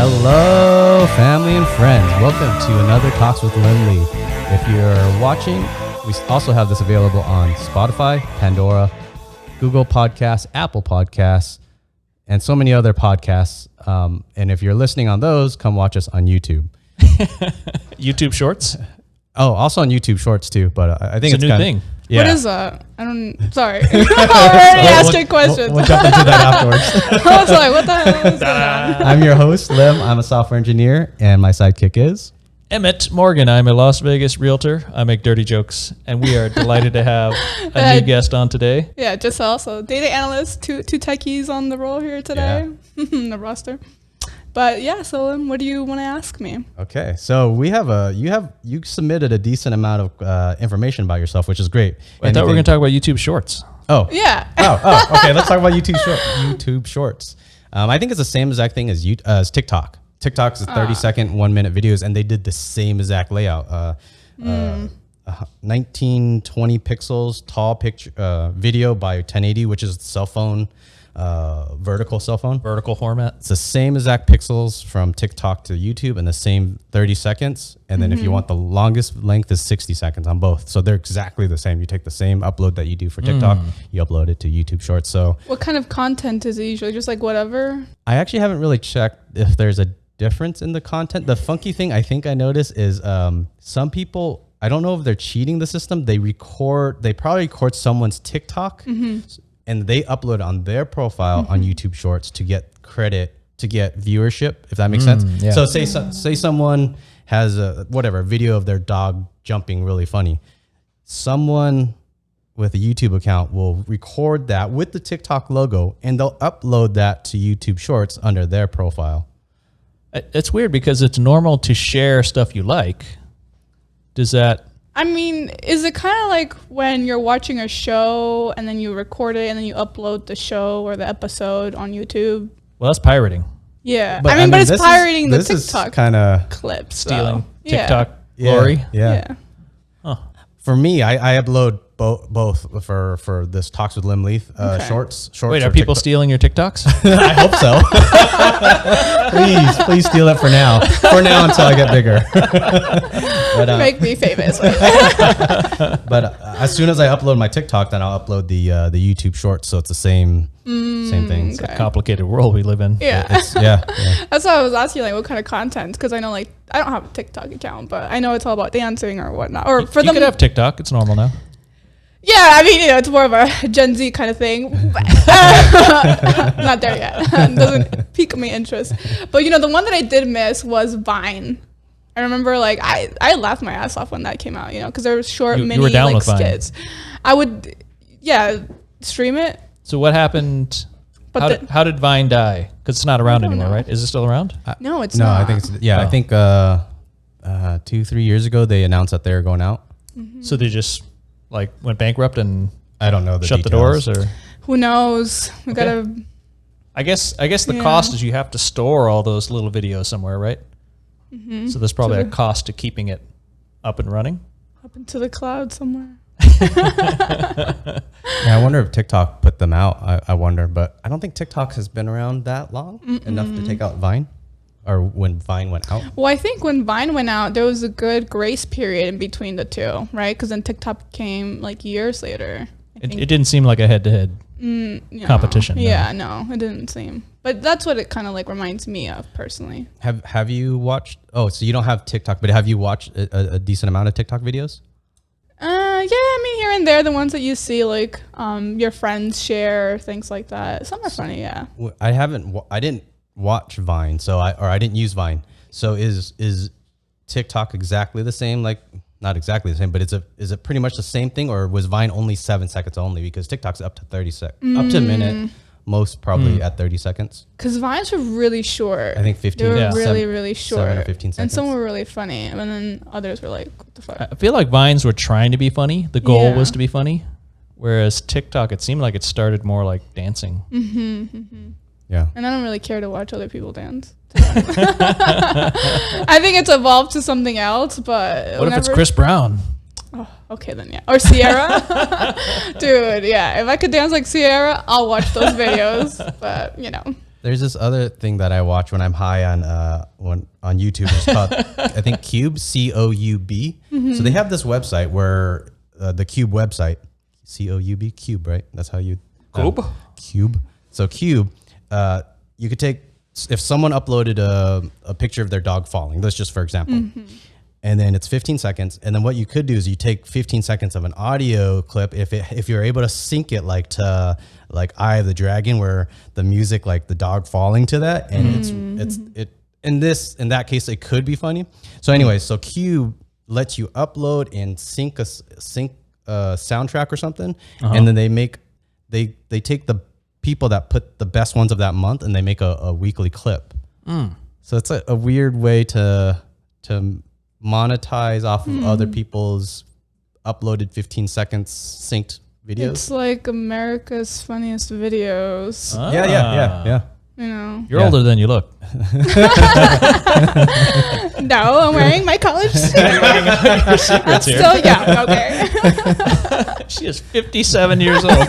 Hello, family and friends. Welcome to another Talks with Lindley. If you're watching, we also have this available on Spotify, Pandora, Google Podcasts, Apple Podcasts, and so many other podcasts. And if you're listening on those, come watch us on YouTube. YouTube Shorts? Oh, also on YouTube Shorts too, but I think it's a new thing. Yeah. What is that? Sorry. I already asked you questions. We'll jump into that afterwards. I was like, what the hell is going on? I'm your host, Liem. I'm a software engineer, and my sidekick is... Emmett Morgan. I'm a Las Vegas realtor. I make dirty jokes, and we are delighted to have a new guest on today. Yeah, Gissel, so data analyst, two techies on the roll here today, the roster. But yeah, so what do you want to ask me? Okay, so we have you submitted a decent amount of information about yourself, which is great. I thought we were going to talk about YouTube Shorts. Oh yeah. Okay. Let's talk about YouTube Shorts. I think it's the same exact thing as TikTok. TikTok's 30-second, 1-minute videos, and they did the same exact layout. 1920 pixels tall picture video by 1080, which is cell phone. Vertical cell phone. Vertical format. It's the same exact pixels from TikTok to YouTube and the same 30 seconds. And then if you want the longest length is 60 seconds on both. So they're exactly the same. You take the same upload that you do for TikTok, you upload it to YouTube Shorts. So what kind of content is it usually? Just like whatever? I actually haven't really checked if there's a difference in the content. The funky thing I think I noticed is some people, I don't know if they're cheating the system. They probably record someone's TikTok and they upload on their profile on YouTube Shorts to get credit, to get viewership, if that makes sense. Yeah. So say someone has a video of their dog jumping really funny. Someone with a YouTube account will record that with the TikTok logo and they'll upload that to YouTube Shorts under their profile. It's weird because it's normal to share stuff you like. Does that... I mean, is it kind of like when you're watching a show and then you record it and then you upload the show or the episode on YouTube? Well, that's pirating. Yeah. But it's pirating the TikTok kind of clips. Stealing TikTok glory. Yeah. Huh. For me, I upload both for this Talks with Liem Leith shorts. Wait, are people stealing your TikToks? I hope so. please steal it for now. For now until I get bigger. But, make me famous. But as soon as I upload my TikTok, then I'll upload the YouTube Shorts. So it's the same thing. It's a complicated world we live in. Yeah. That's why I was asking, like, what kind of content? Because I know, like, I don't have a TikTok account, but I know it's all about dancing or whatnot. Or for them, you could have TikTok. It's normal now. Yeah, I mean, it's more of a Gen Z kind of thing. Not there yet. It doesn't pique my interest. But, the one that I did miss was Vine. I remember, like, I laughed my ass off when that came out, because there was short, mini, like, skits. I would, stream it. So what happened? How did Vine die? Because it's not around anymore, right? Is it still around? No, it's not. I think it's, I think 2-3 years ago, they announced that they were going out. So they just... like went bankrupt and I don't know shut the doors, or who knows? We gotta. I guess the cost is you have to store all those little videos somewhere, right? So there's probably a cost to keeping it up and running. Up into the cloud somewhere. Yeah, I wonder if TikTok put them out. I wonder, but I don't think TikTok has been around that long enough to take out Vine. Or when Vine went out? Well, I think when Vine went out, there was a good grace period in between the two, right? Because then TikTok came like years later. It didn't seem like a head-to-head competition. Yeah, no, it didn't seem. But that's what it kind of like reminds me of personally. Have you watched? Oh, so you don't have TikTok, but have you watched a decent amount of TikTok videos? Yeah, I mean here and there, the ones that you see like your friends share, things like that. Some are funny, yeah. I didn't watch Vine, I didn't use Vine. So is TikTok exactly the same? Like, not exactly the same, but is it pretty much the same thing, or was Vine only 7 seconds only? Because TikTok's up to 30 seconds, up to a minute, most probably at 30 seconds. Because Vines were really short. I think 15. They were really short. 7 or 15 seconds. And some were really funny, and then others were like, what the fuck? I feel like Vines were trying to be funny. The goal was to be funny, whereas TikTok, it seemed like it started more like dancing. Yeah. And I don't really care to watch other people dance. I think it's evolved to something else, but... What if it's Chris Brown? Oh, okay then, yeah. Or Sierra. Dude, yeah. If I could dance like Sierra, I'll watch those videos. But, There's this other thing that I watch when I'm high on YouTube. It's called, I think, Coub, Coub. So they have this website where the Coub website, Coub, Coub, right? That's how you Coub. Coub. So Coub, you could take if someone uploaded a picture of their dog falling. That's just for example. And then it's 15 seconds. And then what you could do is you take 15 seconds of an audio clip. If you're able to sync it like to like Eye of the Dragon, where the music, like the dog falling to that. And it in that case, it could be funny. So anyway, so Coub lets you upload and sync a soundtrack or something. And then they take the people that put the best ones of that month and they make a weekly clip. So it's a weird way to monetize off of other people's uploaded 15 seconds synced videos. It's like America's Funniest Videos. Yeah. You know, you're older than you look. No, I'm wearing my college suit. Your secrets here. Still young, okay. She is 57 years old.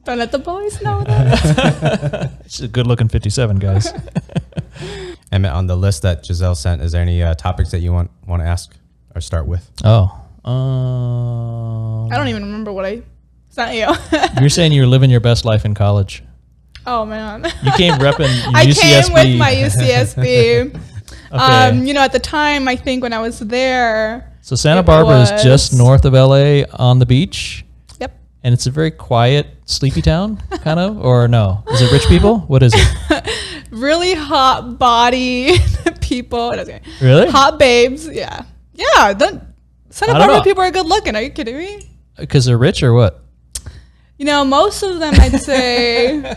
Don't let the boys know that. She's a good-looking 57, guys. And on the list that Gissel sent, is there any topics that you want to ask or start with? I don't even remember what I sent you. You're saying you were living your best life in college. Oh man, you came repping UCSB. I came with my UCSB. Okay. You know, at the time, I think when I was there. So Santa Barbara is just north of LA on the beach. Yep. And it's a very quiet, sleepy town, kind of, or no? Is it rich people? What is it? Really hot body people. Really? Hot babes. Yeah. Yeah. Santa Barbara people are good looking. Are you kidding me? Because they're rich or what? You know, most of them, I'd say,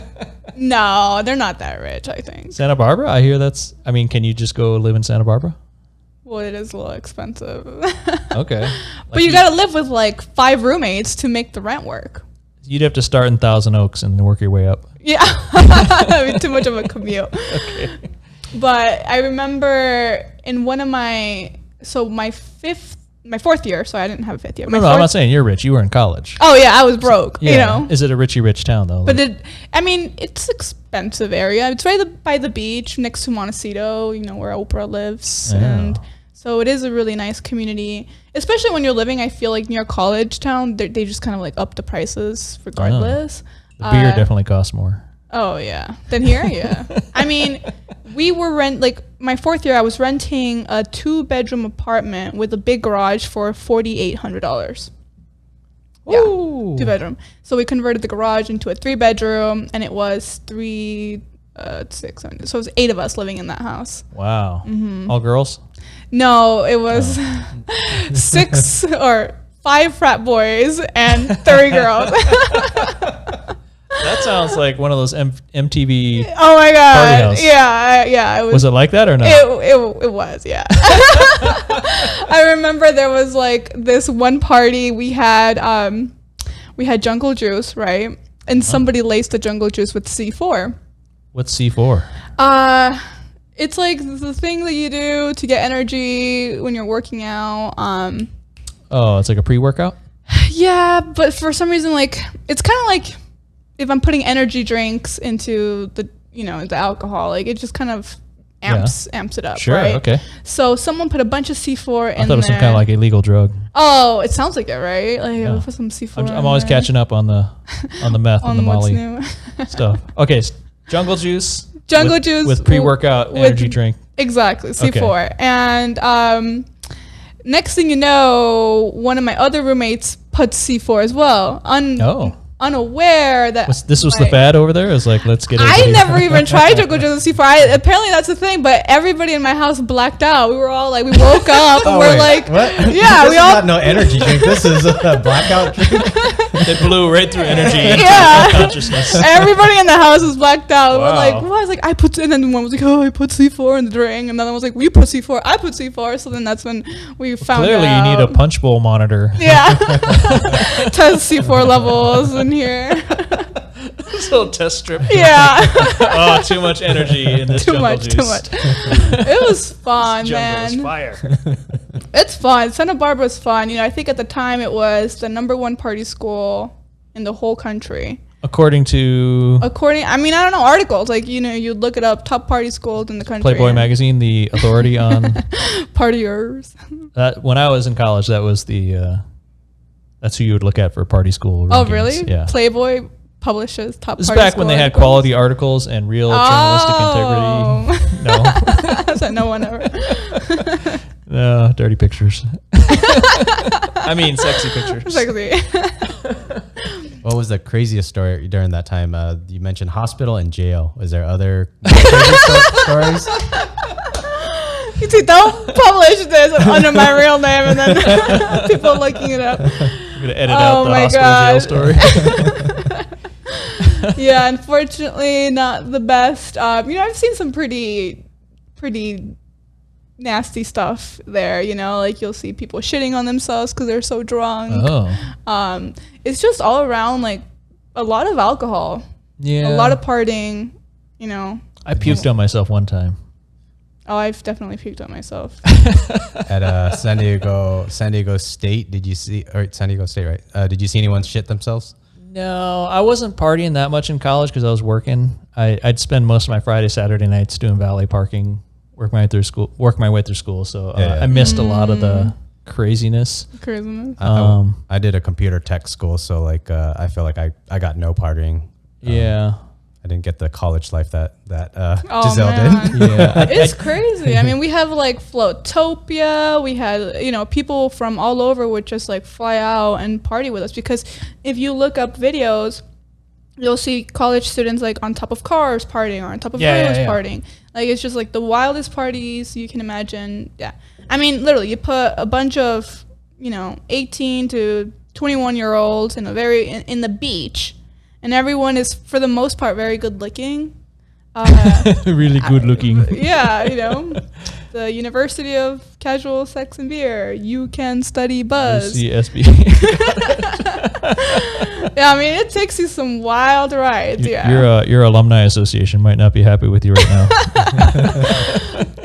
no, they're not that rich, I think. Santa Barbara? I hear can you just go live in Santa Barbara? Well, it is a little expensive. Okay. But you got to live with like 5 roommates to make the rent work. You'd have to start in Thousand Oaks and work your way up. Yeah. That'd be too much of a commute. Okay. But I remember in one of my 4th year, so I didn't have a 5th year. No, I'm not saying you're rich. You were in college. Oh yeah, I was broke. Yeah. You know. Is it a rich town though? But it's expensive area. It's right by the beach, next to Montecito. You know where Oprah lives, and so it is a really nice community. Especially when you're living, I feel like near college town, they just kind of like up the prices regardless. The beer definitely costs more. Oh yeah, than here, yeah. I mean, we were my 4th year. I was renting a 2-bedroom apartment with a big garage for $4,800. Yeah, 2-bedroom. So we converted the garage into a 3-bedroom, and it was 3, 6, 7. So it was 8 of us living in that house. Wow. All girls? No, it was 6 or 5 frat boys and 30 girls. That sounds like one of those MTV. Oh my god! Party house. Yeah. Was it like that or no? It was, yeah. I remember there was like this one party we had jungle juice, right? And somebody laced the jungle juice with C4. What's C4? It's like the thing that you do to get energy when you're working out. It's like a pre-workout? Yeah, but for some reason, like it's kind of like if I'm putting energy drinks into the alcohol, like it just kind of amps it up, sure, right? Okay. So someone put a bunch of C4 in there. I thought it was some kind of like illegal drug. Oh, it sounds like it, right? Like I'll put some C4. I'm always catching up on the meth and the Molly stuff. Okay, jungle juice. Jungle juice with pre-workout energy drink. Exactly, C4. Okay. And next thing you know, one of my other roommates put C4 as well. Unaware that this was the fad over there. It was like, let's get it. I never even tried to go to the C4. Apparently that's the thing, but everybody in my house blacked out. We were all like, we woke up and we're like, what? Yeah, this is not no energy drink. This is a blackout drink. It blew right through energy into consciousness. Everybody in the house was blacked out. Wow. We're like, what? I was like, and then one was like, I put C4 in the drink, and then I was like, we put C4, I put C4. So then that's when we found out. Clearly, you need a punch bowl monitor. Yeah, test C4 levels in here. This little test strip. Yeah. Too much energy in this jungle juice. Too much. It was fun, man. Jungle is fire. It's fun. Santa Barbara's fun. I think at the time it was the #1 party school in the whole country. According, I mean, I don't know, articles. Like, you know, you look it up, top party schools in the country. Playboy magazine, the authority on partiers. When I was in college, that was that's who you would look at for party school rankings. Oh, really? Yeah. Playboy publishes top this party is back when they had quality articles and real journalistic integrity. No. So no one ever. No, dirty pictures. I mean, sexy pictures. Sexy. What was the craziest story during that time? You mentioned hospital and jail. Was there other crazy stories? You see, don't publish this under my real name and then people looking it up. I'm going to edit out the hospital jail story. Yeah, unfortunately, not the best. You know, I've seen some pretty nasty stuff there, you know, like you'll see people shitting on themselves because they're so drunk. Oh. It's just all around, like, a lot of alcohol. Yeah. A lot of partying, you know. I puked on myself one time. Oh, I've definitely puked on myself. At San Diego State, did you see, or San Diego State, right? Did you see anyone shit themselves? No, I wasn't partying that much in college because I was working. I'd spend most of my Friday, Saturday nights doing valet parking, work my way through school. So I missed a lot of the craziness. I did a computer tech school, so like I feel like I got no partying. Yeah. I didn't get the college life that Gissel did. Yeah. It's crazy. I mean, we have like Floatopia. We had, you know, people from all over would just like fly out and party with us, because if you look up videos, you'll see college students like on top of cars partying or on top of rails partying. Like, it's just like the wildest parties you can imagine. Yeah. I mean, literally, you put a bunch of, you know, 18 to 21-year-olds in the beach, and everyone is, for the most part, very good looking. Really good looking. Yeah, you know, the University of Casual Sex and Beer. You can study buzz. UCSB. Yeah, I mean, it takes you some wild rides. Your alumni association might not be happy with you right now.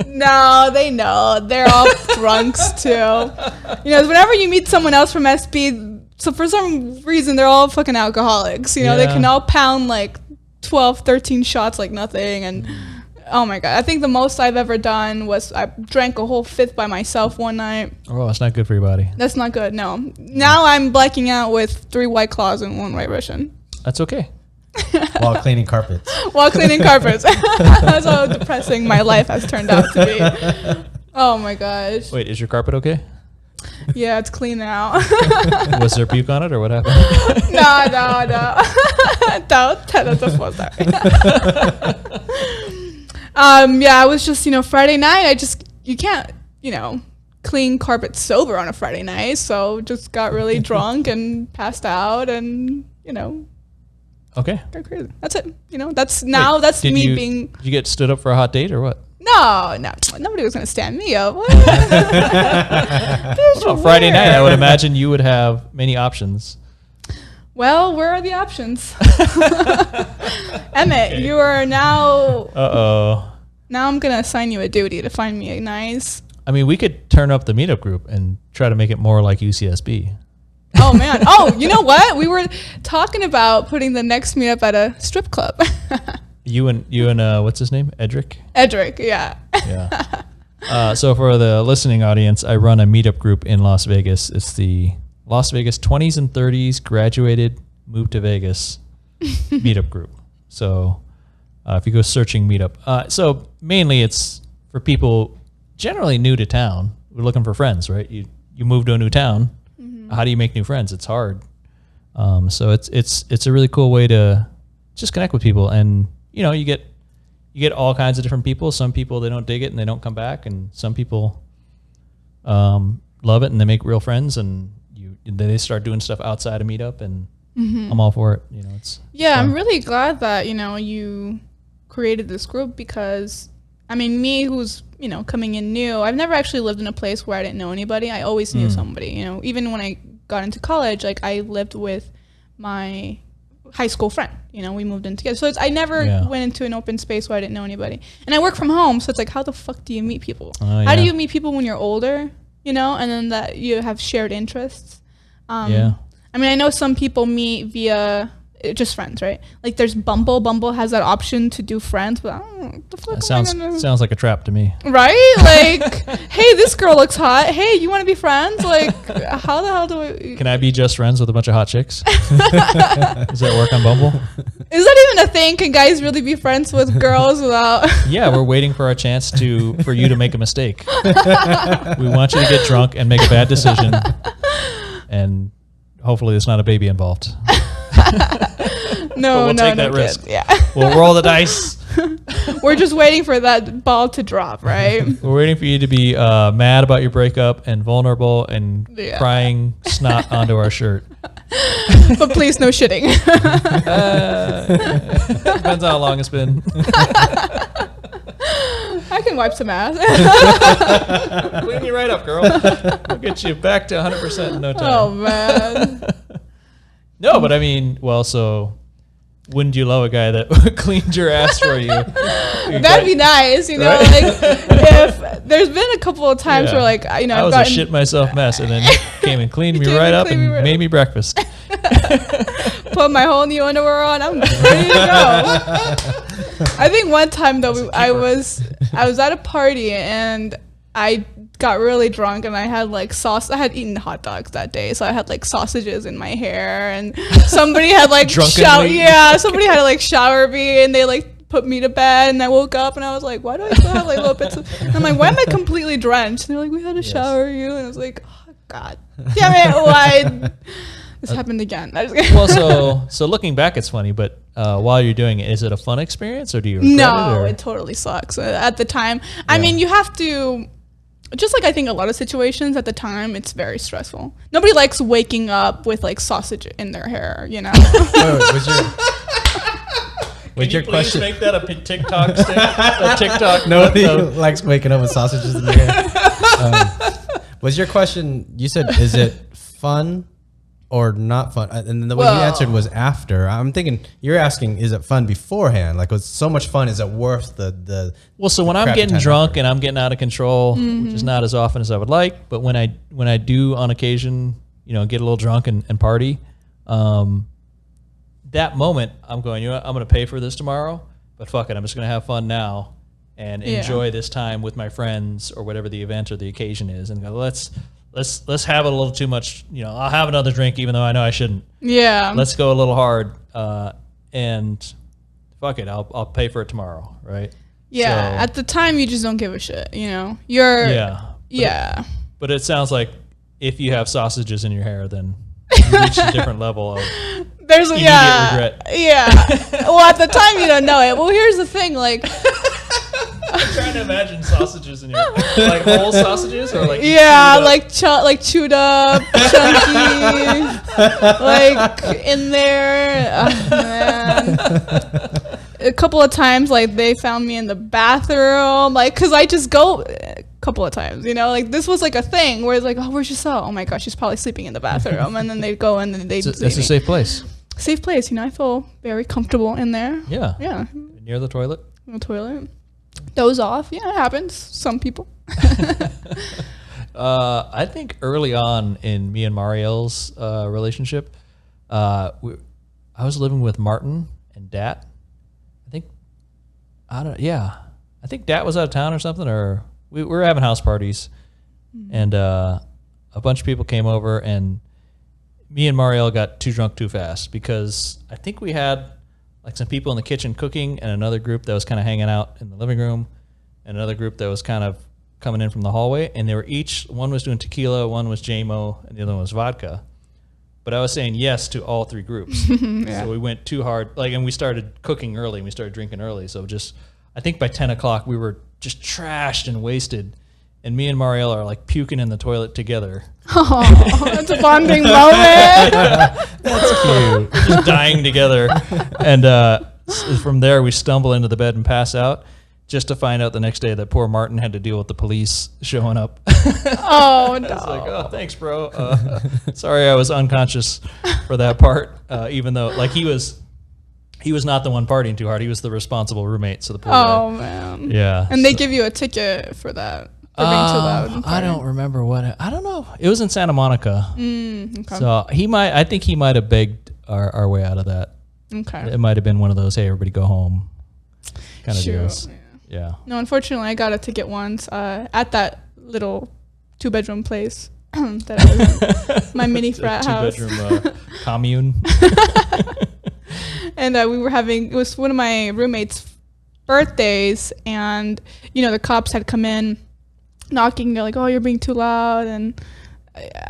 No, they know. They're all drunks too. You know, whenever you meet someone else from SB, so for some reason they're all fucking alcoholics. You know, they can all pound like 12, 13 shots like nothing. And oh my God, I think the most I've ever done was I drank a whole fifth by myself one night. Oh, that's not good for your body. That's not good, no. Now I'm blacking out with 3 White Claws and 1 White Russian. That's okay. While cleaning carpets. That's how depressing my life has turned out to be. Oh my gosh. Wait, is your carpet okay? Yeah, it's clean now. Was there puke on it or what happened? No. Don't tell us the yeah, I was just, you know, Friday night, you can't, you know, clean carpet sober on a Friday night. So just got really drunk and passed out and, you know. Okay. Got crazy. That's it. You know, that's me being. Did you get stood up for a hot date or what? No. Nobody was going to stand me up. Friday night, I would imagine you would have many options. Well, where are the options? Emmett, you are now. Now I'm going to assign you a duty to find me a nice. I mean, we could turn up the meetup group and try to make it more like UCSB. Oh, man. Oh, you know what? We were talking about putting the next meetup at a strip club. You and what's his name? Edric, yeah. Yeah. So for the listening audience, I run a meetup group in Las Vegas. It's the Las Vegas 20s and 30s graduated, moved to Vegas meetup group. So if you go searching meetup. So mainly it's for people generally new to town. We're looking for friends, right? You move to a new town. How do you make new friends? It's hard. So it's a really cool way to just connect with people, and you know, you get all kinds of different people. Some people, they don't dig it and they don't come back, and some people love it and they make real friends, and they start doing stuff outside of meetup, and I'm all for it. You know, it's fun. I'm really glad that, you know, you created this group, because I mean, me who's, you know, coming in new, I've never actually lived in a place where I didn't know anybody. I always knew somebody, you know. Even when I got into college, like I lived with my high school friend, you know, we moved in together. So I never went into an open space where I didn't know anybody. And I work from home, so it's like, how the fuck do you meet people? How do you meet people when you're older, you know, and then that you have shared interests? I mean, I know some people meet via just friends, right? Like there's Bumble. Bumble has that option to do friends, but I don't know what the fuck. That sounds like a trap to me. Right? Like, hey, this girl looks hot. Hey, you want to be friends? Like, how the hell do we? Can I be just friends with a bunch of hot chicks? Does that work on Bumble? Is that even a thing? Can guys really be friends with girls without? Yeah, we're waiting for our chance for you to make a mistake. We want you to get drunk and make a bad decision, and hopefully there's not a baby involved. We'll take that risk. Yeah. We'll roll the dice. We're just waiting for that ball to drop, right? We're waiting for you to be mad about your breakup and vulnerable and crying snot onto our shirt. But please, no shitting. Depends how long it's been. I can wipe some ass. Clean you right up, girl. We'll get you back to 100% in no time. Oh, man. No, but I mean, well, so wouldn't you love a guy that cleaned your ass for you? That'd be nice, you know. Right? Like, if there's been a couple of times where, like, you know, I was a shit myself mess, and then came and cleaned me right up and made me breakfast. Put my whole new underwear on. I'm ready to go. I think one time though, I was at a party and I got really drunk and I had like sauce. I had eaten hot dogs that day, so I had like sausages in my hair, and somebody had like somebody had to like shower me, and they like put me to bed, and I woke up and I was like, why do I still have like little bits of, and I'm like, why am I completely drenched? And they're like, we had to shower you, and I was like, oh god damn it, why this happened again. Well, so looking back, it's funny, but while you're doing it, is it a fun experience or do you regret it? No, it totally sucks. At the time, I mean, you have to, just like I think a lot of situations at the time, it's very stressful. Nobody likes waking up with like sausage in their hair, you know? Can you please make that a TikTok stick? A TikTok. Nobody likes waking up with sausages in their hair. Was your question, you said, is it fun or not fun? And the way you answered was after. I'm thinking you're asking, is it fun beforehand? Like, with so much fun, is it worth the Well, so when I'm getting drunk and I'm getting out of control, which is not as often as I would like, but when I do on occasion, you know, get a little drunk and party, that moment I'm going, you know what, I'm going to pay for this tomorrow, but fuck it, I'm just going to have fun now and enjoy this time with my friends or whatever the event or the occasion is, and go, let's have it a little too much. You know, I'll have another drink even though I know I shouldn't. Yeah. Let's go a little hard, and fuck it, I'll pay for it tomorrow, right? Yeah. So, at the time, you just don't give a shit. You know, But it sounds like if you have sausages in your hair, then you reach a different level of there's immediate regret. Yeah. Well, at the time, you don't know it. Well, here's the thing, like. I'm trying to imagine sausages in your, like whole sausages or like like chewed up, chunky, like in there. Oh, man. A couple of times, like they found me in the bathroom, like because I just go a couple of times, you know, like this was like a thing where it's like, oh, where's Gissel? Oh my gosh, she's probably sleeping in the bathroom, and then they go in and it's a safe place. Safe place, you know. I feel very comfortable in there. Yeah. Near the toilet. The toilet. Doze off. Yeah, it happens. Some people. I think early on in me and Mariel's relationship, I was living with Martin and Dat. I think Dat was out of town or something, or we were having house parties, and a bunch of people came over, and me and Mariel got too drunk too fast because I think we had like some people in the kitchen cooking and another group that was kind of hanging out in the living room and another group that was kind of coming in from the hallway, and they were one was doing tequila, one was JMO, and the other one was vodka. But I was saying yes to all three groups. So we went too hard, like, and we started cooking early and we started drinking early. So I think by 10 o'clock we were just trashed and wasted. And me and Mariel are like puking in the toilet together. Oh, that's a bonding moment. That's cute. We're just dying together. And from there, we stumble into the bed and pass out, just to find out the next day that poor Martin had to deal with the police showing up. Oh, no. I was like, oh, thanks, bro. Sorry I was unconscious for that part, even though like he was not the one partying too hard. He was the responsible roommate. So the poor guy. Man. Yeah. And they give you a ticket for that. For being too loud. I don't remember I don't know. It was in Santa Monica. Okay. So I think he might have begged our way out of that. Okay. It might have been one of those, hey, everybody go home kind of deals. Yeah. No, unfortunately, I got a ticket once at that little 2-bedroom place that I was in, my mini frat house. 2-bedroom commune. And it was one of my roommates' birthdays, and the cops had come in knocking. They're like, "Oh, you're being too loud," and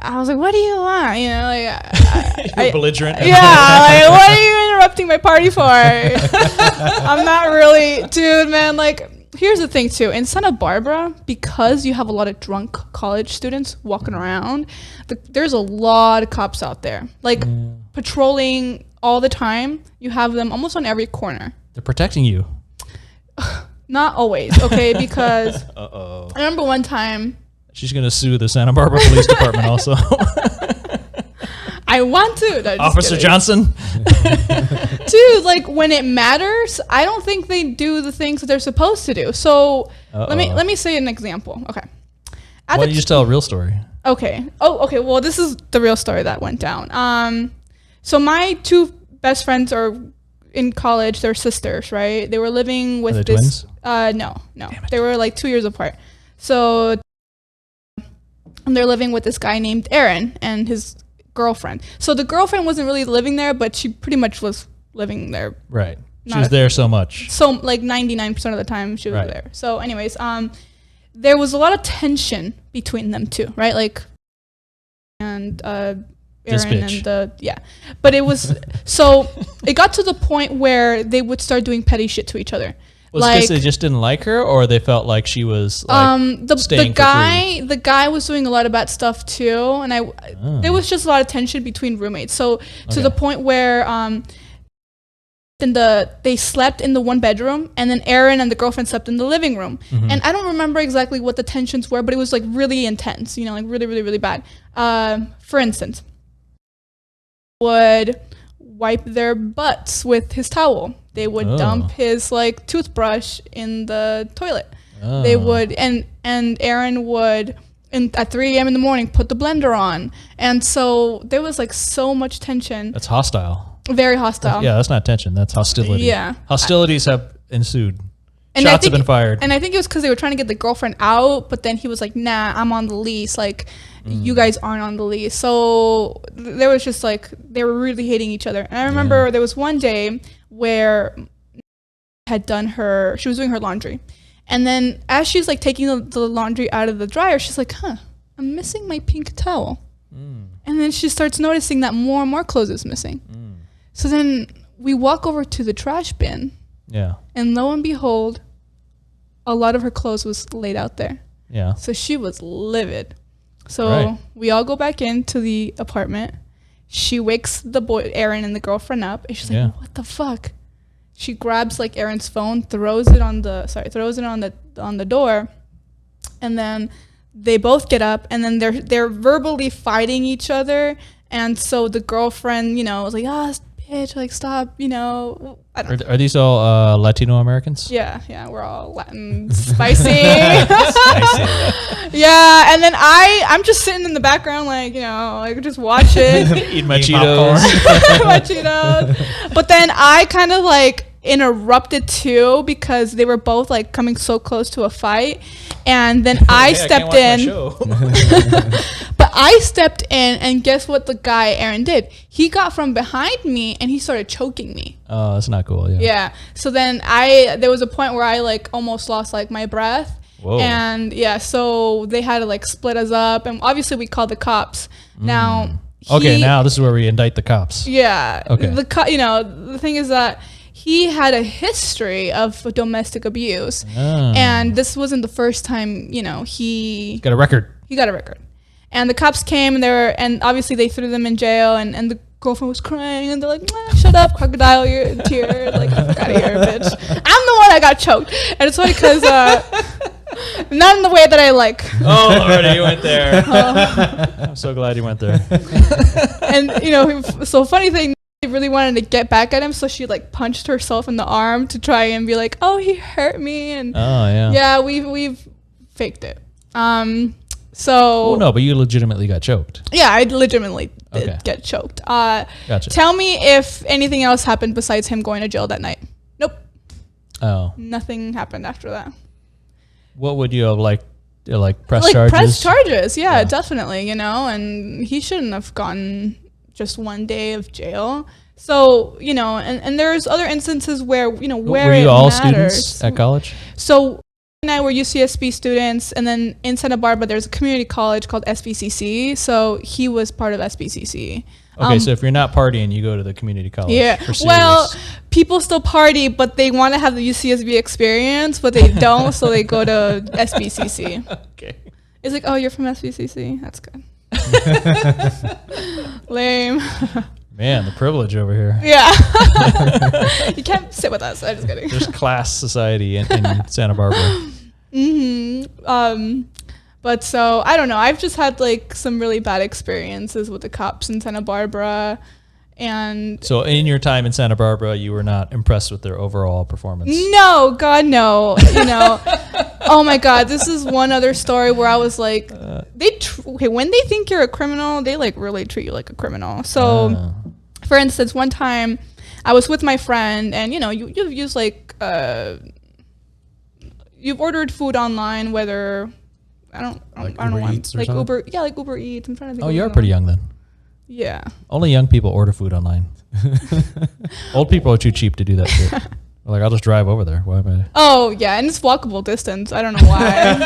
I was like, "What do you want?" You're belligerent. Yeah, like, what are you interrupting my party for? I'm not really, dude, man. Like, here's the thing too. In Santa Barbara, because you have a lot of drunk college students walking around, there's a lot of cops out there, like patrolling all the time. You have them almost on every corner. They're protecting you. Not always, okay? Because I remember one time. She's going to sue the Santa Barbara Police Department also. I want to. No, Officer Johnson. Dude, like when it matters, I don't think they do the things that they're supposed to do. So let me say an example. Okay. Why don't you just tell a real story? Okay. Oh, okay. Well, this is the real story that went down. So my 2 best friends are in college. They're sisters, right? They were living with this. Twins? No. They were like 2 years apart. So they're living with this guy named Aaron and his girlfriend. So the girlfriend wasn't really living there, but she pretty much was living there. Right. She was there so much. So like 99% of the time she was there. So anyways, there was a lot of tension between them two, right? Like, and Aaron and but it was, so it got to the point where they would start doing petty shit to each other. Was it because they just didn't like her, or they felt like she was like the guy was doing a lot of bad stuff too, and there was just a lot of tension between roommates. So to the point where they slept in the 1 bedroom, and then Aaron and the girlfriend slept in the living room. And I don't remember exactly what the tensions were, but it was like really intense, like really, really, really bad. For instance, would wipe their butts with his towel. They would dump his like toothbrush in the toilet. They would, and Aaron would at 3 a.m. in the morning put the blender on. And so there was like so much tension. That's hostile. Very hostile. Yeah, that's not tension. That's hostility. Yeah. Hostilities have ensued. Shots have been fired. And I think it was because they were trying to get the girlfriend out, but then he was like, nah, I'm on the lease. Like, you guys aren't on the lease. So there was just like, they were really hating each other. And I remember there was one day where she was doing her laundry. And then as she's like taking the laundry out of the dryer, she's like, I'm missing my pink towel. And then she starts noticing that more and more clothes is missing. So then we walk over to the trash bin. Yeah. And lo and behold, a lot of her clothes was laid out there. Yeah. So she was livid. So we all go back into the apartment. She wakes the boy, Aaron, and the girlfriend up, and she's like, "What the fuck?" She grabs like Aaron's phone, throws it on the door, and then they both get up, and then they're verbally fighting each other. And so the girlfriend, was like, bitch, like stop, I don't know. Are these all Latino Americans? Yeah, we're all Latin, spicy. Yeah, and then I'm just sitting in the background, like, just watching. Eat my Cheetos. My Cheetos. But then I kind of like interrupted too, because they were both like coming so close to a fight. And then I stepped in. But I stepped in, and guess what the guy Aaron did? He got from behind me and he started choking me. Oh, that's not cool. Yeah. So then there was a point where I like almost lost like my breath. Whoa. And so they had to like split us up, and obviously we called the cops. Now now this is where we indict the cops. Yeah. Okay. The thing is that he had a history of domestic abuse, and this wasn't the first time. He got a record. He got a record, and the cops came, and obviously they threw them in jail, and the girlfriend was crying, and they're like, "Shut up, crocodile, you're in tears, like fuck out of here, bitch." I'm the one that got choked, and it's funny because not in the way that I like. Oh, already you went there. I'm so glad you went there. And so funny thing. Really wanted to get back at him, so she like punched herself in the arm to try and be like, "Oh, he hurt me." And we've faked it. So no, but you legitimately got choked. Yeah, I legitimately get choked. Gotcha. Tell me if anything else happened besides him going to jail that night. Nope. Oh. Nothing happened after that. What would you have press charges? Press charges, yeah, definitely, and he shouldn't have gotten just 1 day of jail. So, and there's other instances where, where were you all students at college? So and I were UCSB students, and then in Santa Barbara, there's a community college called SBCC. So he was part of SBCC. Okay, so if you're not partying, you go to the community college. Yeah. Well, people still party, but they want to have the UCSB experience, but they don't, so they go to SBCC. Okay. It's like, oh, you're from SBCC? That's good. Lame. Man, the privilege over here. Yeah. You can't sit with us. I'm just kidding. There's class society in Santa Barbara. But so, I don't know. I've just had some really bad experiences with the cops in Santa Barbara. And so in your time in Santa Barbara, you were not impressed with their overall performance? No, God, no. Oh my God, this is one other story where I was like, when they think you're a criminal, they really treat you like a criminal. So, for instance, one time I was with my friend, and you've used you've ordered food online, whether I don't know why, Uber, Uber Eats. I'm trying to think. Oh, you're pretty young then. Yeah. Only young people order food online. Old people are too cheap to do that shit. I'll just drive over there. Why am I? Oh, yeah, and it's walkable distance. I don't know why.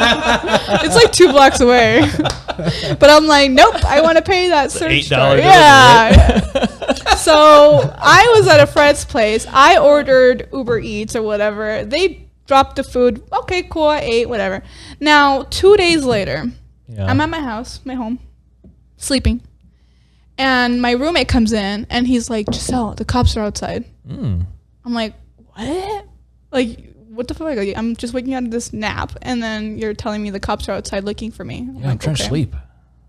It's 2 blocks away. But I'm like, nope, I want to pay that search $8. Yeah. So I was at a friend's place. I ordered Uber Eats or whatever. They dropped the food. Okay, cool, I ate, whatever. Now, 2 days later, I'm at my house, my home, sleeping. And my roommate comes in, and he's like, Gissel, the cops are outside. I'm like, what? What the fuck? I'm just waking out of this nap, and then you're telling me the cops are outside looking for me. I'm trying to sleep.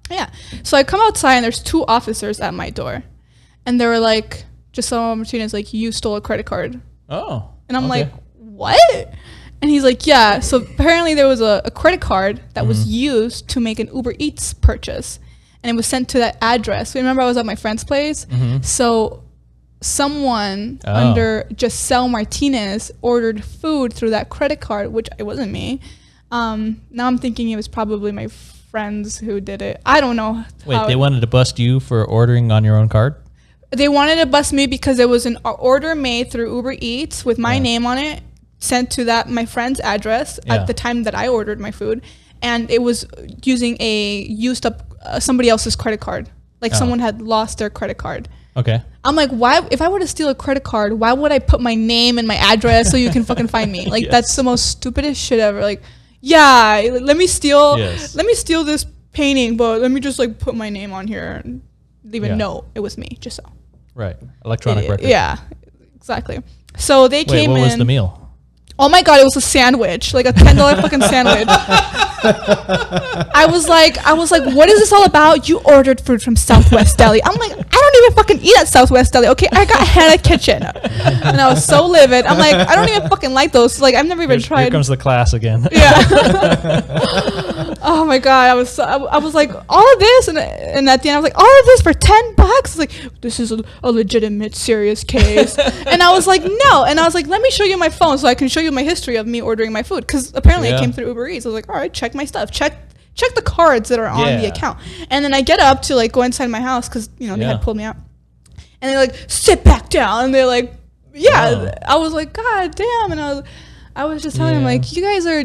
Yeah. So I come outside, and there's 2 officers at my door. And they were like, Gissel Martinez, you stole a credit card. Oh. And I'm like, what? And he's like, yeah. So apparently there was a credit card that was used to make an Uber Eats purchase. And it was sent to that address. Remember, I was at my friend's place. So someone under Gissel Martinez ordered food through that credit card, which it wasn't me. Now I'm thinking it was probably my friends who did it. I don't know. Wait, they wanted to bust you for ordering on your own card? They wanted to bust me because it was an order made through Uber Eats with my name on it, sent to my friend's address at the time that I ordered my food. And it was using a used up somebody else's credit card. Someone had lost their credit card. Okay. I'm like, why? If I were to steal a credit card, why would I put my name and my address so you can fucking find me? That's the most stupidest shit ever. Let me steal this painting, but let me just put my name on here and leave a note. It was me, Gissel. Right. Electronic record. Yeah, exactly. So they came in. What was the meal? Oh my God, it was a sandwich, a $10 fucking sandwich. I was like, what is this all about? You ordered food from Southwest Deli. I'm like, I don't even fucking eat at Southwest Deli. Okay, I got Hannah Kitchen. And I was so livid. I'm like, I don't even fucking like those. I've never even tried. Here comes the class again. Yeah. Oh my God, I was like, all of this, and at the end I was like, all of this for $10? This is a legitimate, serious case. And I was like, no. And I was like, let me show you my phone so I can show you my history of me ordering my food, because apparently it came through Uber Eats. I was like, all right, check my stuff, check the cards that are on the account. And then I get up to go inside my house because they had pulled me out, and they're like, sit back down, and they're like, I was like, God damn. And I was just telling them, you guys are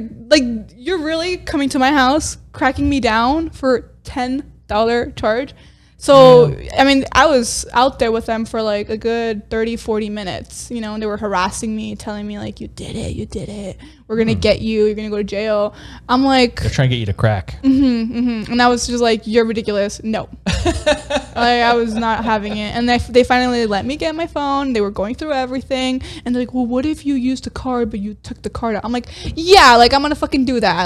you're really coming to my house cracking me down for $10 charge. So, I mean, I was out there with them for a good 30, 40 minutes, and they were harassing me, telling me you did it. We're going to get you. You're going to go to jail. I'm like, they're trying to get you to crack. And I was just like, you're ridiculous. No. I was not having it. And they finally let me get my phone. They were going through everything. And they're like, well, what if you used a card, but you took the card out? I'm like, yeah, I'm going to fucking do that.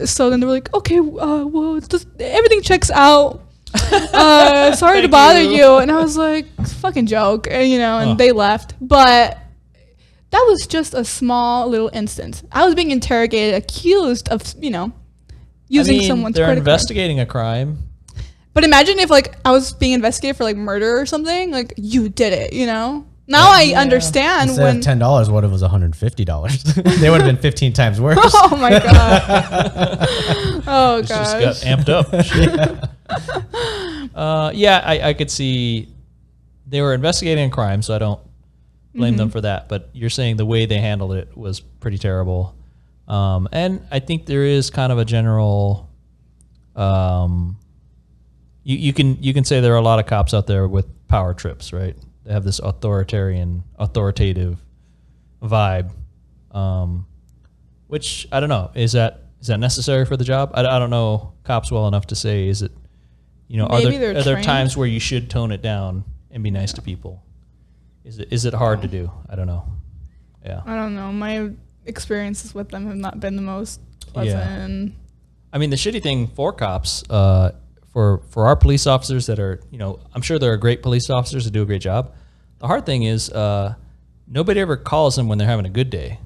So then they were like, okay, well, everything checks out. Sorry to bother you. And I was like, fucking joke. And they left. But that was just a small little instance. I was being interrogated, accused of, using someone's credit card. They're investigating a crime. But imagine if like I was being investigated for like murder or something, like you did it, you know? Now I understand. Instead of $10, what if it was $150? They would have been 15 times worse. Oh my god. Oh gosh. Just got amped up. I could see they were investigating a crime, so I don't blame them for that. But you're saying the way they handled it was pretty terrible. And I think there is kind of a general. You can say there are a lot of cops out there with power trips, right? They have this authoritative vibe, which I don't know. Is that necessary for the job? I don't know cops well enough to say, is it, are there times where you should tone it down and be nice to people? Is it hard to do? I don't know. Yeah. I don't know. My experiences with them have not been the most pleasant. Yeah. I mean, the shitty thing for cops, for our police officers that are, I'm sure there are great police officers that do a great job. The hard thing is nobody ever calls them when they're having a good day.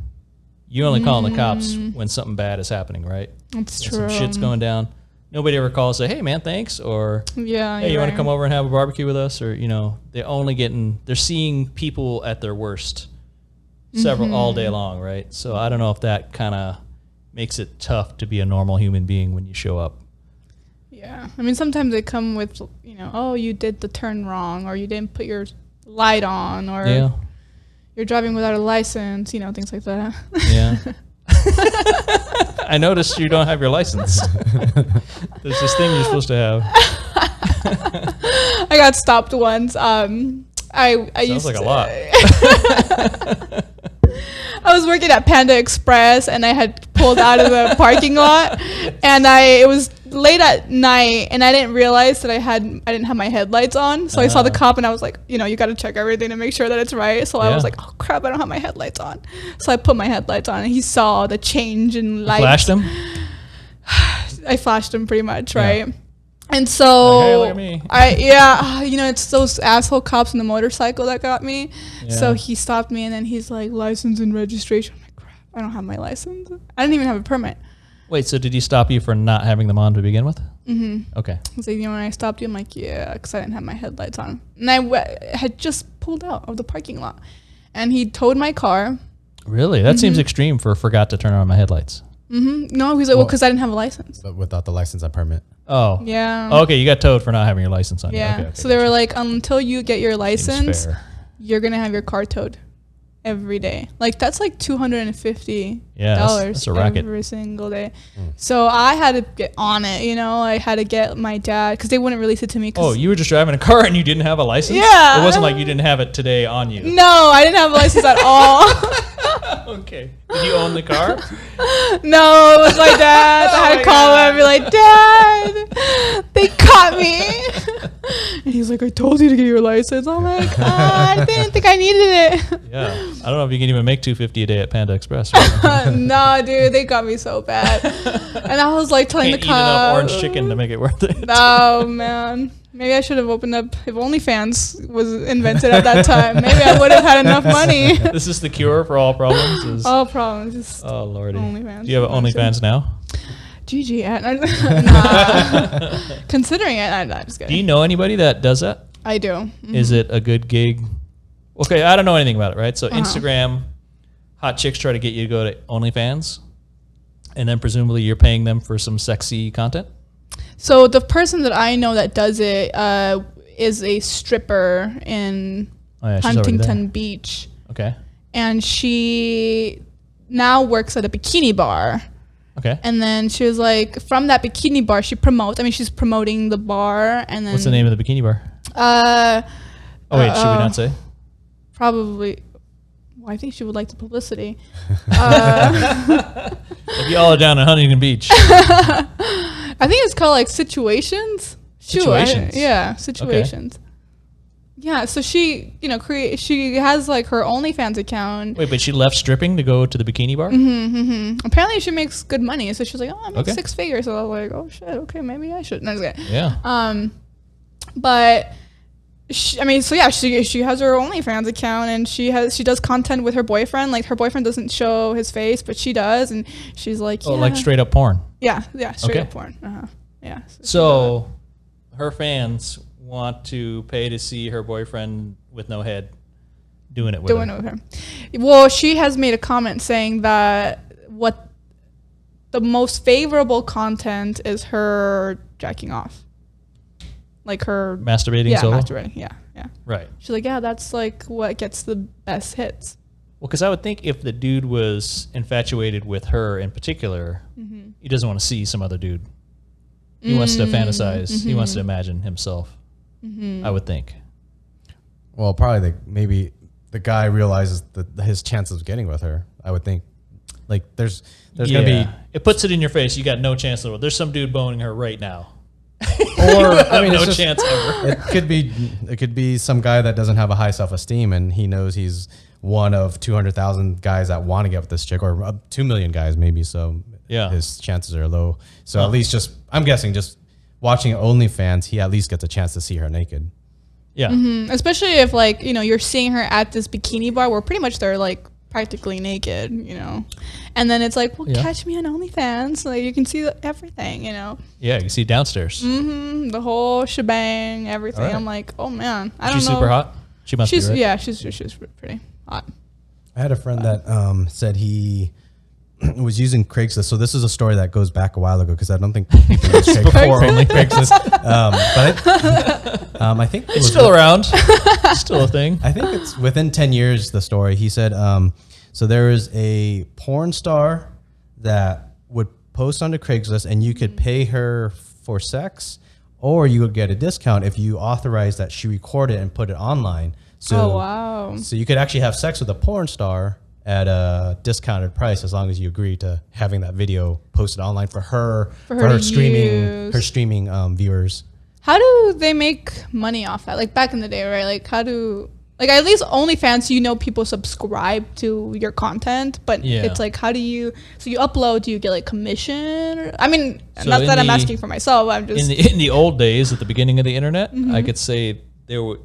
You only call the cops when something bad is happening, right? That's true. Some shit's going down. Nobody ever calls and say, hey, man, thanks. Or, hey, you want to come over and have a barbecue with us? Or, they're seeing people at their worst all day long, right? So I don't know if that kind of makes it tough to be a normal human being when you show up. Yeah. I mean, sometimes they come with, oh, you did the turn wrong, or you didn't put your light on, or you're driving without a license, things like that. Yeah. I noticed you don't have your license. There's this thing you're supposed to have. I got stopped once. Sounds like a lot. I was working at Panda Express, and I had pulled out of the parking lot, and it was late at night, and I didn't realize that I didn't have my headlights on. So I saw the cop, and I was like, you got to check everything to make sure that it's right. So I was like, oh crap, I don't have my headlights on. So I put my headlights on, and he saw the change in lights. Flashed him? I flashed him pretty much, right? And so, hey, look at me. It's those asshole cops on the motorcycle that got me. Yeah. So he stopped me, and then he's like, license and registration. I'm like, crap, I don't have my license. I didn't even have a permit. Wait, so did he stop you for not having them on to begin with? Mm-hmm. Okay. So, when I stopped you, I'm like, yeah, because I didn't have my headlights on. And I had just pulled out of the parking lot. And he towed my car. Really? That seems extreme for forgot to turn on my headlights. Mm-hmm. No, he's like, because I didn't have a license. But without the license and permit. Oh. Yeah. Okay, you got towed for not having your license on. Yeah. Okay, so they were like, until you get your license, you're going to have your car towed every day. Like, that's like $250 that's a racket. Every single day. So I had to get on it, I had to get my dad, because they wouldn't release it to me. Oh, you were just driving a car and you didn't have a license? Yeah. It wasn't like you didn't have it today on you. No, I didn't have a license at all. Okay. Did you own the car? No, it was my dad. I had to call him and be like, Dad, they caught me. And he's like, I told you to get your license. I'm like, I didn't think I needed it. Yeah. I don't know if you can even make $250 a day at Panda Express. Right? No, dude, they got me so bad. And I was like telling the cop. Can't eat enough orange chicken to make it worth it. Oh, man. Maybe I should have opened up, if OnlyFans was invented at that time, maybe I would have had enough money. This is the cure for all problems? All problems. Just oh, Lordy. OnlyFans. Do you have OnlyFans now? GG. Nah. Considering it, I'm just kidding. Do you know anybody that does that? I do. Mm-hmm. Is it a good gig? Okay, I don't know anything about it, right? So Instagram, hot chicks try to get you to go to OnlyFans, and then presumably you're paying them for some sexy content? So the person that I know that does it is a stripper in Huntington Beach. Okay. And she now works at a bikini bar. Okay. And then she was like, from that bikini bar, she's promoting the bar. And then what's the name of the bikini bar? Should we not say? Probably. Well, I think she would like the publicity. If y'all are down at Huntington Beach. I think it's called like Situations. Situations. Situations. Okay. Yeah, so she, she has like her OnlyFans account. Wait, but she left stripping to go to the bikini bar? Apparently she makes good money, so she's like, oh, I make 6 figures. So I was like, oh shit, okay, maybe I should. Yeah. But she has her OnlyFans account, and she does content with her boyfriend. Like, her boyfriend doesn't show his face, but she does, and she's like, like straight up porn. Yeah, straight up porn. Yeah. So her fans want to pay to see her boyfriend with no head doing it with her. Well, she has made a comment saying that what the most favorable content is her jacking off. Like her masturbating solo? Masturbating, yeah. Right. She's like, yeah, that's like what gets the best hits. Well, because I would think if the dude was infatuated with her in particular, he doesn't want to see some other dude. He wants to fantasize. He wants to imagine himself, I would think. Well, probably maybe the guy realizes his chances of getting with her, I would think. Like, there's going to be... It puts it in your face. You got no chance in the world. There's some dude boning her right now. Or, I mean, no chance ever. It could be some guy that doesn't have a high self-esteem and he knows he's one of 200,000 guys that want to get with this chick, or 2 million guys maybe, so his chances are low. So at least I'm guessing just watching OnlyFans, he at least gets a chance to see her naked. Yeah. Especially if, like, you know, you're seeing her at this bikini bar where pretty much they're like practically naked, you know, and then it's like, well, catch me on OnlyFans, like you can see everything, you know. Yeah, you can see downstairs. The whole shebang, everything. Right. I'm like, oh man, I don't know. She's super hot. She must be, right? Yeah, she's pretty hot. I had a friend that said he was using Craigslist. So this is a story that goes back a while ago because I don't think people use before only Craigslist. But I think it's still around. Still a thing. I think it's within 10 years, the story. He said, so there is a porn star that would post onto Craigslist and you could pay her for sex, or you would get a discount if you authorize that she record it and put it online. So, wow. So you could actually have sex with a porn star at a discounted price as long as you agree to having that video posted online for her streaming viewers. How do they make money off that? Like back in the day, right? Like like at least OnlyFans, you know, people subscribe to your content, but it's like, how do you upload, do you get like commission? Or, I mean, so not that I'm asking for myself, I'm just. In the old days, at the beginning of the internet, I could say it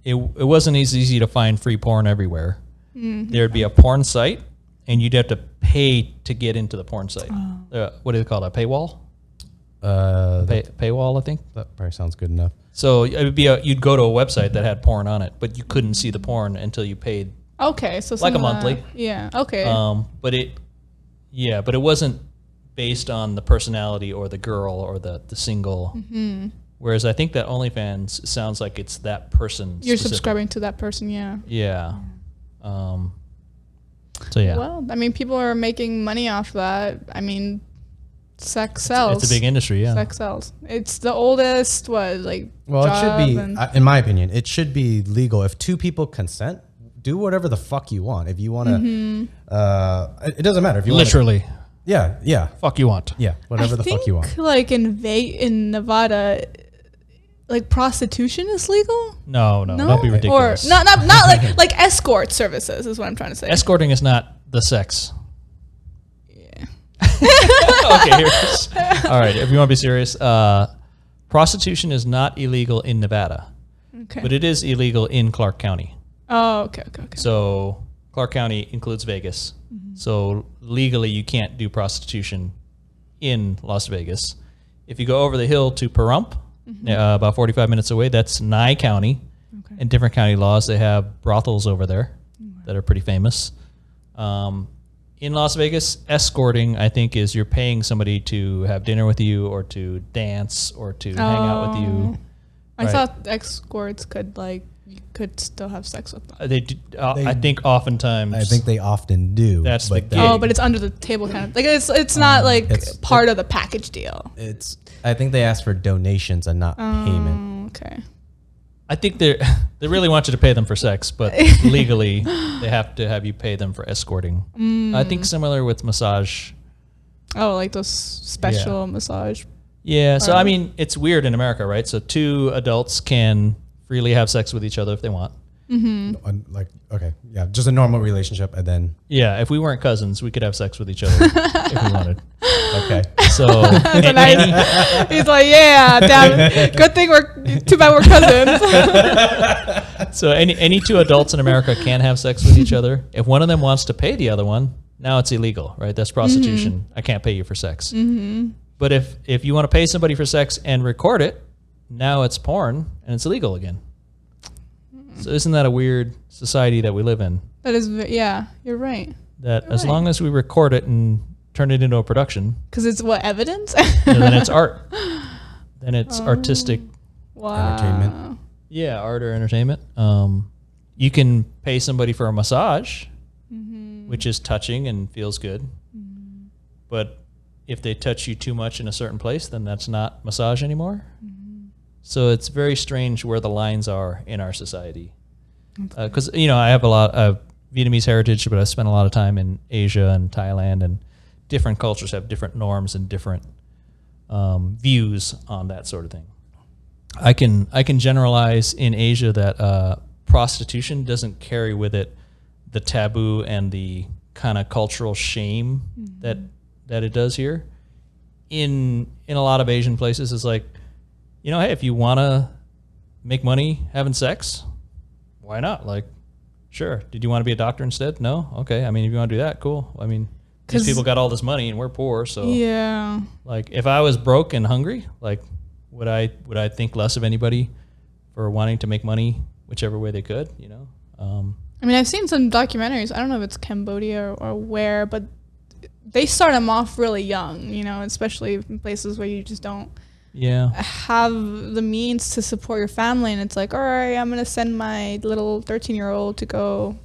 wasn't as easy to find free porn everywhere. There'd be a porn site, and you'd have to pay to get into the porn site. What do they call that? Paywall? Paywall, I think. That probably sounds good enough. So it would be you'd go to a website that had porn on it, but you couldn't see the porn until you paid. Okay, so like a monthly. Yeah. Okay. But it wasn't based on the personality or the girl or the single. Whereas I think that OnlyFans sounds like it's that person. You're subscribing to that person, yeah. Yeah. So yeah. Well, I mean, people are making money off that. I mean, sex sells. It's a big industry, yeah. Sex sells. It's the oldest, Well, it should be, in my opinion, it should be legal. If two people consent, do whatever the fuck you want. If you want to, it doesn't matter. If you literally. Yeah. Fuck you want. Yeah, whatever the fuck you want. Like in Nevada, like prostitution is legal? No, don't be ridiculous. Or not like escort services is what I'm trying to say. Escorting is not the sex. Yeah. Okay, here's. All right, if you want to be serious, prostitution is not illegal in Nevada. Okay. But it is illegal in Clark County. Oh, okay. So Clark County includes Vegas. So legally you can't do prostitution in Las Vegas. If you go over the hill to Pahrump, about 45 minutes away, that's Nye County. Okay. In different county laws, they have brothels over there that are pretty famous. In Las Vegas, escorting, I think, is you're paying somebody to have dinner with you or to dance or to hang out with you. I thought escorts you could still have sex with them. They do, I think oftentimes. I think they often do. That's the gig. Oh, but it's under the table kind of. Like it's not like part of the package deal. I think they ask for donations and not payment. Okay. I think they really want you to pay them for sex, but legally they have to have you pay them for escorting. I think similar with massage. Oh, like those special massage. Yeah. So I mean, it's weird in America, right? So two adults can freely have sex with each other if they want. Just a normal relationship, and then if we weren't cousins, we could have sex with each other if we wanted. Okay, so he's like, damn, good thing too bad we're cousins. So any two adults in America can have sex with each other. If one of them wants to pay the other one, now it's illegal, right? That's prostitution. I can't pay you for sex. But if you want to pay somebody for sex and record it, now it's porn and it's illegal again. So isn't that a weird society that we live in? That is, yeah, you're right. That as long as we record it and turn it into a production. Because it's what, evidence? Then it's art. Then it's artistic. Wow. Entertainment. Yeah, art or entertainment. You can pay somebody for a massage, which is touching and feels good. But if they touch you too much in a certain place, then that's not massage anymore. So it's very strange where the lines are in our society. Because, I have a lot of Vietnamese heritage, but I spent a lot of time in Asia and Thailand, and different cultures have different norms and different views on that sort of thing. I can generalize in Asia that prostitution doesn't carry with it the taboo and the kind of cultural shame that it does here. In a lot of Asian places, it's like, hey, if you want to make money having sex, why not? Like, sure. Did you want to be a doctor instead? No? Okay. I mean, if you want to do that, cool. I mean, these people got all this money and we're poor, so yeah. Like, if I was broke and hungry, like, would I think less of anybody for wanting to make money whichever way they could? I mean, I've seen some documentaries. I don't know if it's Cambodia or where, but they start them off really young. Especially in places where you just don't have the means to support your family, and it's like, all right, I'm gonna send my little 13-year-old to go,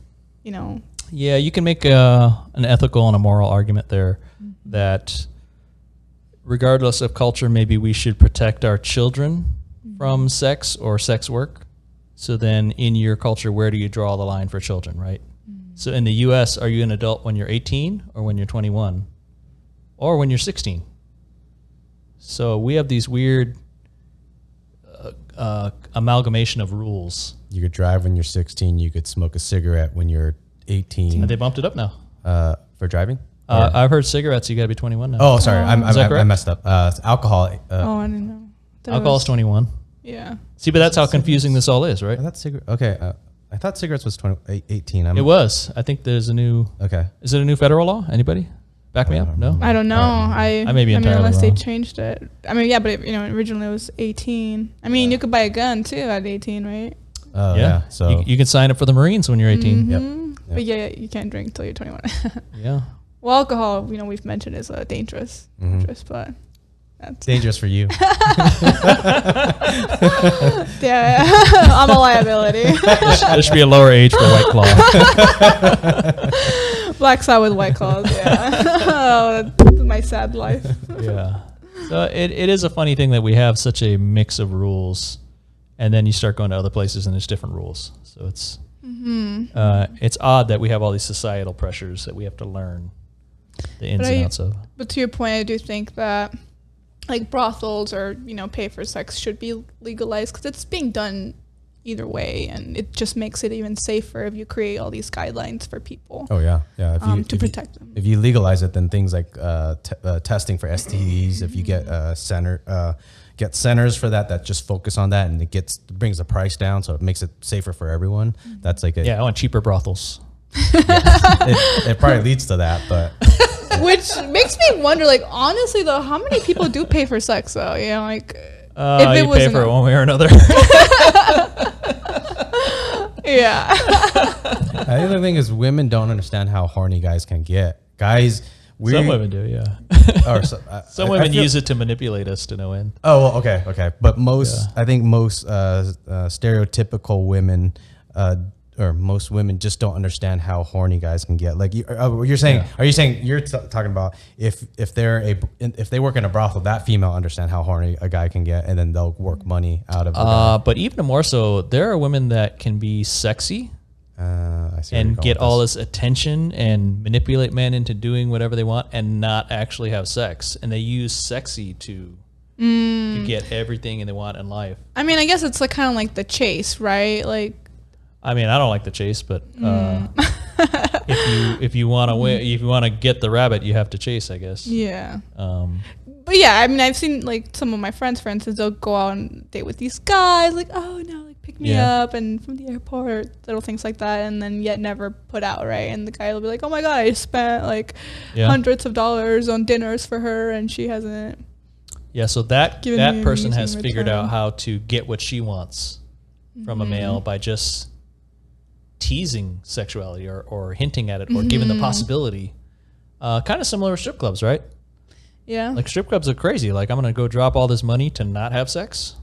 Yeah, you can make an ethical and a moral argument there that regardless of culture, maybe we should protect our children from sex or sex work. So then in your culture, where do you draw the line for children, right? So in the U.S., are you an adult when you're 18 or when you're 21 or when you're 16? So we have these weird amalgamation of rules. You could drive when you're 16. You could smoke a cigarette when you're 18. They bumped it up now. For driving? I've heard cigarettes, you got to be 21 now. Oh, sorry. I messed up. Alcohol. I didn't know. Alcohol is 21. Yeah. See, but that's how confusing this all is, right? I thought cigarettes was 18. It was. I think there's a new... Okay. Is it a new federal law? Anybody? Back me up? No? I don't know. I may be entirely unless wrong. they changed it. I mean, yeah, but originally it was 18. I mean, you could buy a gun too at 18, right? Yeah. So you can sign up for the Marines when you're 18. Yep. But yeah, you can't drink until you're 21. Yeah. Well, alcohol, we've mentioned is dangerous, but that's dangerous for you. Yeah, I'm a liability. There should be a lower age for White Claw. Black side with White Claws, yeah. Oh, that's my sad life. Yeah. So it is a funny thing that we have such a mix of rules, and then you start going to other places and there's different rules. So it's odd that we have all these societal pressures that we have to learn the ins and outs of. But to your point, I do think that like brothels or pay for sex should be legalized because it's being done either way, and it just makes it even safer if you create all these guidelines for people. Oh yeah. To protect them. If you legalize it, then things like testing for STDs. If you get get centers for that just focus on that, and it brings the price down, so it makes it safer for everyone. That's like I want cheaper brothels. It probably leads to that, but which makes me wonder, like, honestly though, how many people do pay for sex though? If it was pay for it one way or another. Yeah. The other thing is women don't understand how horny guys can get. Some women do, yeah. Some women use it to manipulate us to no end. Oh, well, okay. But I think most stereotypical women, or most women just don't understand how horny guys can get. Like you're saying, are you saying you're talking about if they work in a brothel, that female understand how horny a guy can get, and then they'll work money out of it. But even more so, there are women that can be sexy and get all this attention and manipulate men into doing whatever they want and not actually have sex, and they use sexy to get everything they want in life. I mean, I guess it's like kind of like the chase, right? Like, I mean, I don't like the chase, but if you want to win, if you want to get the rabbit, you have to chase, I guess. Yeah. But yeah, I mean, I've seen like some of my friends, for instance, they'll go out and date with these guys, like, oh no, like pick me up, and from the airport, little things like that, and then yet never put out, right? And the guy will be like, oh my god, I spent like hundreds of dollars on dinners for her, and she hasn't. Yeah, so that person has figured out how to get what she wants from a male by just teasing sexuality or hinting at it or giving the possibility. Kind of similar with strip clubs, right? Yeah. Like strip clubs are crazy. Like, I'm going to go drop all this money to not have sex.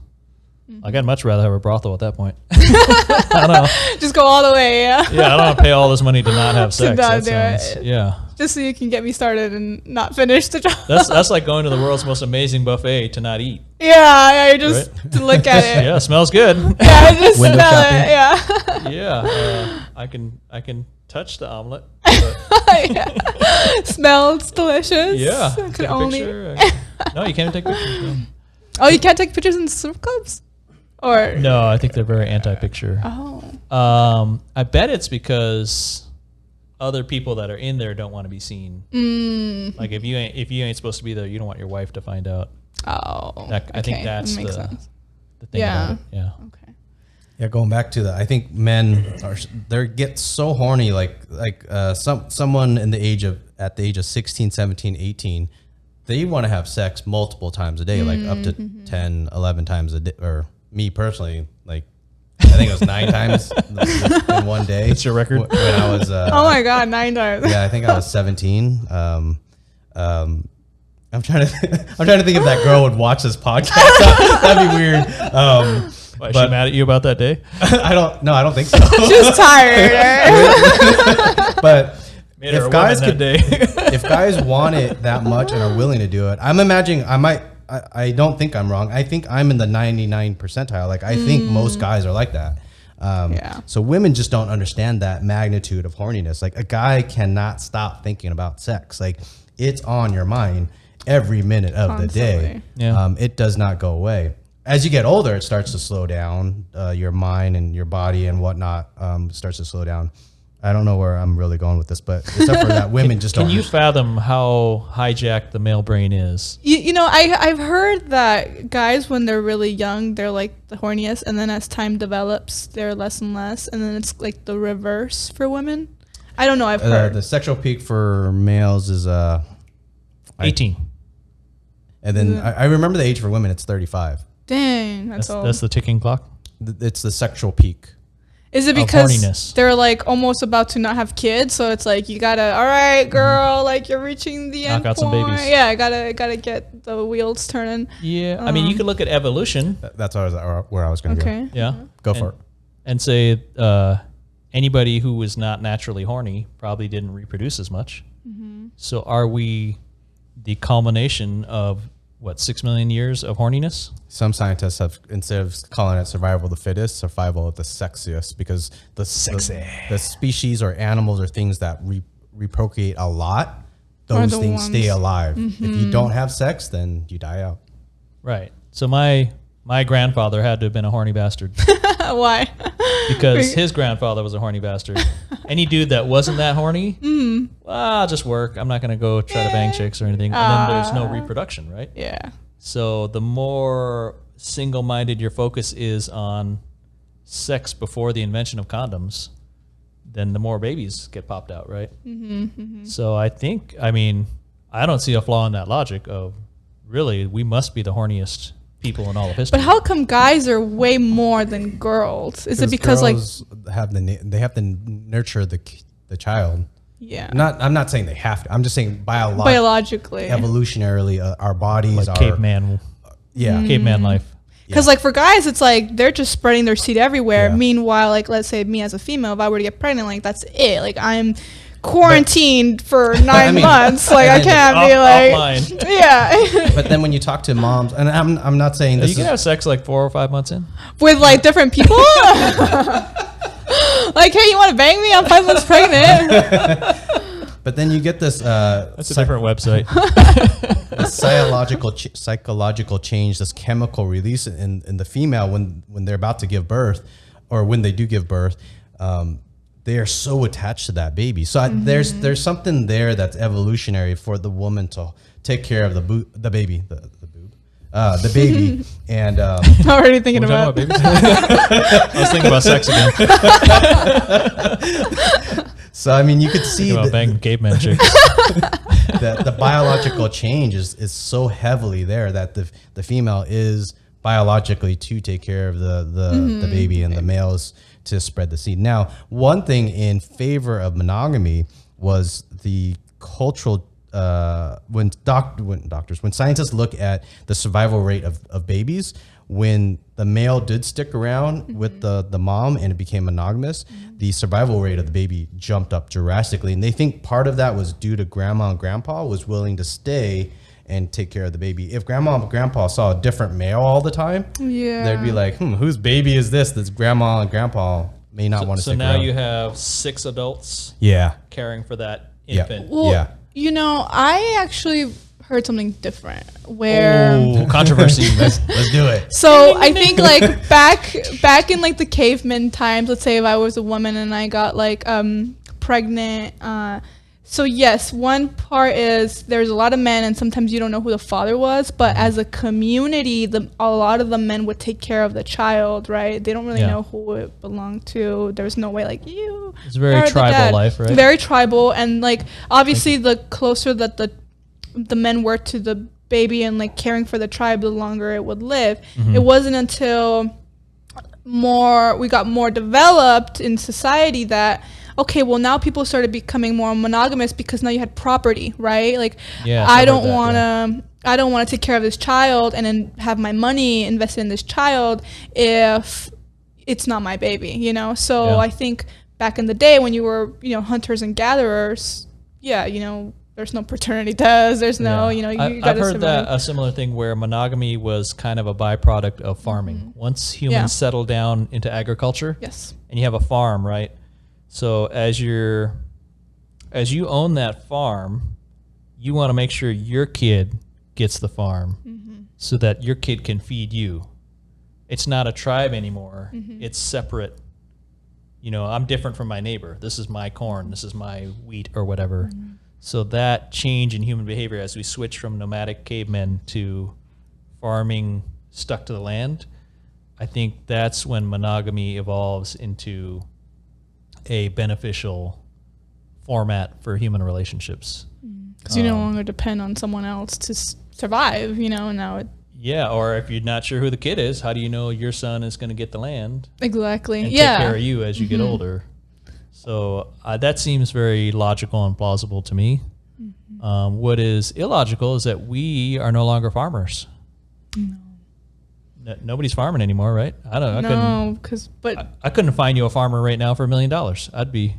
Like, I'd much rather have a brothel at that point. I don't know. Just go all the way, yeah. Yeah, I don't want to pay all this money to not have sex. Not do it. Yeah. Just so you can get me started and not finish the job. That's like going to the world's most amazing buffet to not eat. Yeah, just to look at it. Yeah, smells good. Yeah, just Window smell shopping. it. Yeah. Yeah, I can touch the omelet. Yeah. Smells delicious. Yeah, Could take a only. picture. No, you can't take pictures. No. Oh, you can't take pictures in strip clubs? Or No, I think they're very anti-picture. Oh. I bet it's because other people that are in there don't want to be seen. Like if you ain't supposed to be there, you don't want your wife to find out. Oh. I think that's makes the sense. thing about it. Yeah. Okay. Yeah, going back to that, I think men they get so horny, someone at the age of 16, 17, 18, they want to have sex multiple times a day, like up to 10, 11 times a day. Or me personally, like I think it was 9 times in one day. That's your record? When I was Oh my God, 9 times. yeah, I think I was 17. I'm trying to think if that girl would watch this podcast. That'd be weird. Why, is she mad at you about that day? I don't think so. Just tired. But Made her if a guys woman that could, day. if guys want it that much and are willing to do it, I'm imagining I don't think I'm wrong. I think I'm in the 99 percentile. Like I think most guys are like that. Yeah. So women just don't understand that magnitude of horniness. Like a guy cannot stop thinking about sex. Like it's on your mind every minute of the day. Yeah. It does not go away. As you get older, it starts to slow down. Your mind and your body and whatnot starts to slow down. I don't know where I'm really going with this, but except for that, women just don't. Can you fathom how hijacked the male brain is? You know, I've heard that guys, when they're really young, they're like the horniest, and then as time develops, they're less and less, and then it's like the reverse for women. I don't know. I've heard the sexual peak for males is 18. And then I remember the age for women. It's 35. Dang, that's old. That's the ticking clock. It's the sexual peak. Is it because they're like almost about to not have kids, so it's like you gotta, all right, girl, like you're reaching the end Knock out some point. babies. Yeah, I gotta get the wheels turning. Yeah, I mean, you could look at evolution. That's where I was going to Okay. go. Yeah, Go for it. And say anybody who was not naturally horny probably didn't reproduce as much. So are we the culmination of 6 million years of horniness? Some scientists have, instead of calling it survival of the fittest, survival of the sexiest, because the species or animals or things that reprocreate a lot, those things stay alive. If you don't have sex, then you die out. Right. So my grandfather had to have been a horny bastard. Why? Because his grandfather was a horny bastard. Any dude that wasn't that horny, I'll just work. I'm not going to go try to bang chicks or anything. And then there's no reproduction, right? Yeah. So the more single-minded your focus is on sex before the invention of condoms, then the more babies get popped out, right? So I don't see a flaw in that logic of really we must be the horniest people in all of history. But how come guys are way more than girls? Is it because girls have they have to nurture the child? Yeah. I'm not saying they have to. I'm just saying biologically, evolutionarily, our bodies are caveman. Yeah. Caveman life. Because like for guys, it's like they're just spreading their seed everywhere. Yeah. Meanwhile, like let's say me as a female, if I were to get pregnant, like that's it. Like I'm quarantined for 9 months. Like I can't be like offline. Yeah. But then when you talk to moms, and I'm not saying this you can have sex like 4 or 5 months in with like different people. Like, hey, you want to bang me? I'm 5 months pregnant. But then you get this. That's a different website. Psychological change, this chemical release in the female when they're about to give birth, or when they do give birth. They are so attached to that baby. So there's something there that's evolutionary for the woman to take care of the baby, the baby, and already thinking about babies. I was thinking about sex again. So I mean, you could see about banging caveman chicks. the biological change is so heavily there that the female is biologically to take care of the baby, and the males to spread the seed. Now, one thing in favor of monogamy was the cultural when scientists look at the survival rate of babies, when the male did stick around with the mom and it became monogamous, the survival rate of the baby jumped up drastically. And they think part of that was due to grandma and grandpa was willing to stay and take care of the baby. If grandma and grandpa saw a different male all the time, they'd be like, whose baby is this? That's grandma and grandpa may not want to stick around. So now you have 6 adults caring for that infant. Well, you know, I actually heard something different where controversy. Let's do it. So I think like back in like the caveman times, let's say if I was a woman and I got like pregnant, so yes, one part is there's a lot of men and sometimes you don't know who the father was, but as a community, a lot of the men would take care of the child, right? They don't really know who it belonged to. There's no way like you. It's very tribal life, right? Very tribal, and like obviously the closer that the men were to the baby and like caring for the tribe, the longer it would live. It wasn't until we got more developed in society that well, now people started becoming more monogamous because now you had property, right? Like I don't want to take care of this child and then have my money invested in this child if it's not my baby, you know? So I think back in the day when you were, you know, hunters and gatherers, you know, there's no paternity test. There's no, you know, I've heard that a similar thing where monogamy was kind of a byproduct of farming. Once humans settle down into agriculture, and you have a farm, right? So as you own that farm, you want to make sure your kid gets the farm so that your kid can feed you. It's not a tribe anymore. It's separate. You know, I'm different from my neighbor. This is my corn. This is my wheat or whatever. So that change in human behavior as we switch from nomadic cavemen to farming stuck to the land, I think that's when monogamy evolves into a beneficial format for human relationships. Because you no longer depend on someone else to survive, you know, and now or if you're not sure who the kid is, how do you know your son is going to get the land? Exactly. And take care of you as you get older. So that seems very logical and plausible to me. What is illogical is that we are no longer farmers. Nobody's farming anymore, right? I don't know. I couldn't find you a farmer right now for $1 million. I'd be.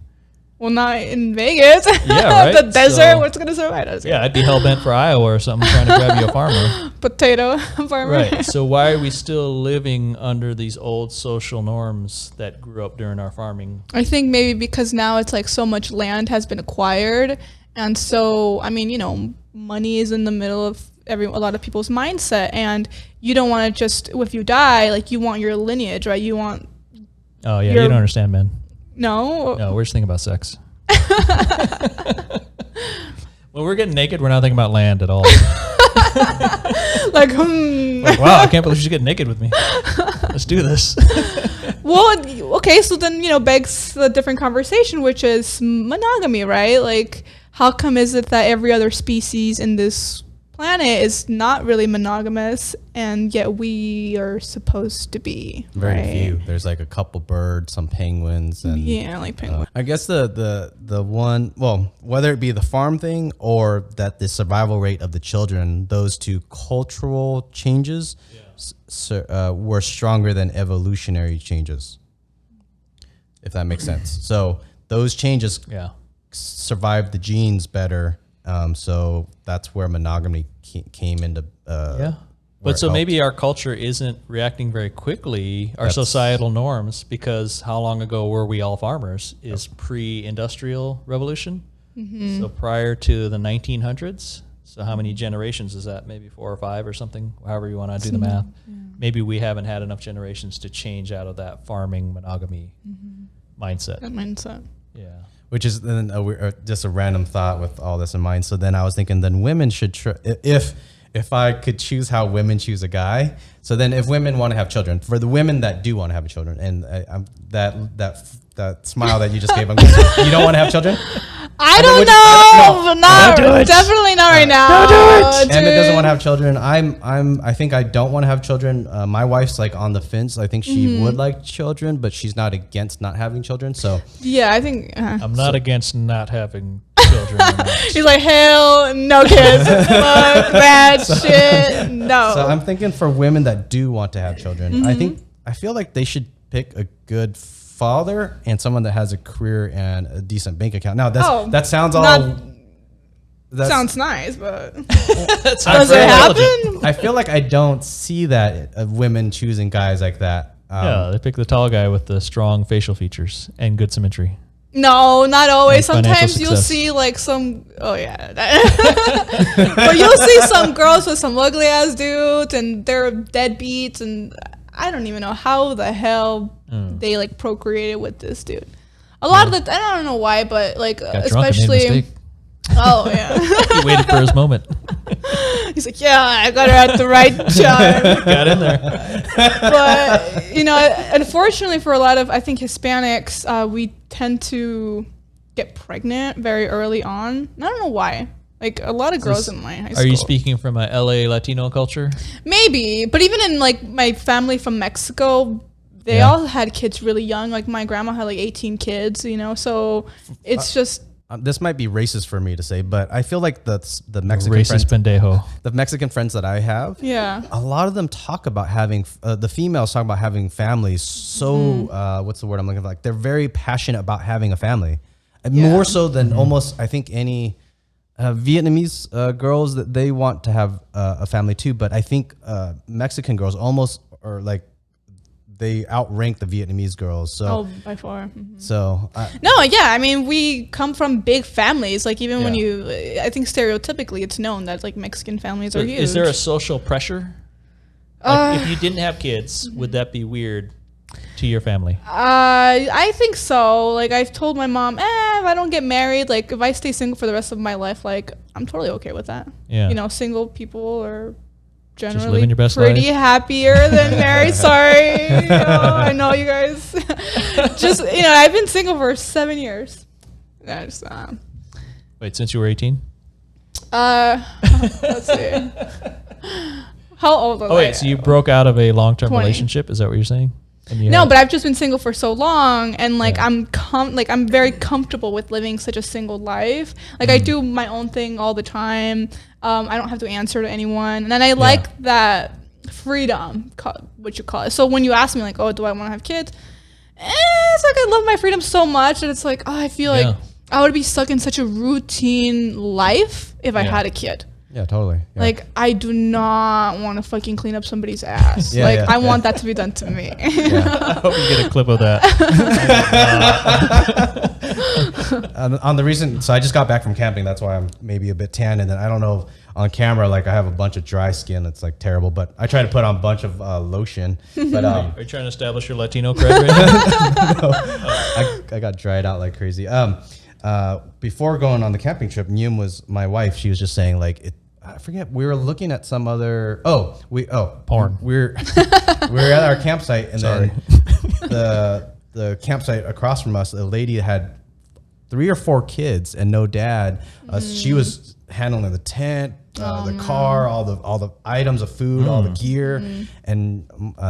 Well, not in Vegas. Yeah, right. The desert, what's going to survive us? Yeah, I'd be hell-bent for Iowa or something trying to grab you a farmer. Potato farmer. Right. So why are we still living under these old social norms that grew up during our farming? I think maybe because now it's like so much land has been acquired. And so, I mean, you know, money is in the middle of a lot of people's mindset. And you don't want to just, if you die, like you want your lineage, right? You want. Oh, yeah. You don't understand, man. No, we're just thinking about sex. When we're getting naked, we're not thinking about land at all. like, wow, I can't believe she's getting naked with me. Let's do this. Well, okay, so then, you know, begs a different conversation, which is monogamy, right? Like, how come is it that every other species in this planet is not really monogamous, and yet we are supposed to be? Very few. There's like a couple birds, some penguins, and like penguins. I guess the one, well, whether it be the farm thing or that the survival rate of the children, those two cultural changes were stronger than evolutionary changes, if that makes sense. So those changes survived the genes better. So that's where monogamy came into. But so maybe our culture isn't reacting very quickly, our societal norms, because how long ago were we all farmers? Is pre-industrial revolution. So prior to the 1900s. So how many generations is that? Maybe 4 or 5 or something, however you want to do the math. Maybe we haven't had enough generations to change out of that farming monogamy mindset. That mindset. Yeah. Which is then just a random thought with all this in mind. So then I was thinking, then women should, if if I could choose how women choose a guy, so then if women want to have children, for the women that do want to have children, and that smile that you just gave, you don't want to have children? I don't know. Definitely not right now. Don't do it. Emmett doesn't want to have children. I think I don't want to have children. My wife's like on the fence. I think she would like children, but she's not against not having children. So yeah, I think I'm not against not having children. He's like, hell no kids. Fuck that shit. No. So I'm thinking for women that do want to have children, I feel like they should pick a good father and someone that has a career and a decent bank account. Now that sounds sounds nice, but does it happen? I feel like I don't see that of women choosing guys like that. Yeah, they pick the tall guy with the strong facial features and good symmetry. No, not always. And sometimes you'll see like some. Oh yeah, but you'll see some girls with some ugly ass dudes, and they're deadbeats, and I don't even know how the hell they like procreated with this dude. A lot of the I don't know why, but like especially. Oh yeah. He waited for his moment. He's like, yeah, I got her at the right time. Got in there. But you know, unfortunately for a lot of I think Hispanics, we tend to get pregnant very early on. I don't know why. Like a lot of girls in my high school. Are you speaking from a LA Latino culture? Maybe, but even in like my family from Mexico, they all had kids really young. Like my grandma had like 18 kids, you know. So it's just. This might be racist for me to say, but I feel like the Mexican racist pendejo. The Mexican friends that I have, a lot of them talk about having the females talk about having families. So what's the word I'm looking for? Like they're very passionate about having a family, and more so than almost I think any Vietnamese girls that they want to have a family too. But I think Mexican girls almost are like. They outrank the Vietnamese girls. So by far. So I mean, we come from big families. Like even when I think stereotypically, it's known that like Mexican families are huge. Is there a social pressure? Like if you didn't have kids, would that be weird to your family? I think so. Like I've told my mom, if I don't get married, like if I stay single for the rest of my life, like I'm totally okay with that. Yeah. You know, single people are generally your best pretty life. Happier than married. Sorry. I know you guys. Just, you know, I've been single for 7 years. Wait, since you were 18? Let's see. How old was I? Oh, wait, so you broke out of a long-term relationship? Is that what you're saying? No, but I've just been single for so long, and like I'm very comfortable with living such a single life. Like I do my own thing all the time. I don't have to answer to anyone, and then I like that freedom, what you call it. So when you ask me like, oh, do I want to have kids? It's like I love my freedom so much that it's like, oh, I feel like I would be stuck in such a routine life if I had a kid. Yeah, totally. Yeah. Like, I do not want to fucking clean up somebody's ass. I want that to be done to me. I hope you get a clip of that. On the recent, so I just got back from camping. That's why I'm maybe a bit tan. And then I don't know, on camera, like I have a bunch of dry skin. It's like terrible. But I try to put on a bunch of lotion. But are you trying to establish your Latino cred right now? No, I got dried out like crazy. Before going on the camping trip, Liem was my wife. She was just saying like I forget. We were looking at some other. Porn. We're at our campsite, and then the campsite across from us, a lady had 3 or 4 kids and no dad. She was handling the tent, the car, all the items of food, all the gear, and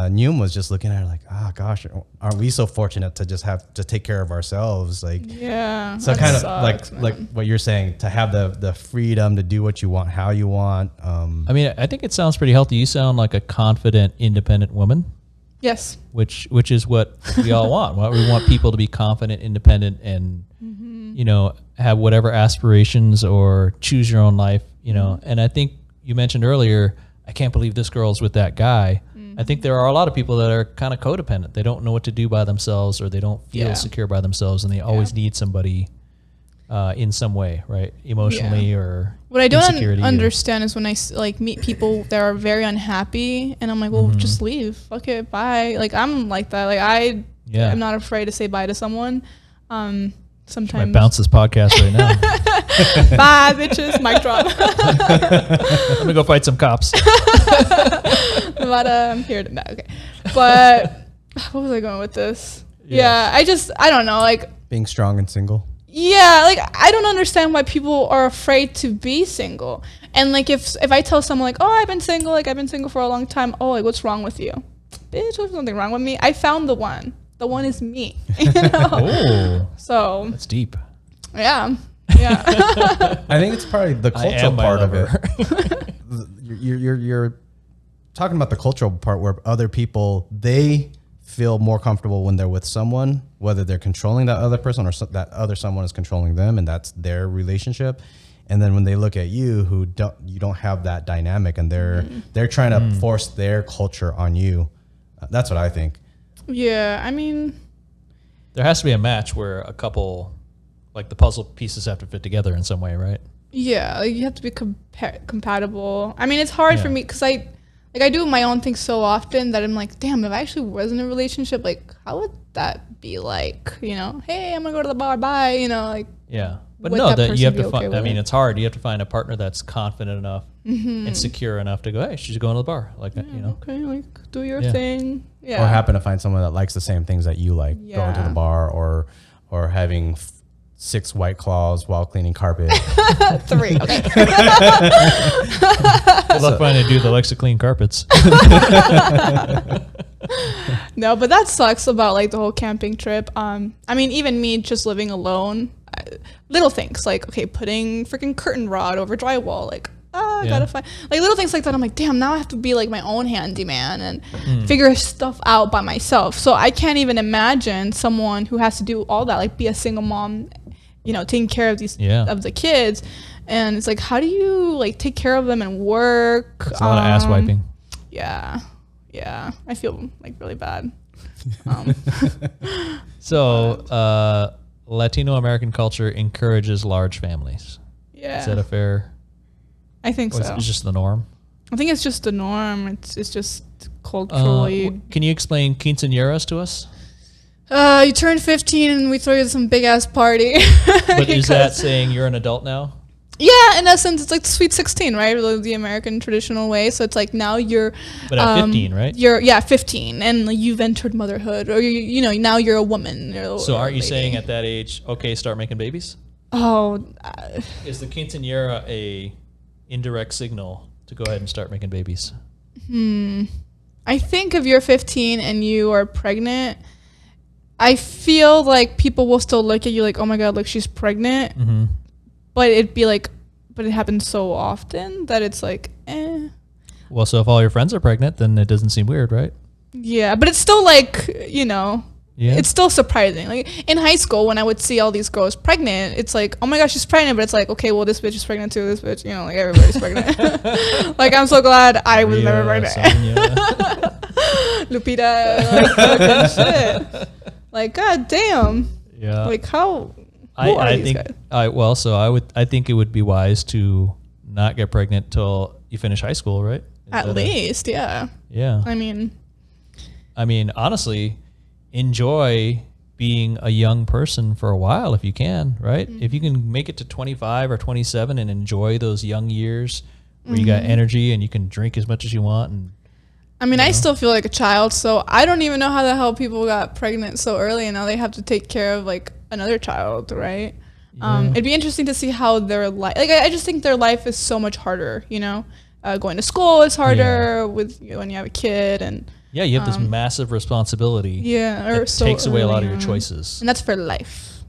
Liem was just looking at her like, oh gosh, aren't we so fortunate to just have to take care of ourselves? Like, yeah. So kind of like what you're saying, to have the freedom to do what you want, how you want. I mean, I think it sounds pretty healthy. You sound like a confident, independent woman. Yes. Which is what we all want. We want people to be confident, independent, and you know, have whatever aspirations or choose your own life. You know, and I think you mentioned earlier, I can't believe this girl's with that guy. I think there are a lot of people that are kind of codependent. They don't know what to do by themselves, or they don't feel secure by themselves, and they always need somebody in some way, right? Emotionally or what I don't understand is when I like meet people that are very unhappy, and I'm like, well, just leave. Fuck it, bye. Like I'm like that. Like I'm not afraid to say bye to someone. sometimes bounce this podcast right now. Bye, bitches. Mic drop. I'm gonna go fight some cops. But I'm here to okay. But what was I going with this? Yeah, I don't know, like being strong and single. Yeah, like I don't understand why people are afraid to be single. And like if I tell someone like, oh, I've been single for a long time. Oh, like what's wrong with you? Bitch, there's nothing wrong with me. I found the one. The one is me. You know? Oh, so that's deep. Yeah. I think it's probably the cultural part of it. You're talking about the cultural part where other people, they feel more comfortable when they're with someone, whether they're controlling that other person or that other someone is controlling them, and that's their relationship. And then when they look at you, you don't have that dynamic, and they're trying to force their culture on you. That's what I think. Yeah, I mean, there has to be a match where a couple, like the puzzle pieces have to fit together in some way, right? Yeah, like you have to be compatible. I mean, it's hard for me because I do my own thing so often that I'm like, damn, if I actually was in a relationship, like, how would that be like? You know, hey, I'm gonna go to the bar, bye. You know, like. Yeah, but no, that you have to find. I mean, it's hard. You have to find a partner that's confident enough and secure enough to go, hey, she's going to the bar, like you know. Okay, like do your thing. Yeah. Or happen to find someone that likes the same things that you like, going to the bar or having 6 White Claws while cleaning carpet. 3. Okay. Good luck finding a dude that likes to clean carpets. No, but that sucks about like the whole camping trip. I mean, even me just living alone, little things like, okay, putting freaking curtain rod over drywall, like, I gotta find like little things like that. I'm like, damn, now I have to be like my own handyman and figure stuff out by myself. So I can't even imagine someone who has to do all that, like be a single mom, you know, taking care of these of the kids. And it's like, how do you like take care of them and work? It's a lot of ass wiping. Yeah, I feel like really bad. So Latino American culture encourages large families. Yeah, is that a fair? I think so. It's just the norm. I think it's just the norm. It's just culturally. Can you explain quinceañeras to us? You turn 15 and we throw you some big ass party. But is that saying you're an adult now? Yeah, in essence, it's like the sweet 16, right? The American traditional way. So it's like now you're. But at 15, right? You're 15, and like, you've entered motherhood, or you know now you're a woman. So aren't you saying at that age, okay, start making babies? Oh. Is the quinceañera a indirect signal to go ahead and start making babies? I think if you're 15 and you are pregnant, I feel like people will still look at you like, oh my god, look, she's pregnant. But it'd be like, but it happens so often that it's like, eh. Well, so if all your friends are pregnant, then it doesn't seem weird, right? Yeah, but it's still like, you know, it's still surprising. Like in high school, when I would see all these girls pregnant, it's like, oh my gosh, she's pregnant. But it's like, okay, well, this bitch is pregnant too. This bitch, you know, like everybody's pregnant. Like, I'm so glad I was never pregnant. Lupita, like, shit. Like, god damn. Yeah. Like, how? I think I think it would be wise to not get pregnant till you finish high school, right? At least, yeah. Yeah. I mean, honestly, enjoy being a young person for a while if you can, right? If you can make it to 25 or 27 and enjoy those young years where you got energy and you can drink as much as you want. And I mean, I still feel like a child, so I don't even know how the hell people got pregnant so early and now they have to take care of like another child, right? It'd be interesting to see how their life, like I just think their life is so much harder, you know? Going to school is harder with when you have a kid, and you have this massive responsibility. Yeah, or so takes away a lot of your choices, and that's for life.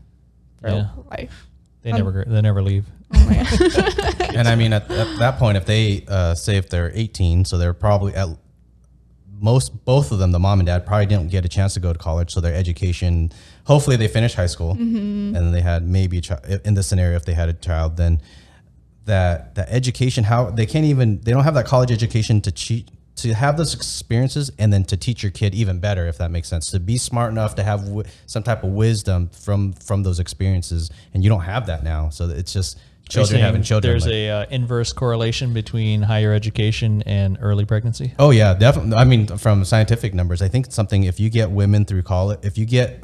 Life. They never leave. Oh my God. And I mean, at that point, if they say if they're 18, so they're probably both of them, the mom and dad, probably didn't get a chance to go to college, so their education, hopefully they finished high school, and then they had maybe a child. In this scenario, if they had a child, then that education, they don't have that college education to have those experiences and then to teach your kid even better, if that makes sense, to be smart enough to have some type of wisdom from those experiences, and you don't have that now. So it's just children having children. There's a inverse correlation between higher education and early pregnancy. Oh yeah, definitely. I mean, from scientific numbers, I think it's something, if you get women through college, if you get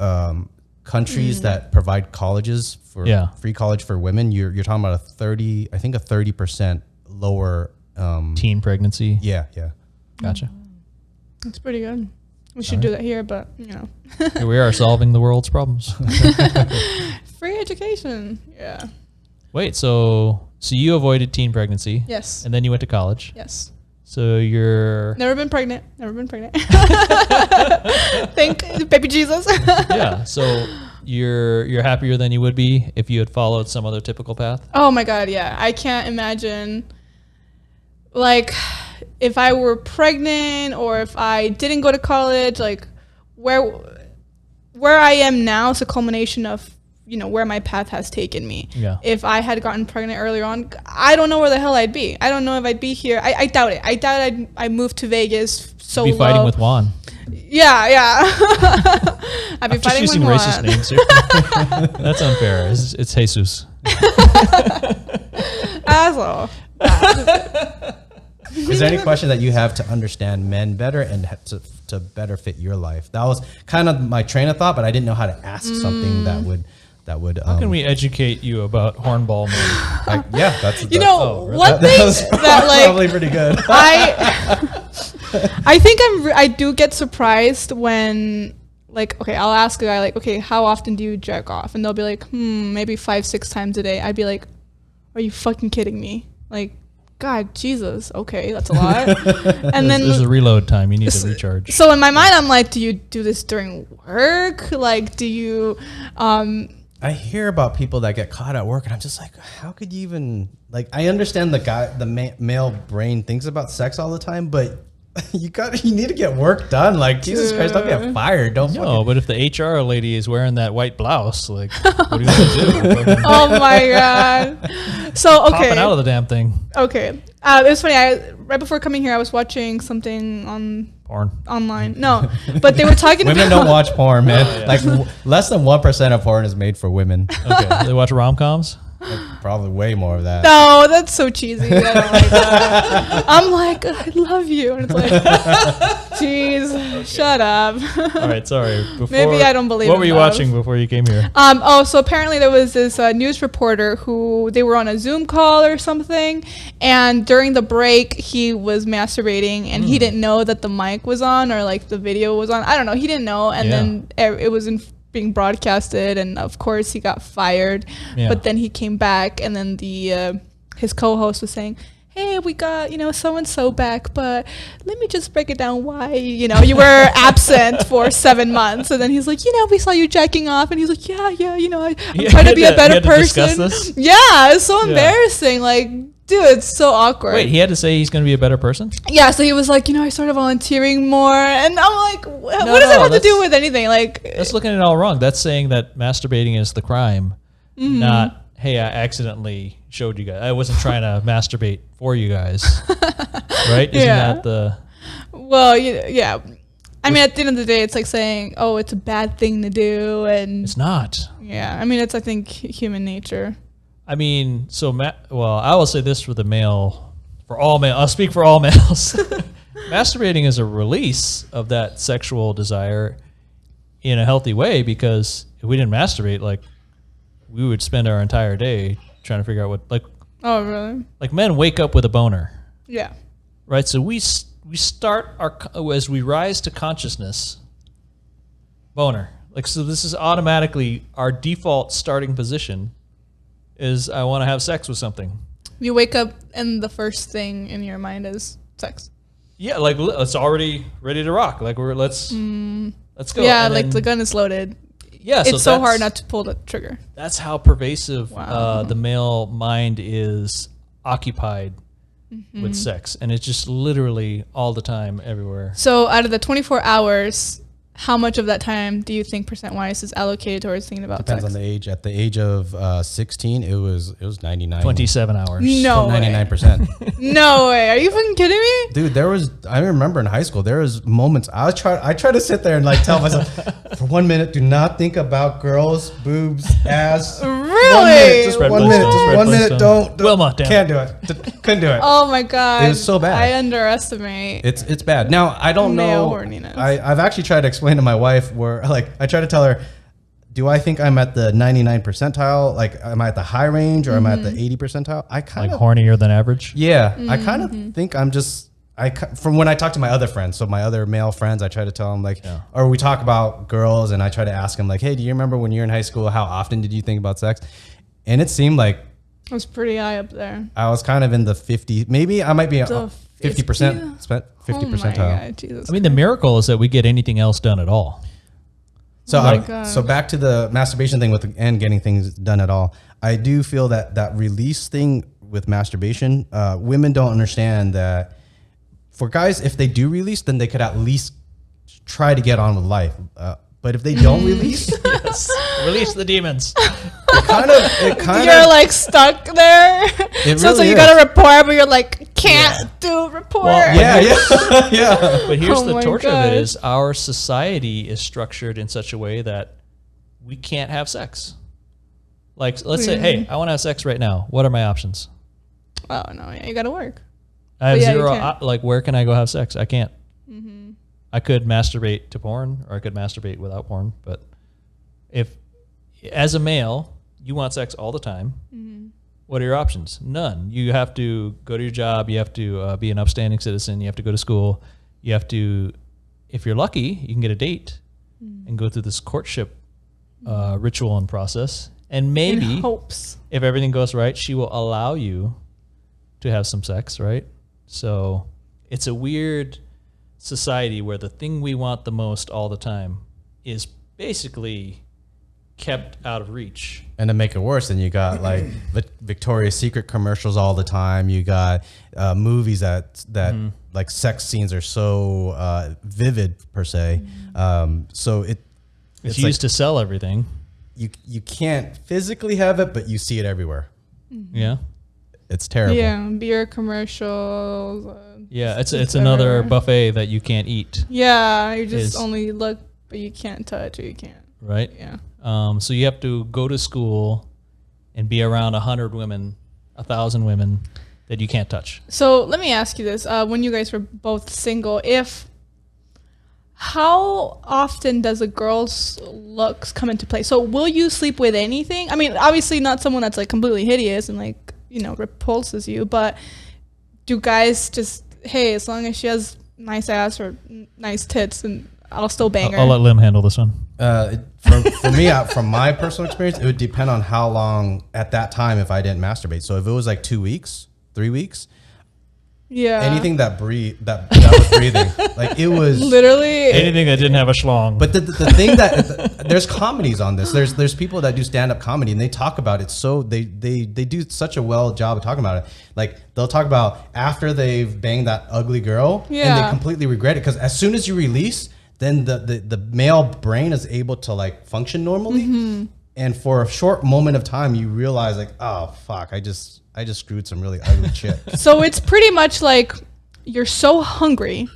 countries that provide colleges for free college for women, you're talking about a 30% lower teen pregnancy. Yeah. Gotcha. That's pretty good. We should do that here, but here we are solving the world's problems. Free education. Yeah. Wait, so you avoided teen pregnancy. Yes. And then you went to college. Yes. So you're never been pregnant. Thank baby Jesus. Yeah. So you're happier than you would be if you had followed some other typical path? Oh my God, yeah. I can't imagine, like, if I were pregnant or if I didn't go to college, like, where I am now is a culmination of, you know, where my path has taken me. Yeah. If I had gotten pregnant earlier on, I don't know where the hell I'd be. I don't know if I'd be here. I doubt it. I doubt I moved to Vegas solo. You'd be fighting with Juan. Yeah. I'd be fighting with Juan. I'm just using racist names here. That's unfair. It's Jesus. Asshole. Is there any question that you have to understand men better and to better fit your life? That was kind of my train of thought, but I didn't know how to ask something that would. How can we educate you about hornball men? That's one thing that like probably pretty good. I think I do get surprised when, like, okay, I'll ask a guy, like, okay, how often do you jerk off? And they'll be like, maybe 5-6 times a day. I'd be like, are you fucking kidding me? Like, God, Jesus, okay, that's a lot. And then there's a reload time. You need to recharge. So in my mind, I'm like, do you do this during work? Like, do you? I hear about people that get caught at work, and I'm just like, how could you even, like, I understand the male brain thinks about sex all the time, but you need to get work done. Like, Jesus Christ, don't get fired. But if the HR lady is wearing that white blouse, like, what are you gonna do? Oh my God. So, okay. Popping out of the damn thing. Okay. It was funny. Right before coming here, I was watching something on online. No, but they were talking women about... don't watch porn, man. Like, less than 1% of porn is made for women. Okay. They watch rom-coms? Like, probably way more of that. No, that's so cheesy. I don't like that. I'm like, I love you. And it's like, jeez, shut up. All right, sorry. Maybe I don't believe What were you watching before you came here? So apparently there was this news reporter who, they were on a Zoom call or something, and during the break, he was masturbating, and he didn't know that the mic was on or, like, the video was on. I don't know. He didn't know, and then it was being broadcasted, and of course he got fired. But then he came back, and then his co-host was saying, hey, we got, so and so back, but let me just break it down why, you were absent for 7 months. And then he's like, we saw you jacking off, and he's like, I'm trying to be a better person. Yeah, it's so embarrassing. Like, dude, it's so awkward. Wait, he had to say he's going to be a better person? Yeah, so he was like, I started volunteering more. And I'm like, what does that have to do with anything? Like, that's looking at it all wrong. That's saying that masturbating is the crime, not, hey, I accidentally showed you guys. I wasn't trying to masturbate for you guys. Right? Isn't that the... Well, yeah. I mean, at the end of the day, it's like saying, oh, it's a bad thing to do. And it's not. Yeah. I mean, it's, I think, human nature. I mean, I will say this for all male. I'll speak for all males. Masturbating is a release of that sexual desire in a healthy way, because if we didn't masturbate, like, we would spend our entire day trying to figure out what, like... Oh, really? Like, men wake up with a boner. Yeah. Right? So we start as we rise to consciousness, boner. Like, so this is automatically our default starting position is I want to have sex with something. You wake up and the first thing in your mind is sex. Yeah, like, it's already ready to rock. Like, let's go. Yeah, like the gun is loaded. Yeah, it's so hard not to pull the trigger. That's how pervasive the male mind is occupied with sex, and it's just literally all the time, everywhere. So out of the 24 hours, how much of that time do you think percent-wise is allocated towards thinking about Depends sex? on the age. At the age of 16, it was 99. 27 hours. No 99%. No way. Are you fucking kidding me? Dude, I remember in high school, there was moments I try to sit there and, like, tell myself, for 1 minute, do not think about girls, boobs, ass. Really? Just 1 minute. Just 1 minute. Don't. Wilma, damn. Can't do it. Couldn't do it. Oh my God. It was so bad. I underestimate. It's bad. Now, I don't male know. horniness. I've actually tried to explain to my wife where, like, I try to tell her, do I think I'm at the 99 percentile? Like, am I at the high range or am I at the 80 percentile? I kind of hornier than average. Yeah, I kind of think I'm just. From when I talk to my other friends, so my other male friends, I try to tell them or we talk about girls, and I try to ask them like, hey, do you remember when you were in high school? How often did you think about sex? And it seemed like it was pretty high up there. I was kind of in the 50. Maybe I might be 50%. 50 percentile. God, Jesus I mean, the miracle is that we get anything else done at all. So so back to the masturbation thing and getting things done at all. I do feel that release thing with masturbation, women don't understand that. For guys, if they do release, then they could at least try to get on with life. But if they don't release, release the demons. It kind you're like stuck there. So you got to report, but you're like can't do report. Well, yeah. But here's the torture of it: is our society is structured in such a way that we can't have sex. Like, let's say, hey, I want to have sex right now. What are my options? Oh no, you got to work. I have zero. Like, where can I go have sex? I can't. I could masturbate to porn, or I could masturbate without porn. But if, as a male, you want sex all the time, what are your options? None. You have to go to your job. You have to be an upstanding citizen. You have to go to school. You have to, if you're lucky, you can get a date and go through this courtship ritual and process. And maybe, if everything goes right, she will allow you to have some sex, right? So it's a weird society where the thing we want the most all the time is basically kept out of reach. And to make it worse, then you got like Victoria's Secret commercials all the time. You got movies that like sex scenes are so vivid per se. So it's used to sell everything. You can't physically have it, but you see it everywhere. Yeah. It's terrible. Yeah, beer commercials. Yeah, it's another buffet that you can't eat. Yeah, you just only look, but you can't touch or you can't. Right? Yeah. So you have to go to school and be around 100 women, 1,000 women that you can't touch. So let me ask you this. When you guys were both single, how often does a girl's looks come into play? So will you sleep with anything? I mean, obviously not someone that's like completely hideous and like, repulses you, but do guys just, hey, as long as she has nice ass or nice tits, and I'll still bang her? I'll let Liem handle this one. For me, from my personal experience, it would depend on how long at that time if I didn't masturbate. So if it was like 2 weeks, 3 weeks, anything that was breathing, like it was literally anything that didn't have a schlong. But the thing that there's comedies on this. There's people that do stand up comedy and they talk about it. So they do such a well job of talking about it. Like they'll talk about after they've banged that ugly girl and they completely regret it because as soon as you release, then the male brain is able to like function normally. And for a short moment of time, you realize like, oh fuck, I just screwed some really ugly chick. So it's pretty much like you're so hungry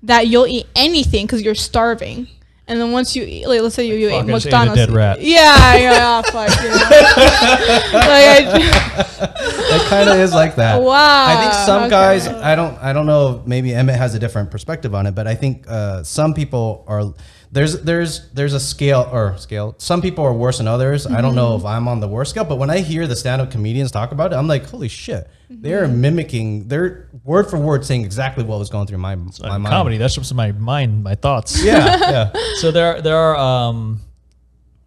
that you'll eat anything because you're starving. And then once you eat, like, let's say you ate McDonald's. Ate a dead rat. Yeah, fuck. It kind of is like that. Wow. I think some guys, I don't know, maybe Emmett has a different perspective on it, but I think some people are, there's a scale. Some people are worse than others. I don't know if I'm on the worst scale, but when I hear the stand-up comedians talk about it, I'm like, holy shit. They're mimicking, they're word for word saying exactly what was going through my mind. Comedy, that's just my mind, my thoughts. Yeah. So there are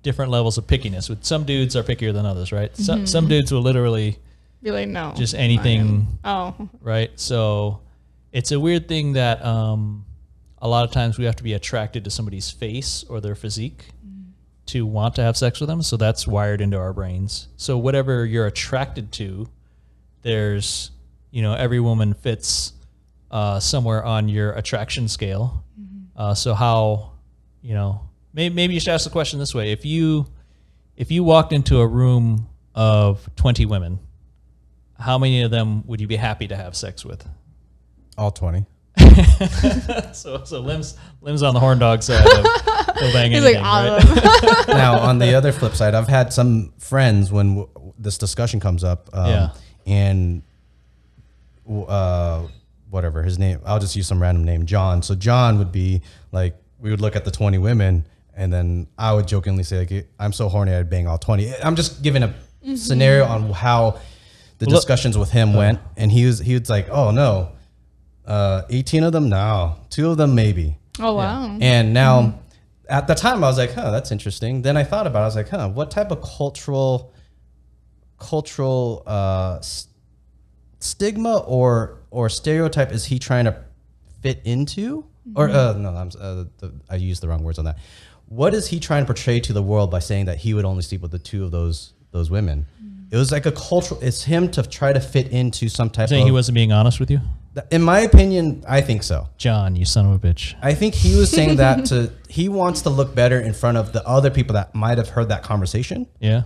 different levels of pickiness. With some dudes are pickier than others, right? Some dudes will literally be like, no, just anything. Oh, right. So it's a weird thing that a lot of times we have to be attracted to somebody's face or their physique to want to have sex with them. So that's wired into our brains. So whatever you're attracted to, there's, every woman fits somewhere on your attraction scale. So how, maybe you should ask the question this way. If you walked into a room of 20 women, how many of them would you be happy to have sex with? All 20. So Liem's on the horn dog side of he'll bang anything, like, right? Now, on the other flip side, I've had some friends when this discussion comes up, and whatever his name, I'll just use some random name, John. So John would be like, we would look at the 20 women And then I would jokingly say, like, I'm so horny, I'd bang all 20. I'm just giving a scenario on how the discussions with him went. And he was like, oh, no, 18 of them? No. 2 of them, maybe. Oh, wow. And now, at the time, I was like, that's interesting. Then I thought about it. I was like, what type of cultural stigma or stereotype is he trying to fit into? Or I used the wrong words on that. What is he trying to portray to the world by saying that he would only sleep with the 2 of those women? It was like a cultural. It's him to try to fit into some type. Saying he wasn't being honest with you. In my opinion, I think so. John, you son of a bitch. I think he was saying that he wants to look better in front of the other people that might have heard that conversation. Yeah.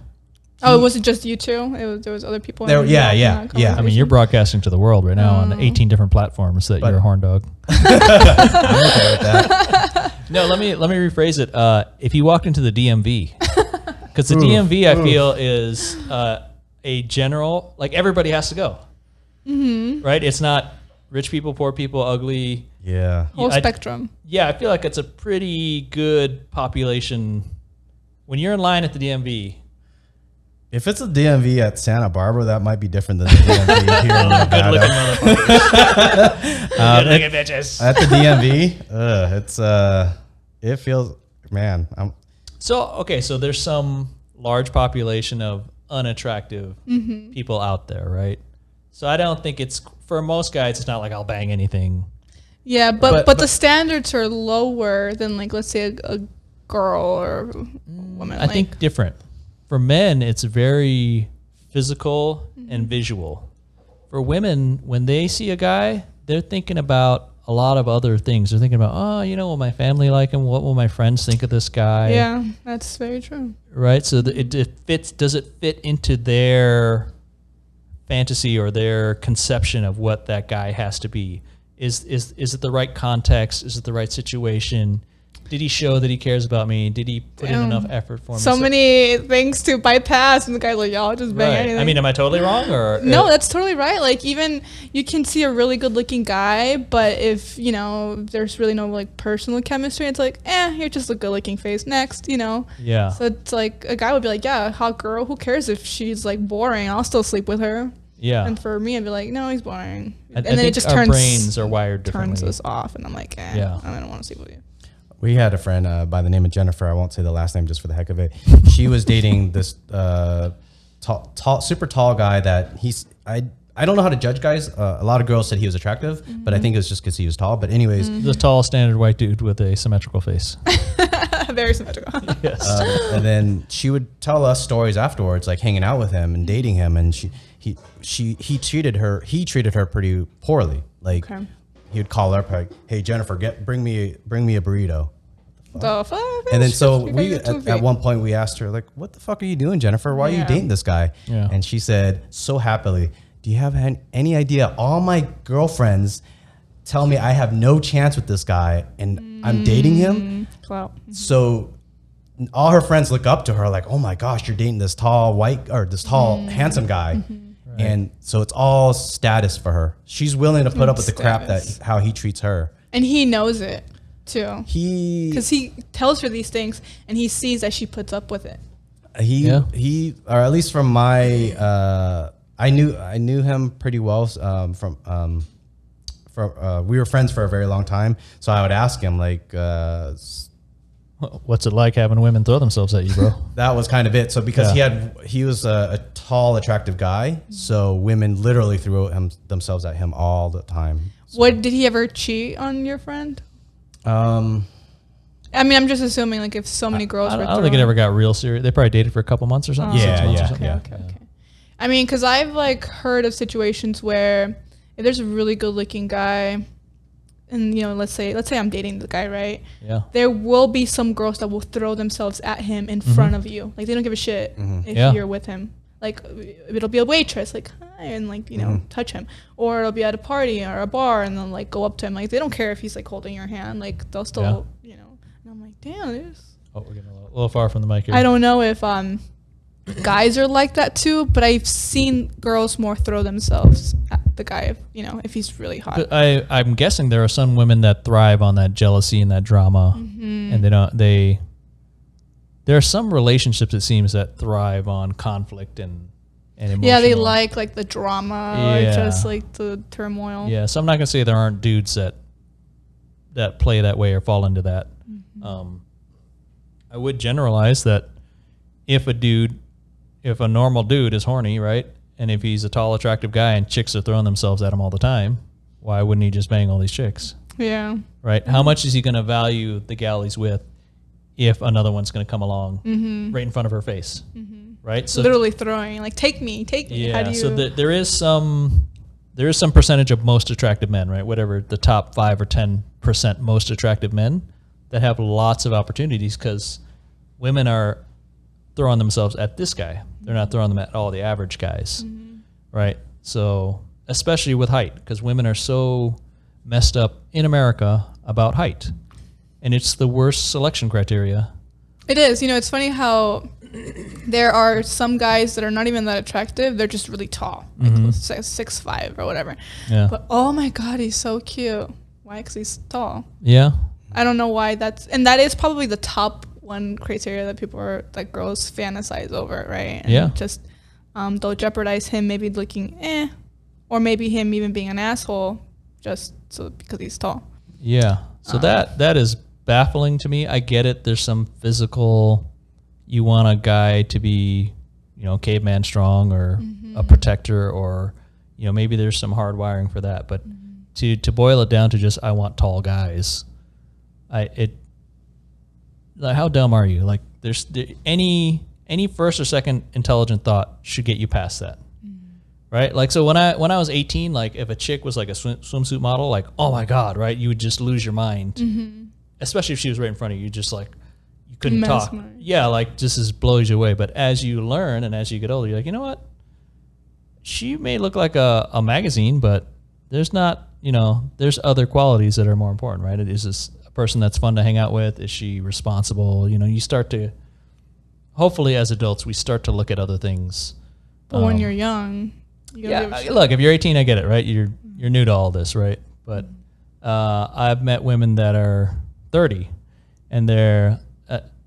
It wasn't just you two. There was other people. There, yeah. I mean, you're broadcasting to the world right now on 18 different platforms that you're a horn dog. I'm okay with that. No, let me rephrase it. If you walked into the DMV, because the DMV I feel is a general, like everybody has to go, right? It's not rich people, poor people, ugly. Yeah, whole spectrum. I feel like it's a pretty good population when you're in line at the DMV. If it's a DMV at Santa Barbara, that might be different than the DMV here in Nevada. Good looking motherfuckers. Good looking bitches. At the DMV, it feels, man. So there's some large population of unattractive people out there, right? So I don't think it's, for most guys, it's not like I'll bang anything. Yeah, but the standards are lower than, like, let's say a girl or a woman. I think different. For men, it's very physical and visual. For women, when they see a guy, they're thinking about a lot of other things. They're thinking about, will my family like him? What will my friends think of this guy? Yeah, that's very true. Right? So it fits. Does it fit into their fantasy or their conception of what that guy has to be? Is it the right context? Is it the right situation? Did he show that he cares about me? Did he put in enough effort for me? So many things to bypass, and the guy's like, y'all just bang anything. I mean, am I totally wrong? Or no, that's totally right. Like, even you can see a really good looking guy, but if, there's really no, like, personal chemistry, it's like, you're just a good looking face. Next, Yeah. So it's like, a guy would be like, yeah, hot girl, who cares if she's, like, boring? I'll still sleep with her. Yeah. And for me, I'd be like, no, he's boring. And then it just our brains are wired differently. Turns us off, and I'm like, I don't want to sleep with you. We had a friend by the name of Jennifer. I won't say the last name just for the heck of it. She was dating this tall, super tall guy that I don't know how to judge guys. A lot of girls said he was attractive, but I think it was just because he was tall. But anyways. The tall, standard white dude with a symmetrical face. Very symmetrical. Yes. And then she would tell us stories afterwards, like hanging out with him and dating him. And he treated her pretty poorly. Like, he would call her up like, "Hey Jennifer, bring me a burrito." The fuck? And then so at one point we asked her, like, "What the fuck are you doing, Jennifer? Why are you dating this guy?" Yeah. And she said so happily, "Do you have any idea? All my girlfriends tell me I have no chance with this guy, and I'm dating him." Wow. So all her friends look up to her like, "Oh my gosh, you're dating this tall handsome guy." And so it's all status for her. She's willing to put up with the crap how he treats her. And he knows it too. Because he tells her these things, and he sees that she puts up with it. He or at least from my I knew him pretty well we were friends for a very long time. So I would ask him like, what's it like having women throw themselves at you, bro? That was kind of it. So because he was a tall, attractive guy, so women literally threw themselves at him all the time. So. What, did he ever cheat on your friend? I mean, I'm just assuming, like, if so many girls. I don't think it ever got real serious. They probably dated for a couple months or something. Yeah. Okay. I mean, because I've, like, heard of situations where if there's a really good-looking guy. And, let's say I'm dating the guy, right? Yeah. There will be some girls that will throw themselves at him in front of you. Like, they don't give a shit if you're with him. Like, it'll be a waitress, like, hi, and, like, touch him. Or it'll be at a party or a bar, and then, like, go up to him. Like, they don't care if he's, like, holding your hand. Like, they'll still, And I'm like, damn, this. Oh, we're getting a little far from the mic here. I don't know if guys are like that, too, but I've seen girls more throw themselves at the guy, if he's really hot. But I'm guessing there are some women that thrive on that jealousy and that drama, and there are some relationships, it seems, that thrive on conflict and emotional. Yeah, they like the drama or just like the turmoil. Yeah, so I'm not going to say there aren't dudes that play that way or fall into that. Mm-hmm. I would generalize that if a normal dude is horny, right, and if he's a tall, attractive guy and chicks are throwing themselves at him all the time, why wouldn't he just bang all these chicks? Yeah. Right? Mm-hmm. How much is he going to value the gal he's with if another one's going to come along right in front of her face? Mm-hmm. Right? So literally throwing, like, take me. Yeah. How do you... So there is some percentage of most attractive men, right? Whatever the top 5 or 10% most attractive men that have lots of opportunities because women are throwing themselves at this guy. They're not throwing them at all the average guys, right? So especially with height, because women are so messed up in America about height, and it's the worst selection criteria. It is. You know, it's funny how there are some guys that are not even that attractive. They're just really tall, like 6'5" or whatever. Yeah. But oh my God, he's so cute. Why? Because he's tall. Yeah. I don't know why and that is probably the top one criteria that people are, like, girls fantasize over, right? And yeah. Just they'll jeopardize him maybe looking or maybe him even being an asshole just so because he's tall. Yeah. So that is baffling to me. I get it. There's some physical, you want a guy to be, caveman strong or a protector, or, maybe there's some hard wiring for that. But to boil it down to just, I want tall guys. How dumb are you? Like, any first or second intelligent thought should get you past that. Right? Like, so when I was 18, like, if a chick was like a swimsuit model, like, oh my God, right? You would just lose your mind. Especially if she was right in front of you, just like, you couldn't talk. Yeah, like, just blows you away. But as you learn and as you get older, you're like, you know what? She may look like a magazine, but there's not, there's other qualities that are more important, right? Is this a person that's fun to hang out with? Is she responsible? You start to, hopefully as adults, we start to look at other things. But when you're young, look, if you're 18, I get it, right? You're new to all this, right? But I've met women that are 30, and they're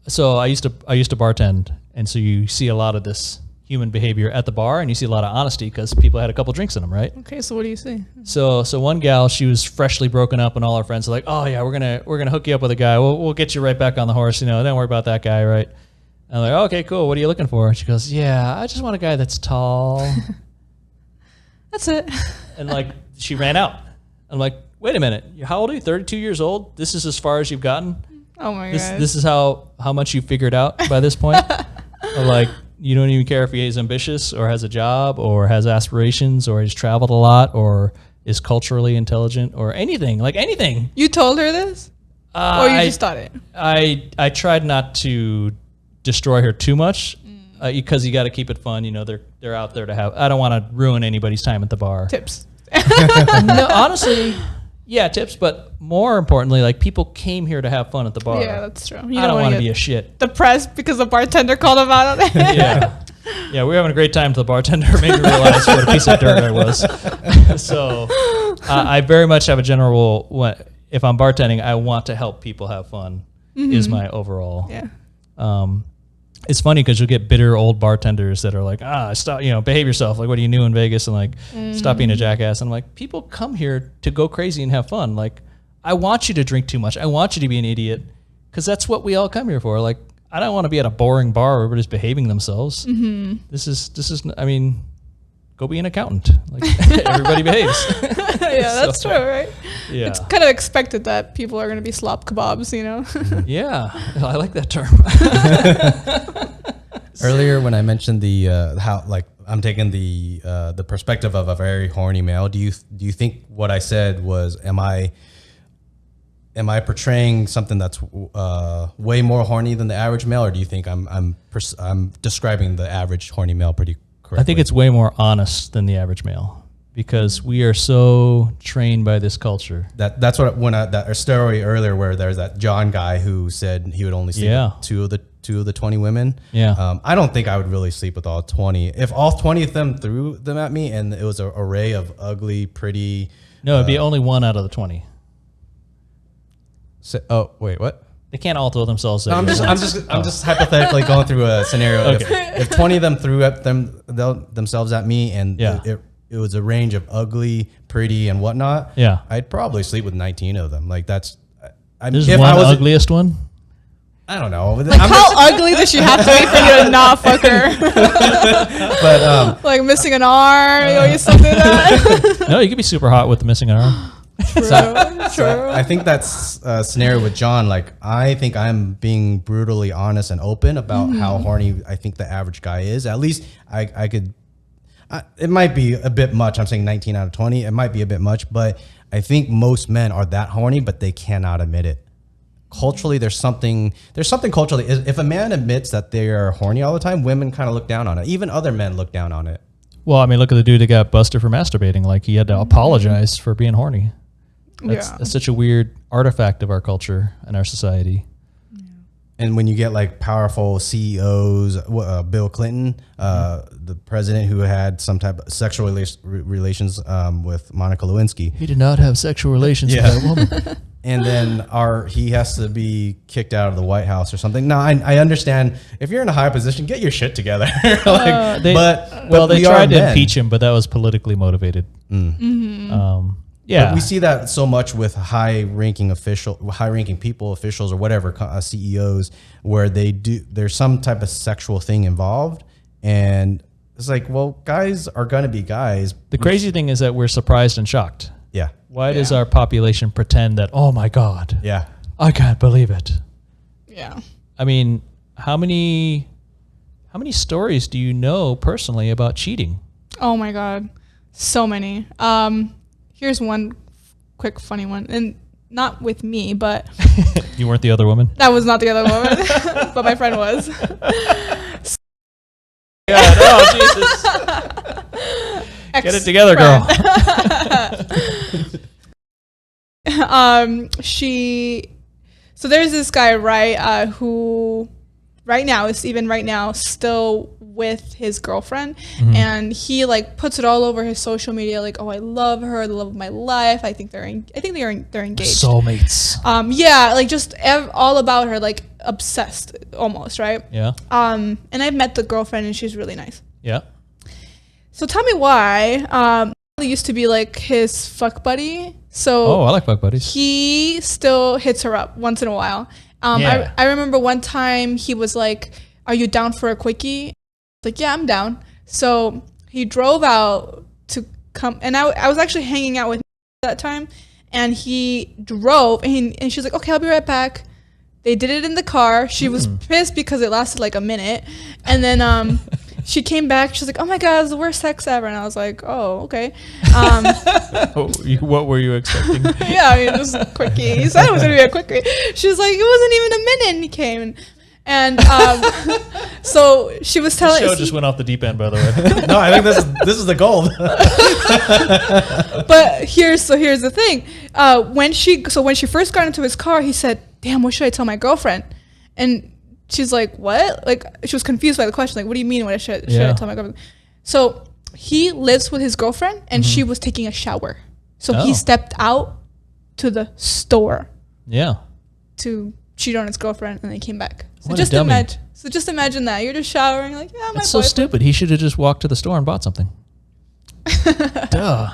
so I used to bartend, and so you see a lot of this human behavior at the bar, and you see a lot of honesty because people had a couple drinks in them, right? Okay, so what do you see? So one gal, she was freshly broken up, and all her friends are like, "Oh yeah, we're gonna hook you up with a guy. We'll get you right back on the horse. Don't worry about that guy, right?" And I'm like, "Okay, cool. What are you looking for?" She goes, "Yeah, I just want a guy that's tall." That's it. And like, she ran out. I'm like, wait a minute. How old are you? 32 years old? This is as far as you've gotten? Oh my God. This is how much you figured out by this point? Like, you don't even care if he is ambitious or has a job or has aspirations or he's traveled a lot or is culturally intelligent or anything, like anything. You told her this? Or you just thought it? I tried not to destroy her too much. Because you got to keep it fun, they're out there to have. I don't want to ruin anybody's time at the bar. Tips. No, honestly, yeah, tips. But more importantly, like, people came here to have fun at the bar. Yeah, that's true. I don't want to be a shit. Depressed because the bartender called him out on it. Yeah, we were having a great time. The bartender made me realize what a piece of dirt I was. So I very much have a general rule. If I'm bartending, I want to help people have fun. Is my overall. Yeah. It's funny because you'll get bitter old bartenders that are like, stop, behave yourself. Like, what are you new in Vegas? And like, stop being a jackass. And I'm like, people come here to go crazy and have fun. Like, I want you to drink too much. I want you to be an idiot because that's what we all come here for. Like, I don't want to be at a boring bar where everybody's behaving themselves. This is, I mean, go be an accountant. Like, everybody behaves. Yeah, that's true, right? Yeah. It's kind of expected that people are going to be slop kebabs, Yeah, I like that term. Earlier, when I mentioned the how, like, I'm taking the perspective of a very horny male, do you think what I said was, am I portraying something that's way more horny than the average male, or do you think I'm describing the average horny male pretty correctly? I think it's way more honest than the average male because we are so trained by this culture. That's what that story earlier where there's that John guy who said he would only sleep with two of the 20 women. Yeah. I don't think I would really sleep with all 20. If all 20 of them threw them at me and it was an array of ugly, pretty. No, it'd be only one out of the 20. Oh, wait, what? They can't all throw themselves. No, I'm just hypothetically going through a scenario. Okay. If 20 of them threw up themselves at me, and it was a range of ugly, pretty, and whatnot. Yeah, I'd probably sleep with 19 of them. Like that's. There's one ugliest one. I don't know. Like how ugly does she have to be for you to not fuck her? But like missing an arm or something like that. No, you could be super hot with missing an arm. True. So I think that's a scenario with John. Like I think I'm being brutally honest and open about how horny I think the average guy is. At least I could. It might be a bit much. I'm saying 19 out of 20. It might be a bit much, but I think most men are that horny, but they cannot admit it. Culturally, there's something culturally. If a man admits that they are horny all the time, women kind of look down on it. Even other men look down on it. Well, I mean, look at the dude that got busted for masturbating. Like he had to apologize for being horny. That's such a weird artifact of our culture and our society. And when you get like powerful CEOs, Bill Clinton, the president who had some type of sexual relations with Monica Lewinsky. He did not have sexual relations with that woman. And then he has to be kicked out of the White House or something. Now, I understand if you're in a high position, get your shit together. They tried to impeach him, but that was politically motivated. But we see that so much with high-ranking people, officials, or whatever, CEOs, where there's some type of sexual thing involved, and it's like, well, guys are gonna be guys. The crazy thing is that we're surprised and shocked. Yeah. Why does our population pretend that, oh my God, I can't believe it? Yeah. I mean, how many stories do you know personally about cheating? Oh my God, so many. Here's one quick funny one, and not with me, but you weren't the other woman. That was not the other woman, but my friend was. God, oh Jesus! Get it together, girl. So there's this guy, right, who right now still with his girlfriend, and he like puts it all over his social media, like, oh, I love her, the love of my life. I think they're engaged, soulmates. Like just all about her, like obsessed almost, right? Yeah. And I've met the girlfriend, and she's really nice. Yeah. So tell me why. He used to be like his fuck buddy. So I like fuck buddies. He still hits her up once in a while. I remember one time he was like, "Are you down for a quickie?" Like, yeah, I'm down. So he drove out to come, and I was actually hanging out with him at that time, and he drove, and she was like, okay, I'll be right back. They did it in the car. She was pissed because it lasted like a minute, and then she came back. She was like, oh my God, it's the worst sex ever. And I was like, oh, okay. What were you expecting? Yeah, I mean, just a quickie. He said it was going to be a quickie. She was like, it wasn't even a minute, and he came. And so she was telling. The show just went off the deep end, by the way. No, I think this is the gold. But here's the thing. When she first got into his car, he said, "Damn, what should I tell my girlfriend?" And she's like, "What?" Like she was confused by the question. Like, what do you mean? What should I tell my girlfriend? So he lives with his girlfriend, and she was taking a shower. So he stepped out to the store. Yeah. To cheat on his girlfriend, and they came back. So just imagine that you're just showering, like, yeah, my It's so stupid. He should have just walked to the store and bought something. Duh.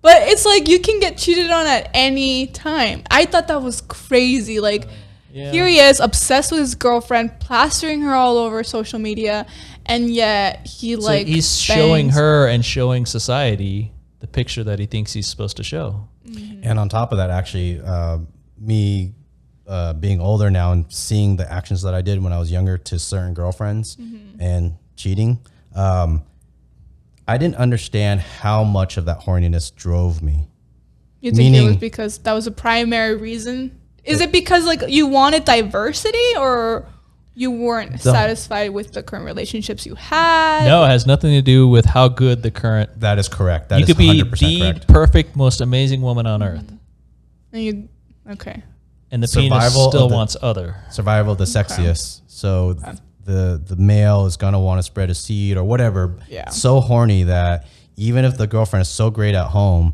But it's like you can get cheated on at any time. I thought that was crazy. Like, here he is, obsessed with his girlfriend, plastering her all over social media, and yet he's showing her and showing society the picture that he thinks he's supposed to show. And on top of that, actually, me being older now and seeing the actions that I did when I was younger to certain girlfriends and cheating, I didn't understand how much of that horniness drove me. You think it was because that was a primary reason? Is it because like you wanted diversity, or you weren't satisfied with the current relationships you had? No, it has nothing to do with how good the current. That is correct. You could be the perfect, most amazing woman on earth. Okay. And the penis still wants other. Survival of the sexiest. So the male is going to want to spread a seed or whatever. Yeah. So horny that even if the girlfriend is so great at home,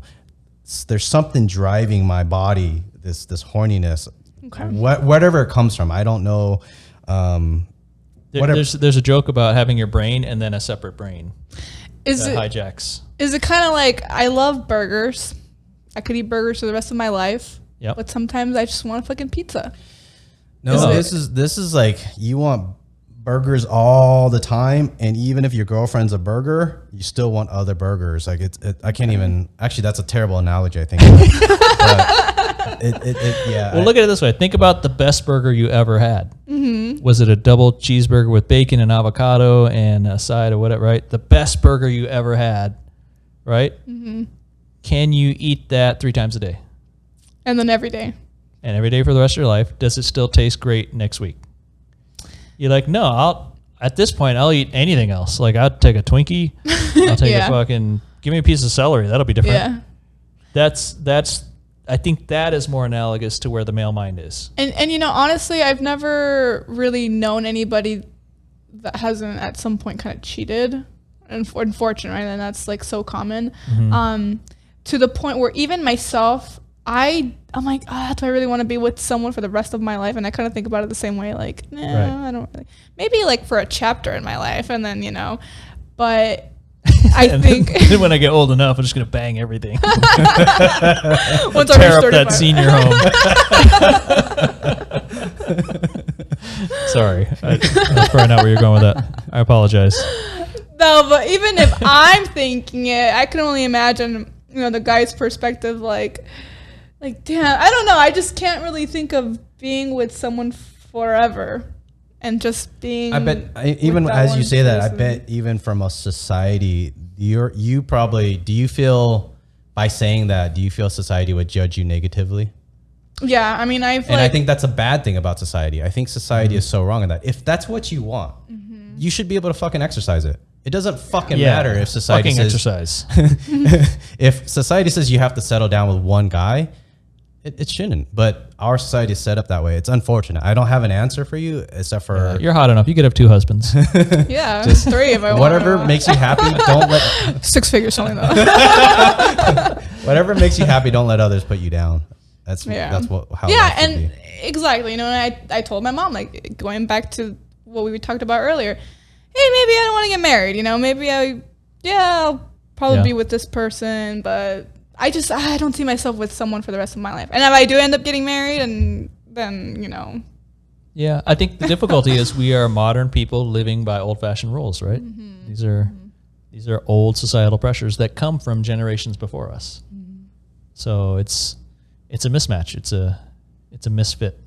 there's something driving my body, this horniness Okay. Whatever it comes from. I don't know. There's a joke about having your brain and then a separate brain. Hijacks. Is it kind of like, I love burgers. I could eat burgers for the rest of my life. Yep. But sometimes I just want a fucking pizza. No, this is like, you want burgers all the time, and even if your girlfriend's a burger, you still want other burgers. Like I can't even. Actually, that's a terrible analogy, I think. Yeah. Well, look at it this way. Think about the best burger you ever had. Mm-hmm. Was it a double cheeseburger with bacon and avocado and a side or whatever? Right, the best burger you ever had. Right. Mm-hmm. Can you eat that 3 times a day? And then every day. And every day for the rest of your life. Does it still taste great next week? You're like, no, at this point, I'll eat anything else. Like, I'll take a Twinkie. I'll take a fucking, give me a piece of celery. That'll be different. Yeah. I think that is more analogous to where the male mind is. And you know, honestly, I've never really known anybody that hasn't at some point kind of cheated. Unfortunately, right? And that's like so common. Mm-hmm. To the point where even myself, I'm like, do I really want to be with someone for the rest of my life? And I kind of think about it the same way, like, no, right. I don't really. Maybe like for a chapter in my life, and then, you know, but I think then when I get old enough, I'm just gonna bang everything. Once tear up that senior home. Sorry, that's probably not where you're going with that. I apologize. No, but even if I'm thinking it, I can only imagine, you know, the guy's perspective, like, damn, I don't know. I just can't really think of being with someone forever and just being. I bet even as you say that, I bet even from a society, you probably, do you feel society would judge you negatively? Yeah, I mean, I think that's a bad thing about society. I think society is so wrong in that. If that's what you want, you should be able to fucking exercise it. It doesn't fucking matter if society says exercise. If society says you have to settle down with one guy, it shouldn't. But our society is set up that way. It's unfortunate. I don't have an answer for you except for you're hot enough. You could have 2 husbands. Yeah, just 3 if I want. Whatever makes you happy. Don't let 6 figures something though. Whatever makes you happy. Don't let others put you down. That's how. Yeah, and exactly. You know, I told my mom, like, going back to what we talked about earlier. Hey, maybe I don't want to get married. You know, maybe I'll probably be with this person, but I don't see myself with someone for the rest of my life. And if I do end up getting married, and then, you know. Yeah, I think the difficulty is we are modern people living by old-fashioned rules, right? Mm-hmm. These are old societal pressures that come from generations before us. Mm-hmm. So it's a mismatch. It's a misfit.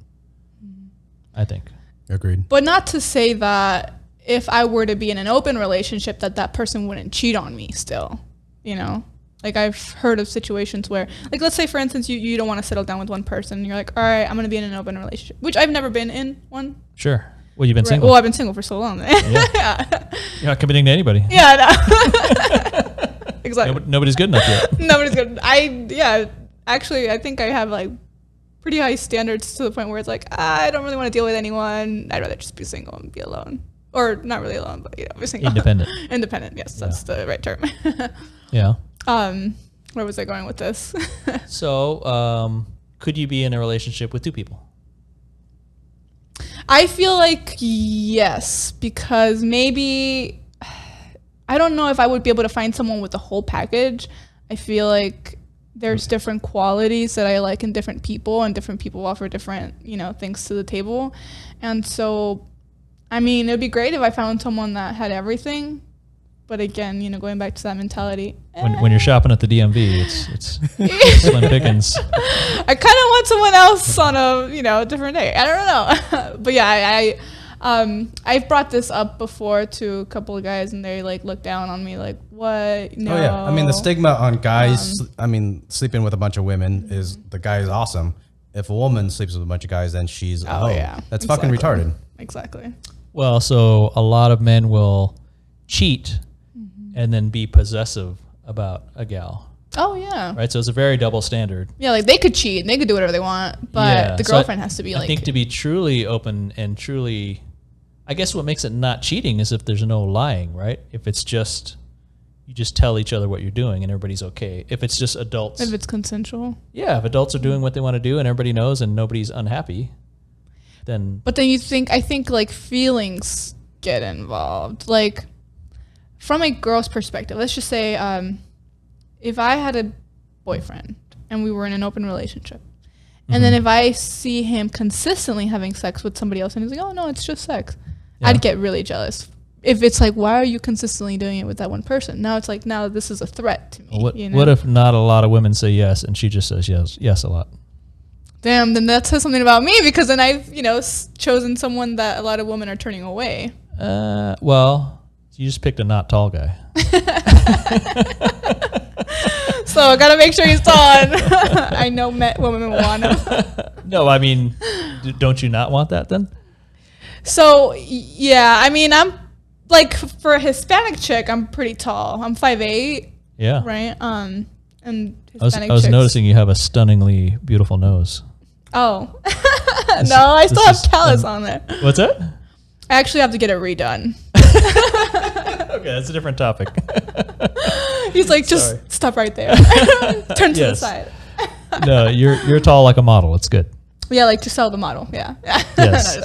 Mm-hmm. I think. Agreed. But not to say that if I were to be in an open relationship that person wouldn't cheat on me still, you know? Like, I've heard of situations where, like, let's say, for instance, you don't want to settle down with one person. And you're like, all right, I'm going to be in an open relationship, which I've never been in one. Sure. Well, you've been single. Well, I've been single for so long. Yeah. You're not committing to anybody. Yeah, no. Exactly. Nobody's good enough yet. Nobody's good. Actually, I think I have, like, pretty high standards to the point where it's like, I don't really want to deal with anyone. I'd rather just be single and be alone. Or not really alone, but, you know, be single. Independent. Independent, yes, that's the right term. Yeah. Where was I going with this? So, could you be in a relationship with 2 people? I feel like yes, because maybe, I don't know if I would be able to find someone with the whole package. I feel like there's different qualities that I like in different people, and different people offer different, you know, things to the table. And so, I mean, it'd be great if I found someone that had everything. But again, you know, going back to that mentality. When you're shopping at the DMV, it's slim pickings. I kind of want someone else on a different day. I don't know, but yeah, I've brought this up before to a couple of guys, and they like look down on me like, what? No. Oh yeah, I mean the stigma on guys. Sleeping with a bunch of women is the guy is awesome. If a woman sleeps with a bunch of guys, then she's that's fucking retarded. Exactly. Well, so a lot of men will cheat and then be possessive about a gal. Oh, yeah. Right? So it's a very double standard. Yeah, like they could cheat and they could do whatever they want, but the girlfriend has to be like... I think to be truly open and truly... I guess what makes it not cheating is if there's no lying, right? If it's just you just tell each other what you're doing and everybody's okay. If it's just adults. If it's consensual. Yeah, if adults are doing what they want to do and everybody knows and nobody's unhappy, then. But then I think like feelings get involved. Like from a girl's perspective, let's just say if I had a boyfriend and we were in an open relationship, and then if I see him consistently having sex with somebody else and he's like, oh no, it's just sex, I'd get really jealous. If it's like, why are you consistently doing it with that one person? Now it's like, now this is a threat to me. What if not a lot of women say yes and she just says yes a lot? Damn, then that says something about me, because then I've, chosen someone that a lot of women are turning away. Well, you just picked a not tall guy. So I gotta make sure he's tall. I know women want him. No, I mean, don't you not want that then? So yeah, I mean, I'm like, for a Hispanic chick, I'm pretty tall. I'm 5'8". Yeah. Right. And Hispanic I was noticing you have a stunningly beautiful nose. Oh. No, I still have callus on there. What's that? I actually have to get it redone. Okay, that's a different topic. He's like, just stop right there. Turn to the side. No, you're tall like a model. It's good. Yeah, like Gissel the model. Yeah. Yes.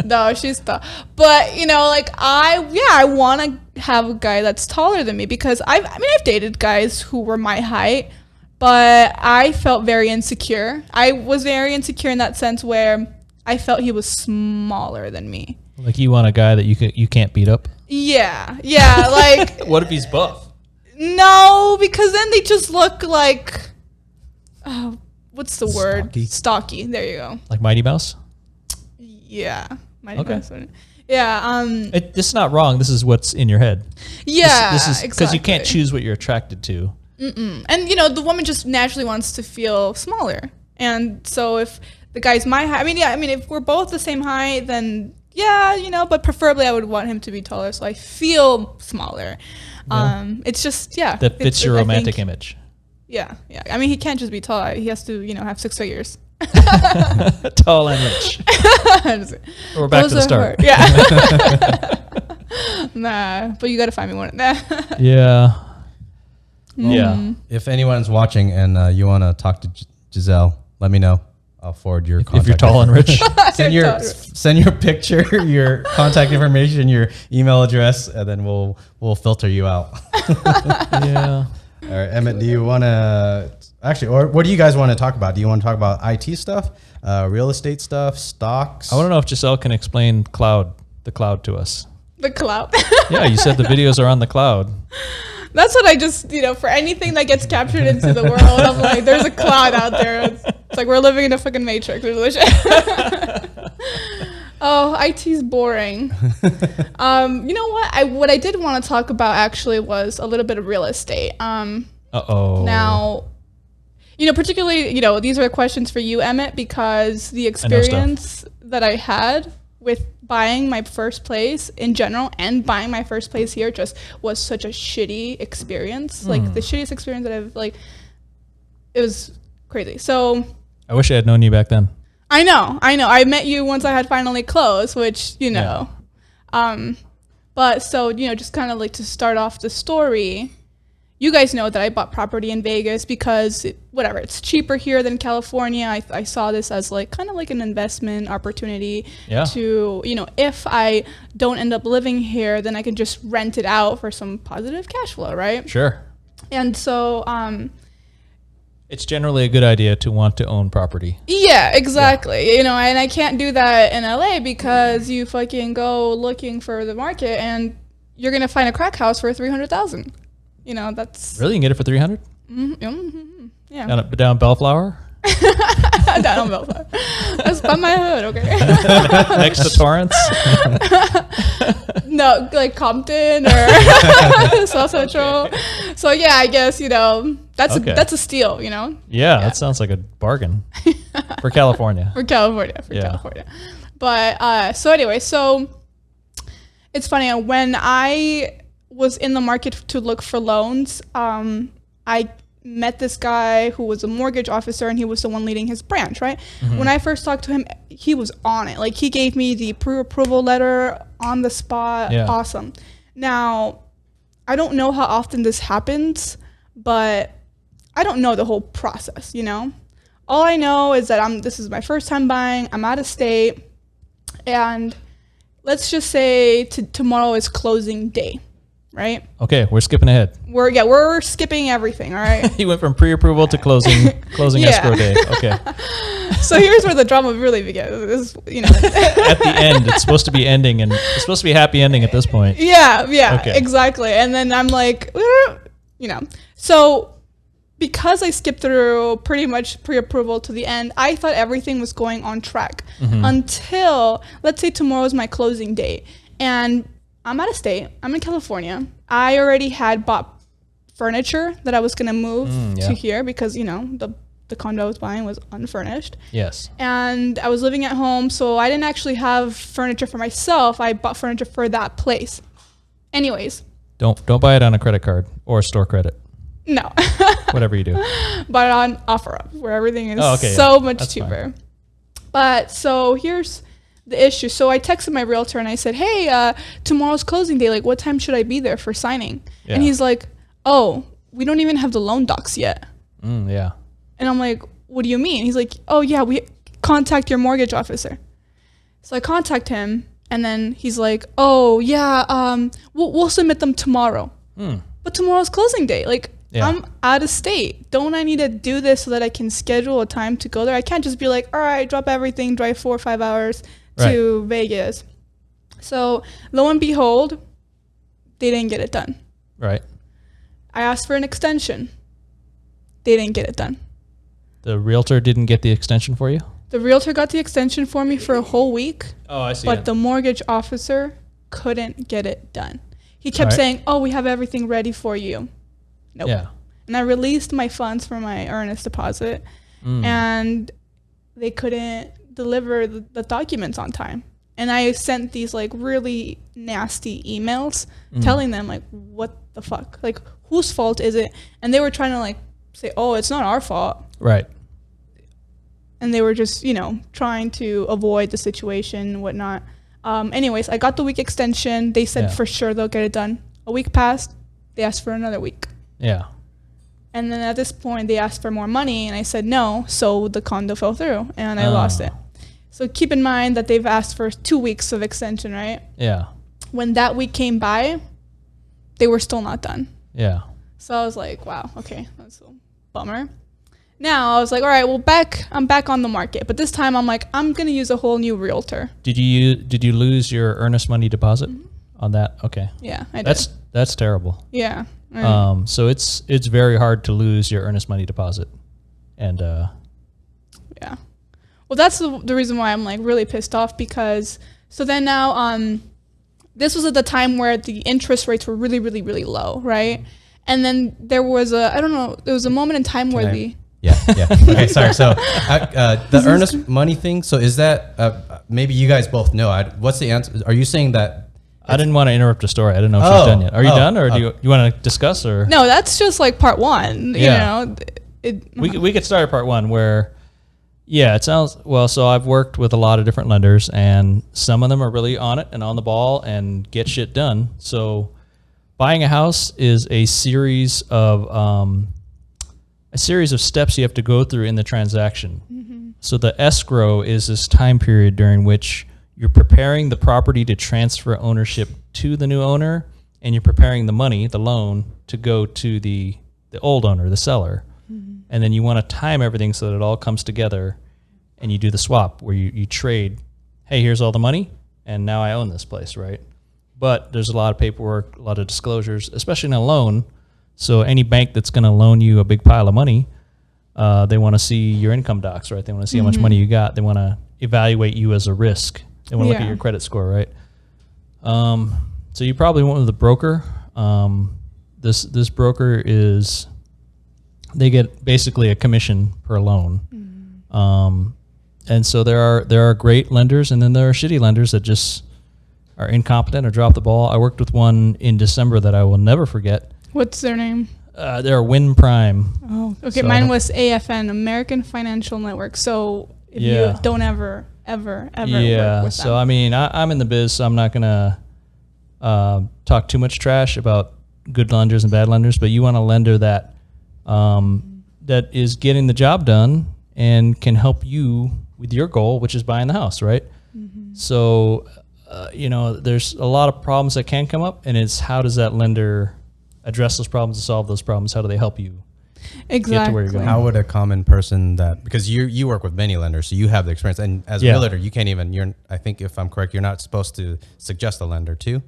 No, she's tall. But, I want to have a guy that's taller than me, because I've dated guys who were my height, but I felt very insecure. I was very insecure in that sense where I felt he was smaller than me. Like you want a guy that you can't beat up? Yeah, like. What if he's buff? No, because then they just look like, what's the word? Stocky. There you go. Like Mighty Mouse? Yeah. Mighty Mouse. Yeah. This is not wrong. This is what's in your head. Yeah, this is because you can't choose what you're attracted to. And the woman just naturally wants to feel smaller, and so if the guy's my height, if we're both the same height, then but preferably I would want him to be taller so I feel smaller. It's just that fits your romantic image. Yeah. He can't just be tall. He has to have 6 figures. Tall and rich. We're back to the start. Yeah. Nah, but you got to find me one of that. Yeah. Yeah. If anyone's watching and you want to talk to Gissel, let me know. I'll forward your contact. If you're tall and rich. Send your picture, your contact information, your email address, and then we'll filter you out. Yeah. All right, Emmett, do you want to or what do you guys want to talk about? Do you want to talk about IT stuff, real estate stuff, stocks? I want to know if Gissel can explain the cloud to us. The cloud? Yeah, you said the videos are on the cloud. That's what I just, for anything that gets captured into the world, I'm like, there's a cloud out there. It's like we're living in a fucking matrix. Oh, IT's boring. You know what? What I did want to talk about actually was a little bit of real estate. Now, particularly, these are questions for you, Emmett, because the experience that I had with buying my first place in general and buying my first place here just was such a shitty experience. Like the shittiest experience that I've it was crazy. So I wish I had known you back then. I know. I met you once I had finally closed, which, but so, just kind of like to start off the story, you guys know that I bought property in Vegas because it's cheaper here than California. I saw this as kind of like an investment opportunity to, if I don't end up living here, then I can just rent it out for some positive cash flow, right? Sure. And so, it's generally a good idea to want to own property. Yeah, exactly. And I can't do that in LA because you fucking go looking for the market and you're going to find a crack house for $300,000. That's really, you can get it for 300. Mm-hmm. Yeah. Down Bellflower. Down on Bellflower. That's by my hood, okay. Next to Torrance. No, like Compton or South Central. Okay. So yeah, I guess that's a steal. Yeah, that sounds like a bargain for California. For California. But so anyway, it's funny when I was in the market to look for loans, I met this guy who was a mortgage officer and he was the one leading his branch, right? Mm-hmm. When I first talked to him, he was on it. Like he gave me the pre-approval letter on the spot. Yeah. Awesome. Now, I don't know how often this happens, but I don't know the whole process, you know? All I know is that this is my first time buying, I'm out of state, and let's just say tomorrow is closing day, right? Okay, we're skipping ahead. We're skipping everything, all right? He went from pre-approval to closing escrow day. Okay. So here's where the drama really begins. You know, at the end, it's supposed to be ending, and it's supposed to be a happy ending at this point. Yeah, okay. Exactly. And then I'm like, you know, so because I skipped through pretty much pre-approval to the end, I thought everything was going on track until, let's say tomorrow's my closing date, and I'm out of state. I'm in California. I already had bought furniture that I was going to move to here because, you know, the condo I was buying was unfurnished. Yes. And I was living at home, so I didn't actually have furniture for myself. I bought furniture for that place. Anyways. Don't buy it on a credit card or store credit. No. Whatever you do. But on OfferUp, where everything is much cheaper. Fine. But so here's the issue. So I texted my realtor and I said, hey, tomorrow's closing day. Like, what time should I be there for signing? Yeah. And he's like, oh, we don't even have the loan docs yet. Yeah. And I'm like, what do you mean? He's like, oh, yeah, we contact your mortgage officer. So I contact him, and then he's like, oh, yeah, we'll submit them tomorrow. But tomorrow's closing day. Like, I'm out of state. Don't I need to do this so that I can schedule a time to go there? I can't just be like, all right, drop everything, drive 4 or 5 hours to Vegas. So lo and behold, they didn't get it done. Right. I asked for an extension. They didn't get it done. The realtor didn't get the extension for you? The realtor got the extension for me for a whole week. Oh, I see. But the mortgage officer couldn't get it done. He kept saying, oh, we have everything ready for you. Nope. Yeah. And I released my funds for my earnest deposit, and they couldn't deliver the documents on time. And I sent these like really nasty emails telling them like, what the fuck? Like, whose fault is it? And they were trying to like say, oh, it's not our fault. Right. And they were just, you know, trying to avoid the situation and whatnot. Anyways, I got the week extension. They said for sure they'll get it done. A week passed. They asked for another week. Yeah. And then at this point, they asked for more money, and I said no. So the condo fell through, and I lost it. So keep in mind that they've asked for 2 weeks of extension, right? Yeah. When that week came by, they were still not done. Yeah. So I was like, wow, okay, that's a bummer. Now I was like, all right, well, I'm back on the market, but this time I'm like, I'm gonna use a whole new realtor. Did you lose your earnest money deposit on that? Okay. Yeah, I did. That's terrible. Yeah. So it's very hard to lose your earnest money deposit, and yeah. Well, that's the reason why I'm like really pissed off, because so then now this was at the time where the interest rates were really, really, really low, right? And then there was there was a moment in time where Yeah. Okay, sorry. So the earnest money thing, so is that, maybe you guys both know, what's the answer? Are you saying that? I didn't want to interrupt the story. I didn't know if she's done yet. Are you done, or do you want to discuss? Or no, that's just like part one. Yeah. You know, we could start at part one where, it sounds, well, so I've worked with a lot of different lenders, and some of them are really on it and on the ball and get shit done. So buying a house is a series of steps you have to go through in the transaction. Mm-hmm. So the escrow is this time period during which you're preparing the property to transfer ownership to the new owner, and you're preparing the money, the loan, to go to the old owner, the seller. Mm-hmm. And then you want to time everything so that it all comes together, and you do the swap where you trade, hey, here's all the money, and now I own this place, right? But there's a lot of paperwork, a lot of disclosures, especially in a loan. So any bank that's going to loan you a big pile of money, they want to see your income docs, right? They want to see how much money you got. They want to evaluate you as a risk. They want to look at your credit score, right? So you probably went with a broker. This broker they get basically a commission per loan. Mm-hmm. And so there are great lenders, and then there are shitty lenders that just are incompetent or drop the ball. I worked with one in December that I will never forget. What's their name? They're Win Prime. Oh, okay. So mine was AFN, American Financial Network. So if you don't ever work with them. So I mean, I'm in the biz, so I'm not gonna talk too much trash about good lenders and bad lenders, but you want a lender that that is getting the job done and can help you with your goal, which is buying the house, right? Mm-hmm. So, there's a lot of problems that can come up, and it's how does that lender address those problems and solve those problems? How do they help you get to where you're going? How would a common person because you work with many lenders, so you have the experience, and as a realtor, you can't even, I think if I'm correct, you're not supposed to suggest a lender too?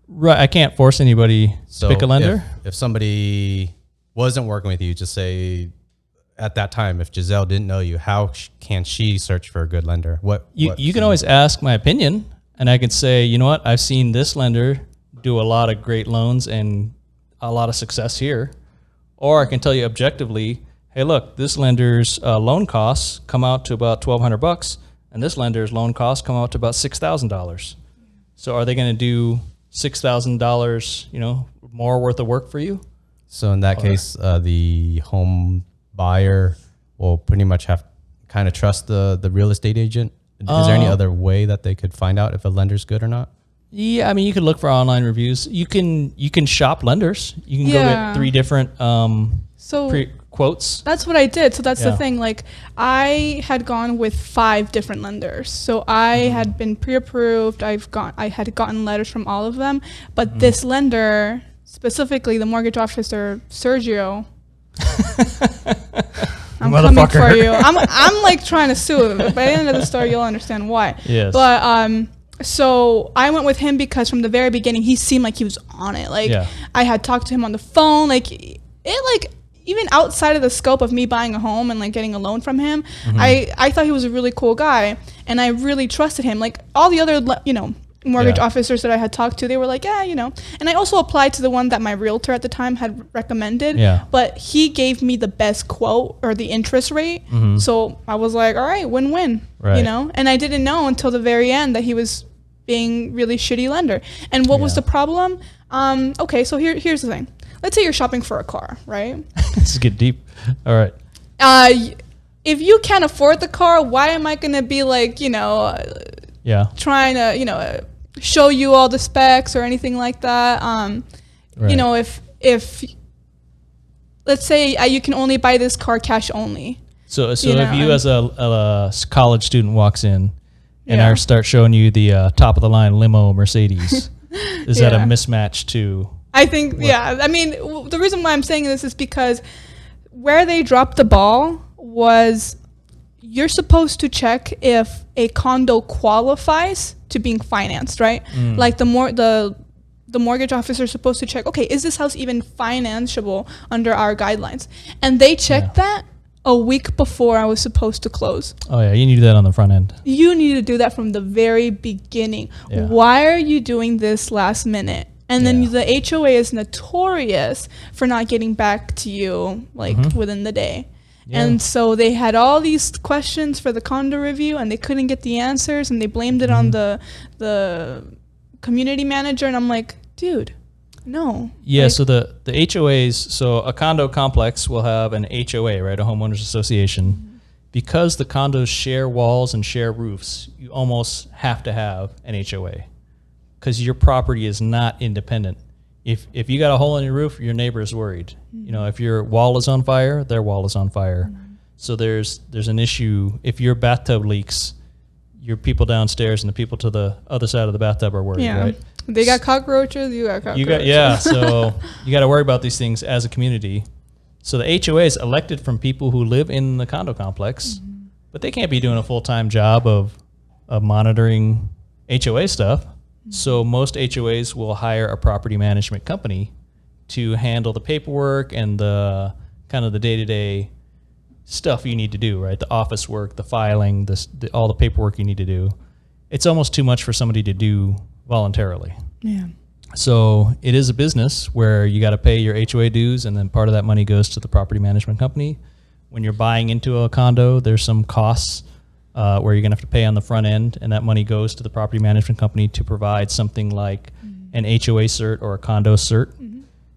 Right, I can't force anybody to pick a lender. If somebody wasn't working with you, just say at that time, if Gissel didn't know you, how can she search for a good lender? You can always ask my opinion, and I can say, you know what, I've seen this lender do a lot of great loans and a lot of success here. Or I can tell you objectively, hey, look, this lender's loan costs come out to about $1,200, and this lender's loan costs come out to about $6,000. So are they going to do $6,000, more worth of work for you? So in that case, the home buyer will pretty much have kind of trust the real estate agent. Is there any other way that they could find out if a lender's good or not? Yeah, I mean, you could look for online reviews. You can shop lenders. You can go get 3 different quotes. That's what I did. So that's the thing. Like, I had gone with 5 different lenders. So I had been pre-approved. I had gotten letters from all of them. But this lender, specifically the mortgage officer, Sergio, I'm coming for you. I'm like trying to sue him. By the end of the story, you'll understand why. Yes. But so I went with him because from the very beginning, he seemed like he was on it. Like I had talked to him on the phone. Like even outside of the scope of me buying a home and like getting a loan from him, I thought he was a really cool guy, and I really trusted him. Like all the other mortgage officers that I had talked to, they were like, and I also applied to the one that my realtor at the time had recommended, but he gave me the best quote or the interest rate. So I was like, all right, win-win, and I didn't know until the very end that he was being really shitty lender. And what was the problem? Okay, so here's the thing. Let's say you're shopping for a car, right? This is get deep. All right. If you can't afford the car, why am I going to be like, trying to, show you all the specs or anything like that? If let's say you can only buy this car cash only. So if you as a college student walks in and I start showing you the top of the line limo Mercedes, is that a mismatch to? I think, I mean, the reason why I'm saying this is because where they dropped the ball was you're supposed to check if a condo qualifies to being financed, right? Like the mortgage officer is supposed to check, okay, is this house even financeable under our guidelines? And they checked that a week before I was supposed to close. Oh yeah, you need to do that on the front end. You need to do that from the very beginning. Why are you doing this last minute? And then the HOA is notorious for not getting back to you within the day. And so they had all these questions for the condo review, and they couldn't get the answers, and they blamed it on the community manager. And I'm like, dude, no. Yeah, so the HOAs, so a condo complex will have an HOA, right, a homeowners association. Because the condos share walls and share roofs, you almost have to have an HOA because your property is not independent. If you got a hole in your roof, your neighbor is worried. If your wall is on fire, their wall is on fire. So there's an issue. If your bathtub leaks, your people downstairs and the people to the other side of the bathtub are worried, right? They got cockroaches, you got cockroaches. So you got to worry about these things as a community. So the HOA is elected from people who live in the condo complex, but they can't be doing a full-time job of monitoring HOA stuff. So most HOAs will hire a property management company to handle the paperwork and the kind of the day-to-day stuff you need to do, right? The office work, the filing, all the paperwork you need to do. It's almost too much for somebody to do voluntarily. Yeah. So it is a business where you got to pay your HOA dues, and then part of that money goes to the property management company. When you're buying into a condo, there's some costs where you're going to have to pay on the front end, and that money goes to the property management company to provide something like an HOA cert or a condo cert,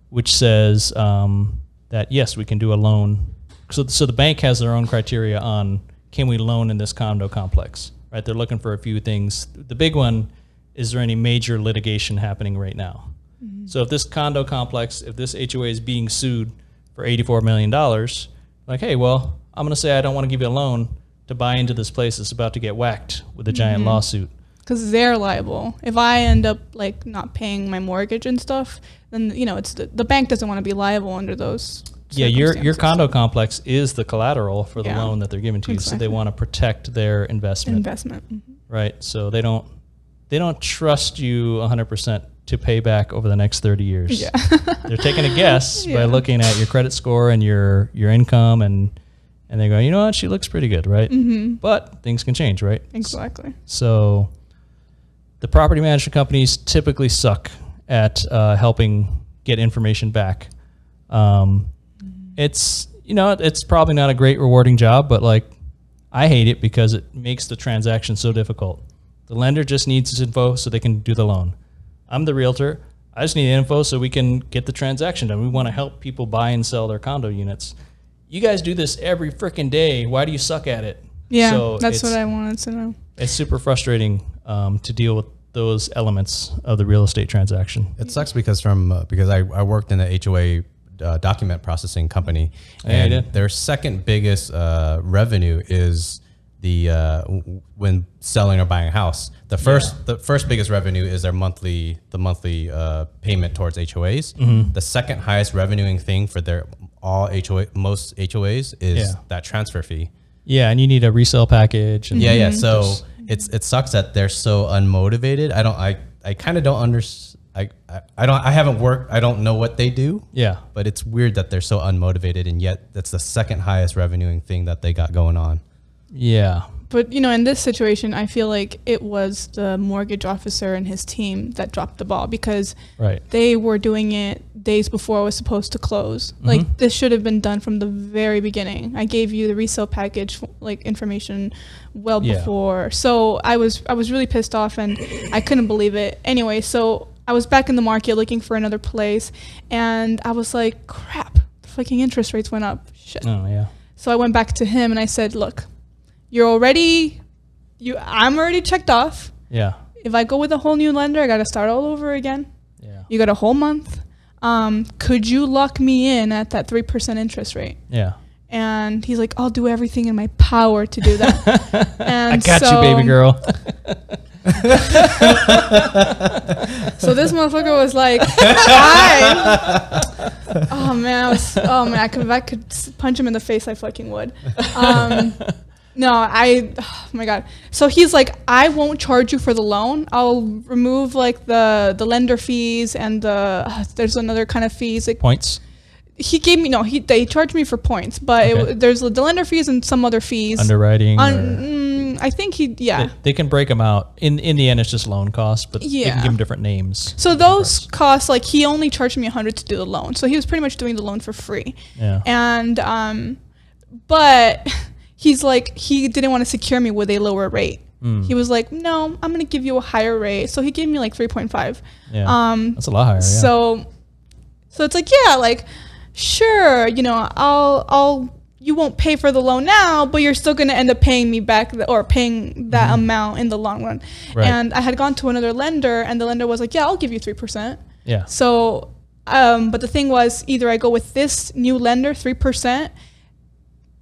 which says that, yes, we can do a loan. So the bank has their own criteria on can we loan in this condo complex, right? They're looking for a few things. The big one, is there any major litigation happening right now? Mm-hmm. So if this condo complex, if this HOA is being sued for $84 million, like, hey, well, I'm going to say I don't want to give you a loan to buy into this place that's about to get whacked with a giant lawsuit. Because they're liable. If I end up like not paying my mortgage and stuff, then it's the bank doesn't want to be liable under those. Yeah, your condo complex is the collateral for the loan that they're giving to you, so they want to protect their investment. Right. So they don't trust you 100% to pay back over the next 30 years. Yeah. They're taking a guess by looking at your credit score and your income, and they go, you know what, she looks pretty good, right? Mm-hmm. But things can change, right? Exactly. So the property management companies typically suck at helping get information back. It's it's probably not a great rewarding job, but like I hate it because it makes the transaction so difficult. The lender just needs this info so they can do the loan. I'm the realtor. I just need info so we can get the transaction done. We want to help people buy and sell their condo units. You guys do this every freaking day. Why do you suck at it? Yeah, so that's what I wanted to know. It's super frustrating to deal with those elements of the real estate transaction. It sucks because I worked in the HOA document processing company, and their second biggest revenue is when selling or buying a house. The first biggest revenue is their monthly payment towards HOAs. Mm-hmm. The second highest revenuing thing for most HOAs is that transfer fee. Yeah, and you need a resale package. And So it sucks that they're so unmotivated. I kind of don't understand. I haven't worked. I don't know what they do. Yeah, but it's weird that they're so unmotivated, and yet that's the second highest revenuing thing that they got going on. Yeah. But, in this situation, I feel like it was the mortgage officer and his team that dropped the ball because they were doing it days before I was supposed to close. Mm-hmm. Like, this should have been done from the very beginning. I gave you the resale package, like, information well before. So I was really pissed off, and I couldn't believe it. Anyway, so I was back in the market looking for another place, and I was like, crap, the fucking interest rates went up. Shit. Oh, yeah. So I went back to him, and I said, look, I'm already checked off. Yeah. If I go with a whole new lender, I got to start all over again. Yeah. You got a whole month. Could you lock me in at that 3% interest rate? Yeah. And he's like, I'll do everything in my power to do that. And I got you, baby girl. So this motherfucker was like, if I could punch him in the face, I fucking would. Oh my God. So he's like, I won't charge you for the loan. I'll remove like the lender fees and there's another kind of fees. Like points? He gave me, they charged me for points, but there's the lender fees and some other fees. Underwriting? I think They can break them out. In the end, it's just loan costs, but they can give them different names. So those costs, like he only charged me $100 to do the loan. So he was pretty much doing the loan for free. Yeah. And, but he's like, he didn't want to secure me with a lower rate. He was like, no, I'm going to give you a higher rate. So he gave me like 3.5. Yeah. That's a lot higher. So it's like, sure, you won't pay for the loan now, but you're still going to end up paying me back or paying that amount in the long run. Right. And I had gone to another lender, and the lender was like, I'll give you 3%. Yeah. So, but the thing was, either I go with this new lender, 3%.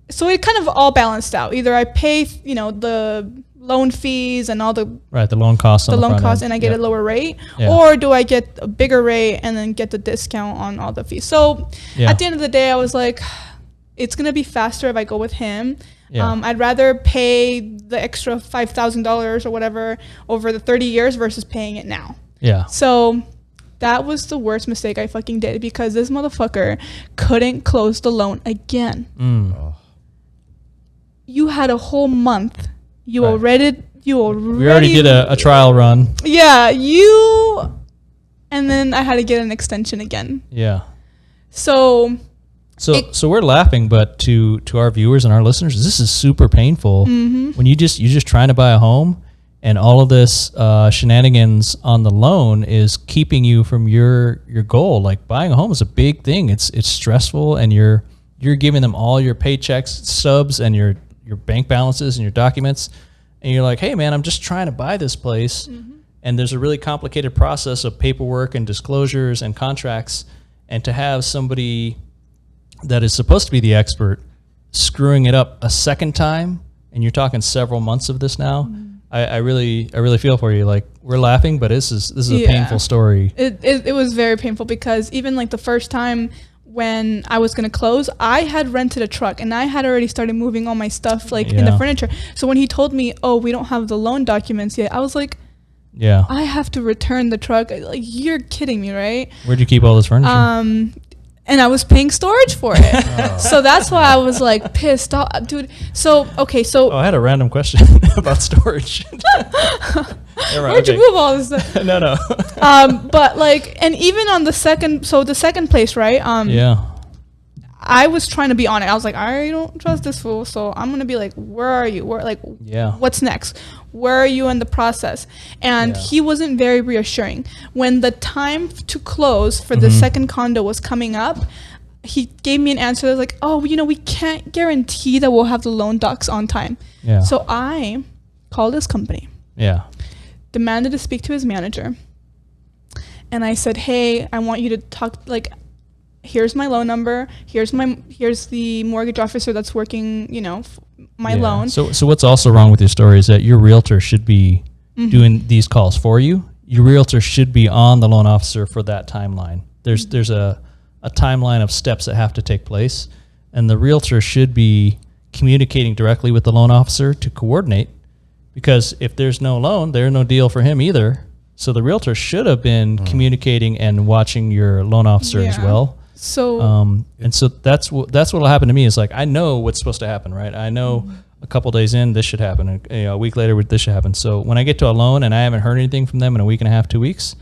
So it kind of all balanced out. Either I pay, the loan fees and all the loan costs and I get a lower rate, or do I get a bigger rate and then get the discount on all the fees? So at the end of the day, I was like, it's gonna be faster if I go with him. I'd rather pay the extra $5,000 or whatever over the 30 years versus paying it now. So that was the worst mistake I fucking did, because this motherfucker couldn't close the loan again. You had a whole month. We already did a trial run. Yeah, and then I had to get an extension again. Yeah. So we're laughing, but to our viewers and our listeners, this is super painful. Mm-hmm. When you're just trying to buy a home, and all of this shenanigans on the loan is keeping you from your goal. Like, buying a home is a big thing. It's stressful, and you're giving them all your paychecks, stubs, and your bank balances and your documents, and you're like, hey man, I'm just trying to buy this place. Mm-hmm. And there's a really complicated process of paperwork and disclosures and contracts. And to have somebody that is supposed to be the expert screwing it up a second time, and you're talking several months of this now, I really feel for you. Like, we're laughing, but this is a painful story. It was very painful, because even like the first time when I was going to close, I had rented a truck and I had already started moving all my stuff like in the furniture. So when he told me, oh, we don't have the loan documents yet, I was like, I have to return the truck. Like, you're kidding me, right? Where'd you keep all this furniture? And I was paying storage for it. So that's why I was like pissed off, dude. So, okay. So I had a random question about storage. Where'd you move all this stuff? No. But like, and even on the second place, right? I was trying to be on it. I was like, I don't trust this fool. So I'm going to be like, where are you? What's next? Where are you in the process? And he wasn't very reassuring. When the time to close for the second condo was coming up, he gave me an answer that was like, oh, we can't guarantee that we'll have the loan docs on time. Yeah. So I called his company. Yeah. Demanded to speak to his manager. And I said, hey, I want you to talk, like, here's my loan number. Here's the mortgage officer that's working, my loan. So what's also wrong with your story is that your realtor should be doing these calls for you. Your realtor should be on the loan officer for that timeline. There's a timeline of steps that have to take place, and the realtor should be communicating directly with the loan officer to coordinate, because if there's no loan, there's no deal for him either. So the realtor should have been communicating and watching your loan officer as well. So and so that's what'll happen to me is, like, I know what's supposed to happen, right? I know a couple days in this should happen, and a week later this should happen. So when I get to a loan and I haven't heard anything from them in a week and a half, 2 weeks,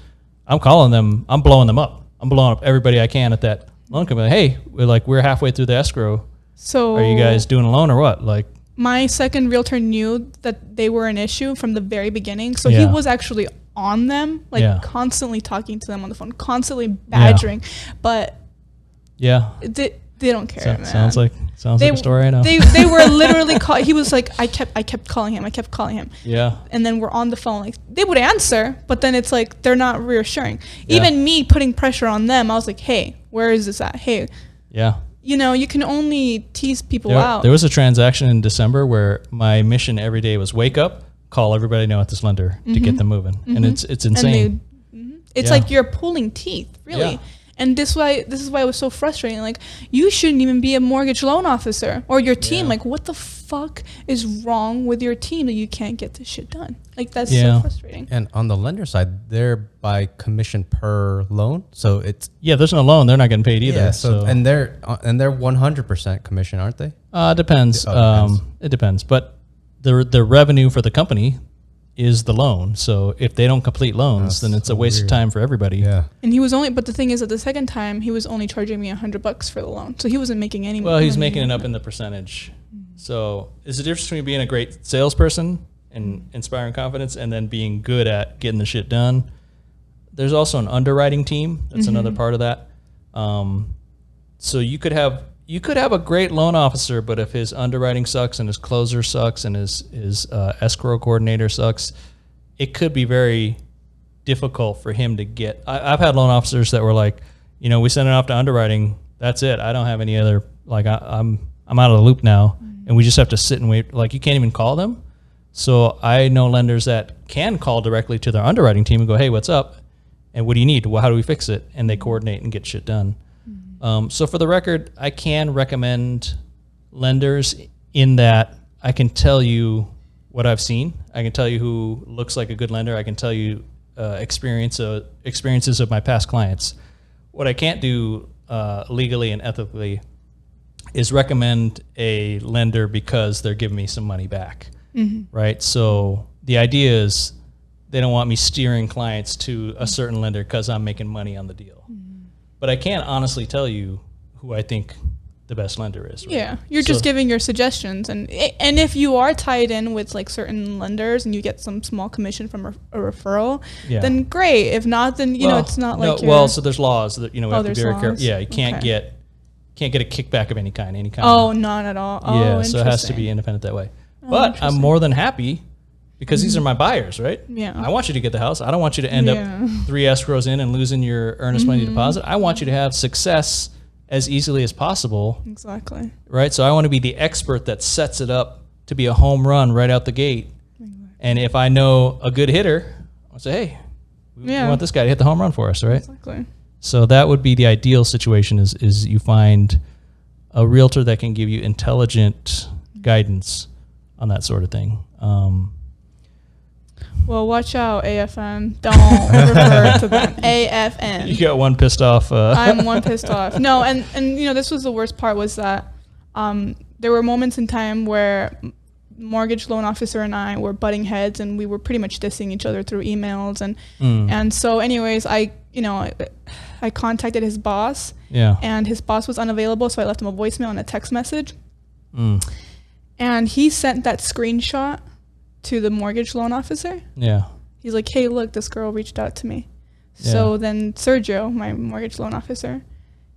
I'm calling them. I'm blowing them up. I'm blowing up everybody I can at that loan company. Hey, we're halfway through the escrow. So are you guys doing a loan or what? Like, my second realtor knew that they were an issue from the very beginning. So he was actually on them, constantly talking to them on the phone, constantly badgering, but they don't care. Man. Sounds like a story I know. They were literally he was like, I kept calling him. Yeah. And then we're on the phone, like, they would answer, but then it's like they're not reassuring. Even me putting pressure on them, I was like, hey, where is this at? Hey. Yeah. You can only tease people out. There was a transaction in December where my mission every day was wake up, call everybody I know at this lender to get them moving. And it's insane. It's like you're pulling teeth, really. Yeah. And this is why it was so frustrating. Like, you shouldn't even be a mortgage loan officer or your team. Like, what the fuck is wrong with your team that you can't get this shit done? Like, that's so frustrating. And on the lender side, they're by commission per loan, so it's there's no loan, they're not getting paid either. Yeah, so and they're 100% commission, aren't they? Depends. It depends, but the revenue for the company is the loan. So if they don't complete loans, then it's a waste of time for everybody. Yeah. And but the thing is, at the second time, he was only charging me $100 for the loan. So he wasn't making any money. Well, he's making it up in the percentage. So there's a difference between being a great salesperson and inspiring confidence and then being good at getting the shit done. There's also an underwriting team. That's another part of that. So you could have a great loan officer, but if his underwriting sucks and his closer sucks and his escrow coordinator sucks, it could be very difficult for him to get. I've had loan officers that were like, we send it off to underwriting. That's it. I don't have any other, like, I'm out of the loop now, and we just have to sit and wait. Like, you can't even call them. So I know lenders that can call directly to their underwriting team and go, hey, what's up? And what do you need? Well, how do we fix it? And they coordinate and get shit done. So for the record, I can recommend lenders in that I can tell you what I've seen. I can tell you who looks like a good lender. I can tell you experiences of my past clients. What I can't do legally and ethically is recommend a lender because they're giving me some money back, right? So the idea is they don't want me steering clients to a certain lender because I'm making money on the deal. But I can't honestly tell you who I think the best lender is. Right? Yeah, you're just giving your suggestions, and if you are tied in with like certain lenders and you get some small commission from a referral, then great. If not, then it's not like so there's laws that we have to be very careful. Yeah, you can't get a kickback of any kind. Oh, not at all. Yeah, so it has to be independent that way. But I'm more than happy because these are my buyers, right? Yeah. I want you to get the house. I don't want you to end up 3 escrows in and losing your earnest money deposit. I want you to have success as easily as possible. Exactly. Right? So I want to be the expert that sets it up to be a home run right out the gate. Exactly. And if I know a good hitter, I'll say, hey, we want this guy to hit the home run for us, right? Exactly. So that would be the ideal situation is you find a realtor that can give you intelligent guidance on that sort of thing. Well, watch out, AFM. Don't refer to them. AFM. You got one pissed off. I'm one pissed off. No, and this was the worst part was that there were moments in time where mortgage loan officer and I were butting heads, and we were pretty much dissing each other through emails. And so anyways, I contacted his boss. Yeah. And his boss was unavailable, so I left him a voicemail and a text message. And he sent that screenshot to the mortgage loan officer. Yeah. He's like, hey, look, this girl reached out to me. Yeah. So then Sergio, my mortgage loan officer,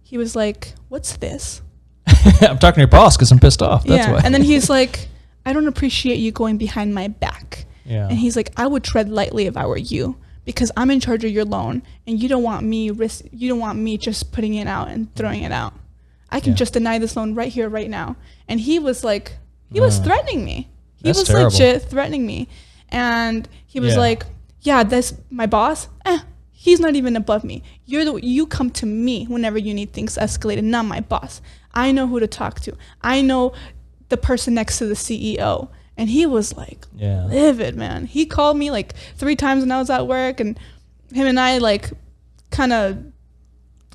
he was like, what's this? I'm talking to your boss because I'm pissed off. That's why. And then he's like, I don't appreciate you going behind my back. Yeah. And he's like, I would tread lightly if I were you, because I'm in charge of your loan, and you don't want me just putting it out and throwing it out. I can just deny this loan right here, right now. And he was like, he was threatening me. He was terrible. Legit threatening me. And he was like, yeah, that's my boss. He's not even above me. You come to me whenever you need things escalated, not my boss. I know who to talk to. I know the person next to the CEO. And he was like livid, man. He called me like 3 times when I was at work, and him and I like kind of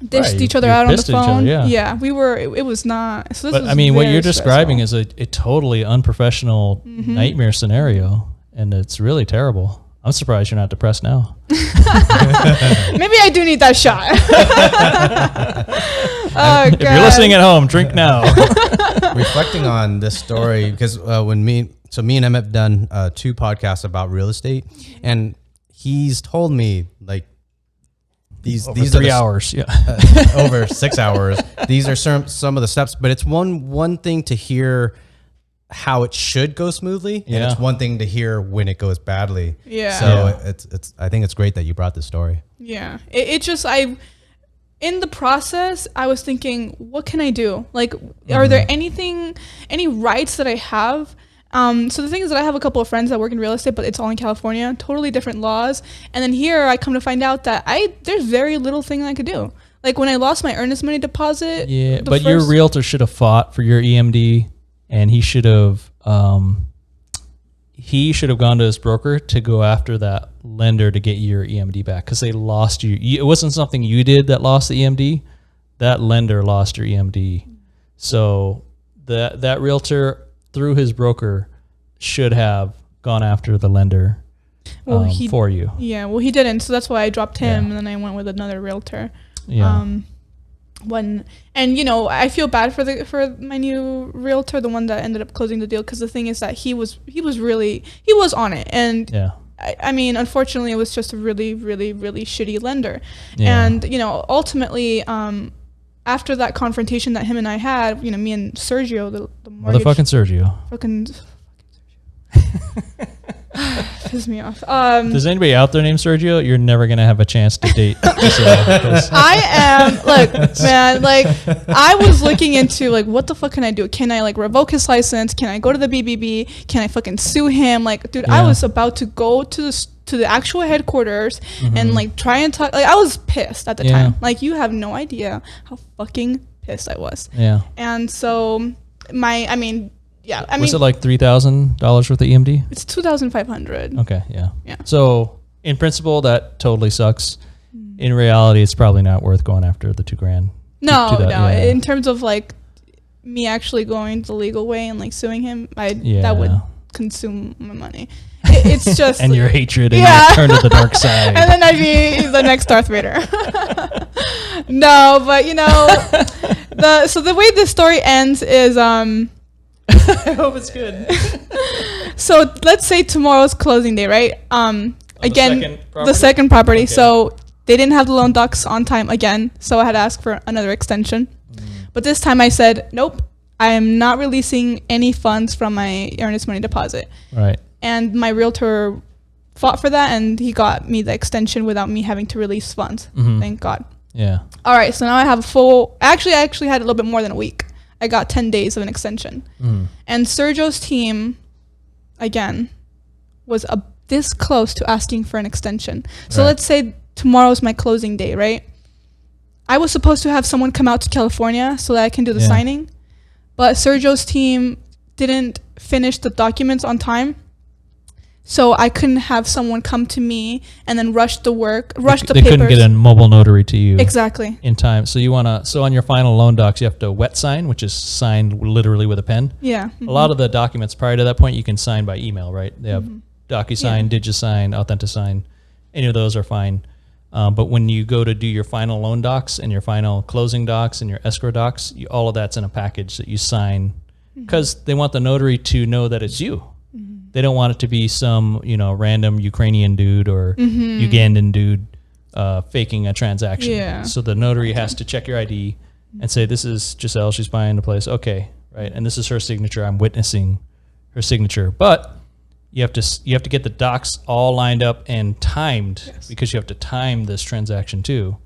dished each other out on the phone. Yeah, we were. It was not. So this was what you're describing is a totally unprofessional nightmare scenario, and it's really terrible. I'm surprised you're not depressed now. Maybe I do need that shot. If you're listening at home, drink now. Reflecting on this story, because me and him have done 2 podcasts about real estate, and he's told me like these over 3 hours, over 6 hours. These are some of the steps, but it's one thing to hear how it should go smoothly, and it's one thing to hear when it goes badly. Yeah. So it's I think it's great that you brought this story. Yeah. In the process, I was thinking, what can I do? Like, are there any rights that I have? So the thing is that I have a couple of friends that work in real estate, but it's all in California, totally different laws. And then here I come to find out that there's very little thing I could do. Like when I lost my earnest money deposit. Yeah, but your realtor should have fought for your EMD, and he should have gone to his broker to go after that lender to get your EMD back, because they lost you. It wasn't something you did that lost the EMD. That lender lost your EMD. So that realtor, through his broker, should have gone after the lender for you. Yeah, well, he didn't. So that's why I dropped him, and then I went with another realtor. Yeah. I feel bad for my new realtor, the one that ended up closing the deal, because the thing is that he was on it, and I mean, unfortunately, it was just a really, really, really shitty lender, and ultimately, after that confrontation that him and I had, me and Sergio, the mortgage, fucking Sergio. Piss me off. Does anybody out there named Sergio? You're never gonna have a chance to date Gissel. I was looking into like, what the fuck can I do? Can I like revoke his license? Can I go to the BBB? Can I fucking sue him? Like, dude, I was about to go to the actual headquarters and like try and talk. Like, I was pissed at the time. Like, you have no idea how fucking pissed I was. Yeah. And so was it like $3,000 worth of EMD? It's $2,500. Okay, yeah. So in principle, that totally sucks. In reality, it's probably not worth going after the $2,000. No. In terms of like me actually going the legal way and like suing him, that would consume my money. It's just and your hatred and your turn to the dark side. And then I'd be the next Darth Vader. No, but the way this story ends is I hope it's good. So let's say tomorrow's closing day, right? The second property. Okay. So they didn't have the loan docs on time again, so I had to ask for another extension. But this time I said, nope, I am not releasing any funds from my earnest money deposit. Right. and my realtor fought for that, and he got me the extension without me having to release funds. Thank God. Yeah. All right, so now I have a full. I actually had a little bit more than a week. I got 10 days of an extension, and Sergio's team, again, was this close to asking for an extension. So let's say tomorrow's my closing day, right? I was supposed to have someone come out to California so that I can do the signing, but Sergio's team didn't finish the documents on time. So I couldn't have someone come to me and then rush the papers. They couldn't get a mobile notary to you. Exactly. In time. So so on your final loan docs, you have to wet sign, which is signed literally with a pen. Yeah. A lot of the documents prior to that point, you can sign by email, right? They have DocuSign, DigiSign, AuthentiSign. Any of those are fine. But when you go to do your final loan docs and your final closing docs and your escrow docs, all of that's in a package that you sign because they want the notary to know that it's you. They don't want it to be some, random Ukrainian dude or Ugandan dude faking a transaction. Yeah. So the notary has to check your ID and say, this is Gissel, she's buying the place. Okay, right. And this is her signature. I'm witnessing her signature. But you have to get the docs all lined up and timed because you have to time this transaction too.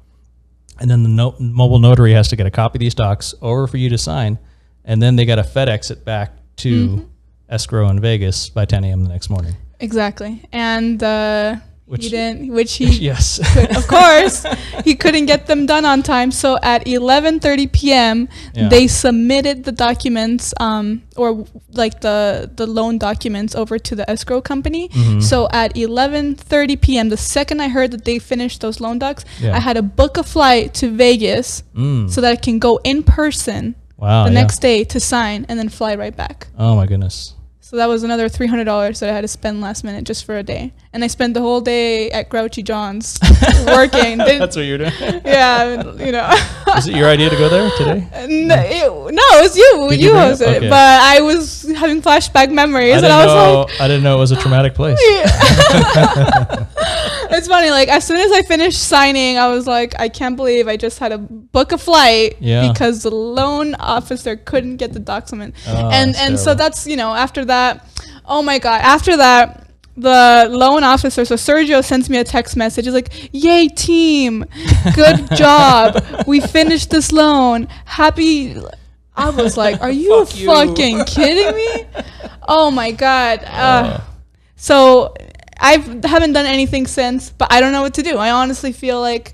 And then the mobile notary has to get a copy of these docs over for you to sign. And then they got to FedEx it back to escrow in Vegas by 10 a.m. the next morning. Exactly. And he yes. Of course, he couldn't get them done on time. So at 11:30 p.m., they submitted the documents, or like the loan documents over to the escrow company. So at 11:30 p.m., the second I heard that they finished those loan docs, I had to book a flight to Vegas so that I can go in person the next day to sign and then fly right back. Oh my goodness. So that was another $300 that I had to spend last minute just for a day. And I spent the whole day at Grouchy John's working. That's what you're doing? Yeah, Is it your idea to go there today? No, it was you. You hosted it. But I was having flashback memories. I didn't know it was a traumatic place. It's funny, like as soon as I finished signing, I was like, I can't believe I just had to book a flight because the loan officer couldn't get the document. And so that's, after that, oh my God, after that, the loan officer, so Sergio sends me a text message. He's like, yay team, good job. We finished this loan. Happy. I was like, are you fucking kidding me? Oh my God. So I haven't done anything since, but I don't know what to do. I honestly feel like,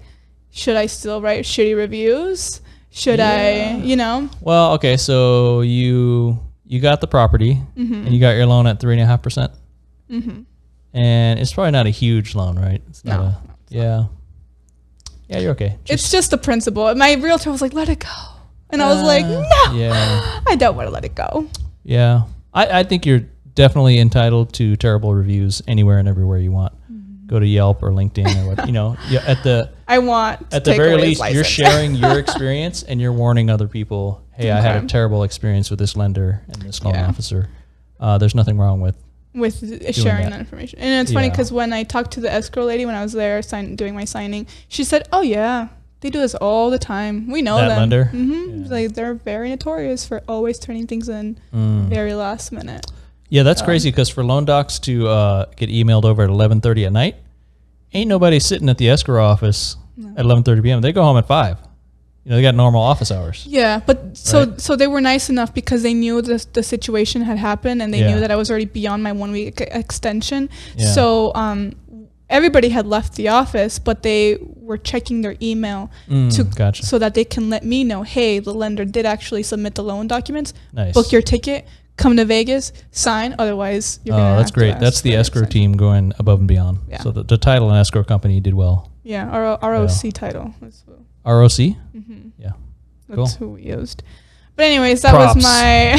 should I still write shitty reviews? Should I, Well, okay, so you got the property and you got your loan at 3.5%. And it's probably not a huge loan, right? It's not yeah, you're okay. It's just the principle. My realtor was like, let it go. And I was like, no, I don't want to let it go. Yeah. I think you're definitely entitled to terrible reviews anywhere and everywhere you want. Go to Yelp or LinkedIn or what, at the very least, you're sharing your experience and you're warning other people, hey, I had a terrible experience with this lender and this loan officer. There's nothing wrong with sharing that information. And it's funny because when I talked to the escrow lady when I was there doing my signing, she said, oh yeah, they do this all the time. We know that them. Lender? Like they're very notorious for always turning things in very last minute. Yeah, that's crazy because for loan docs to get emailed over at 11:30 at night, ain't nobody sitting at the escrow office at 11:30 p.m. They go home at 5. They got normal office hours. Yeah, but so they were nice enough because they knew the situation had happened and they knew that I was already beyond my 1 week extension. Yeah. So everybody had left the office, but they were checking their email so that they can let me know, hey, the lender did actually submit the loan documents. Nice. Book your ticket. Come to Vegas, sign. Otherwise, you're gonna that's great. That's the escrow team going above and beyond. Yeah. So the title and escrow company did well. Yeah, ROC title. ROC? Yeah. That's who we used. But anyways, that was my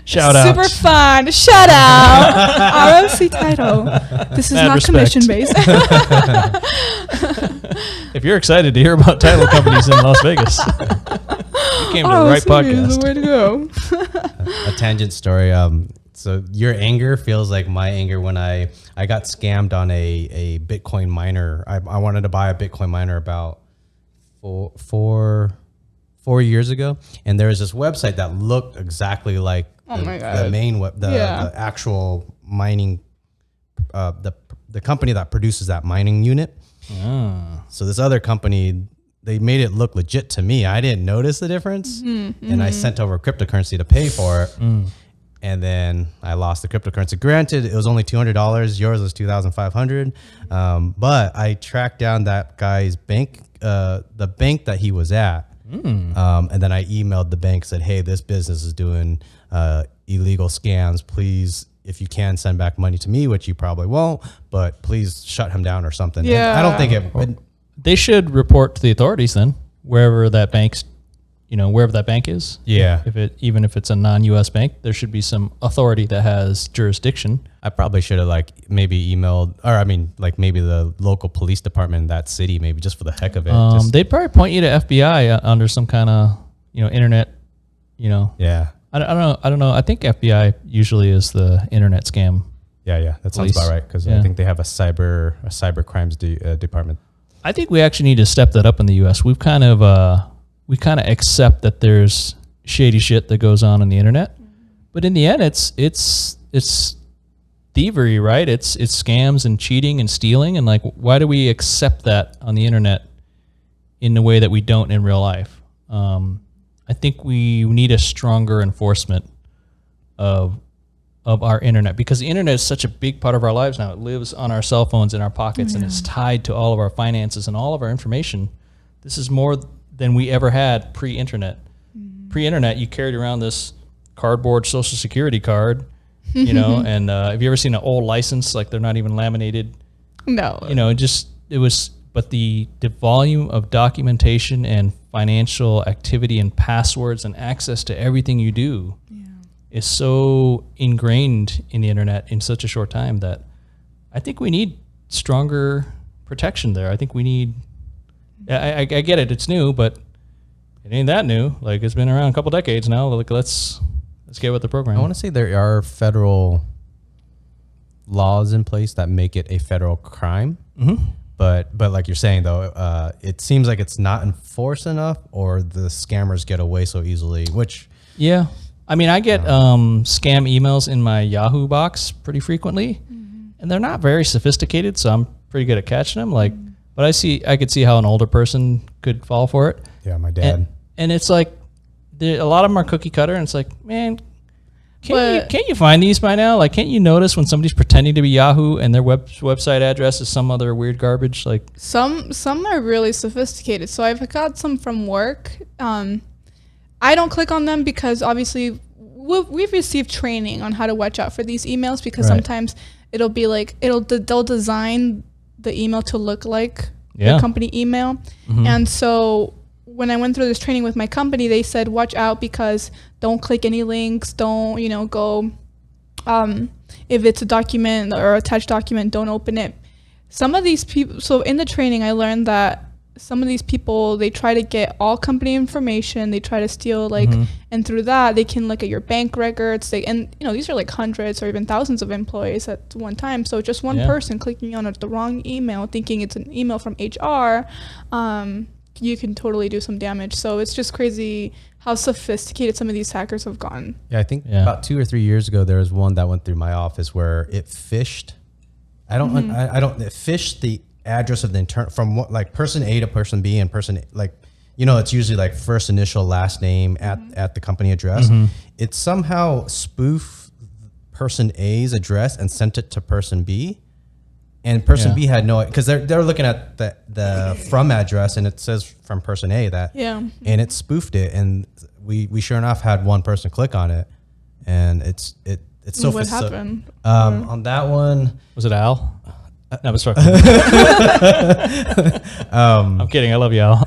shout out. Super fun shout out. ROC title. This is not commission based. If you're excited to hear about title companies in Las Vegas, you came to the right podcast. The way to go. A tangent story. So your anger feels like my anger when I got scammed on a Bitcoin miner. I wanted to buy a Bitcoin miner about four years ago, and there was this website that looked exactly like the main the actual mining, the company that produces that mining unit. So this other company, they made it look legit to me. I didn't notice the difference, and I sent over cryptocurrency to pay for it, and then I lost the cryptocurrency. Granted, it was only $200. Yours was $2,500, but I tracked down that guy's bank, the bank that he was at, and then I emailed the bank, said, "Hey, this business is doing illegal scams. Please, if you can, send back money to me," which you probably won't, but please shut him down or something. Yeah. And I don't think it. They should report to the authorities then, wherever that bank's, wherever that bank is. Yeah. Even if it's a non-U.S. bank, there should be some authority that has jurisdiction. I probably should have maybe emailed, or maybe the local police department in that city, maybe just for the heck of it. They'd probably point you to FBI under some kind of, internet, Yeah. I don't know. I think FBI usually is the internet scam. Yeah. That sounds about right. Cause I think they have a cyber crimes department. I think we actually need to step that up in the U.S. We kind of accept that there's shady shit that goes on the internet, but in the end, it's thievery, right? It's scams and cheating and stealing, and why do we accept that on the internet in the way that we don't in real life? I think we need a stronger enforcement of our internet, because the internet is such a big part of our lives now. It lives on our cell phones in our pockets, and it's tied to all of our finances and all of our information. This is more than we ever had pre-internet. Pre-internet, you carried around this cardboard Social Security card, and have you ever seen an old license? They're not even laminated. No. But the volume of documentation and financial activity and passwords and access to everything you do is so ingrained in the internet in such a short time that I think we need stronger protection there. I think we need, I get it, it's new, but it ain't that new. It's been around a couple decades now. Let's get with the program. I want to say there are federal laws in place that make it a federal crime. But like you're saying, though, it seems like it's not enforced enough, or the scammers get away so easily, which... Yeah. I mean, I get scam emails in my Yahoo box pretty frequently, and they're not very sophisticated, so I'm pretty good at catching them. But I could see how an older person could fall for it. Yeah, my dad. And it's a lot of them are cookie cutter, and it's man, can't you find these by now? Can't you notice when somebody's pretending to be Yahoo and their website address is some other weird garbage? Some are really sophisticated. So I've got some from work. I don't click on them because obviously we've received training on how to watch out for these emails, because sometimes it'll be they'll design the email to look like the company email. And so when I went through this training with my company, they said, watch out, because don't click any links. Don't, go, if it's a document or attached document, don't open it. Some of these people, so in the training, I learned that some of these people, they try to get all company information. They try to steal and through that they can look at your bank records. These are hundreds or even thousands of employees at one time. So just one person clicking on the wrong email, thinking it's an email from HR, you can totally do some damage. So it's just crazy how sophisticated some of these hackers have gotten. Yeah, I think about 2 or 3 years ago, there was one that went through my office where it phished. It phished the address of the from person A to person B, and person it's usually first initial last name at the company address. It somehow spoofed person A's address and sent it to person B, and person B had no, because they're looking at the from address, and it says from person A and it spoofed it, and we sure enough had one person click on it, and it's so what happened on that one. Was it Al? No, I'm sorry. I'm kidding. I love you, Al.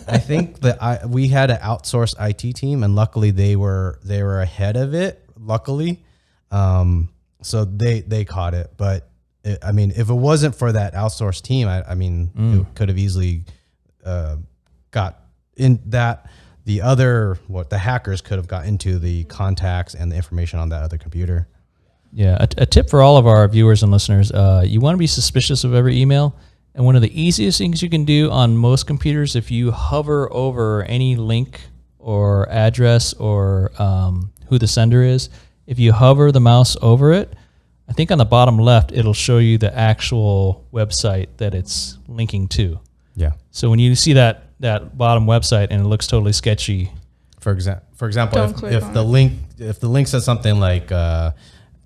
I think that we had an outsourced IT team, and luckily they were ahead of it. Luckily, so they caught it. But if it wasn't for that outsourced team, it could have easily got in that. The hackers could have got into the contacts and the information on that other computer. Yeah, a tip for all of our viewers and listeners, you want to be suspicious of every email. And one of the easiest things you can do on most computers, if you hover over any link or address or who the sender is, if you hover the mouse over it, I think on the bottom left, it'll show you the actual website that it's linking to. Yeah. So when you see that bottom website and it looks totally sketchy, for example, if the link says something like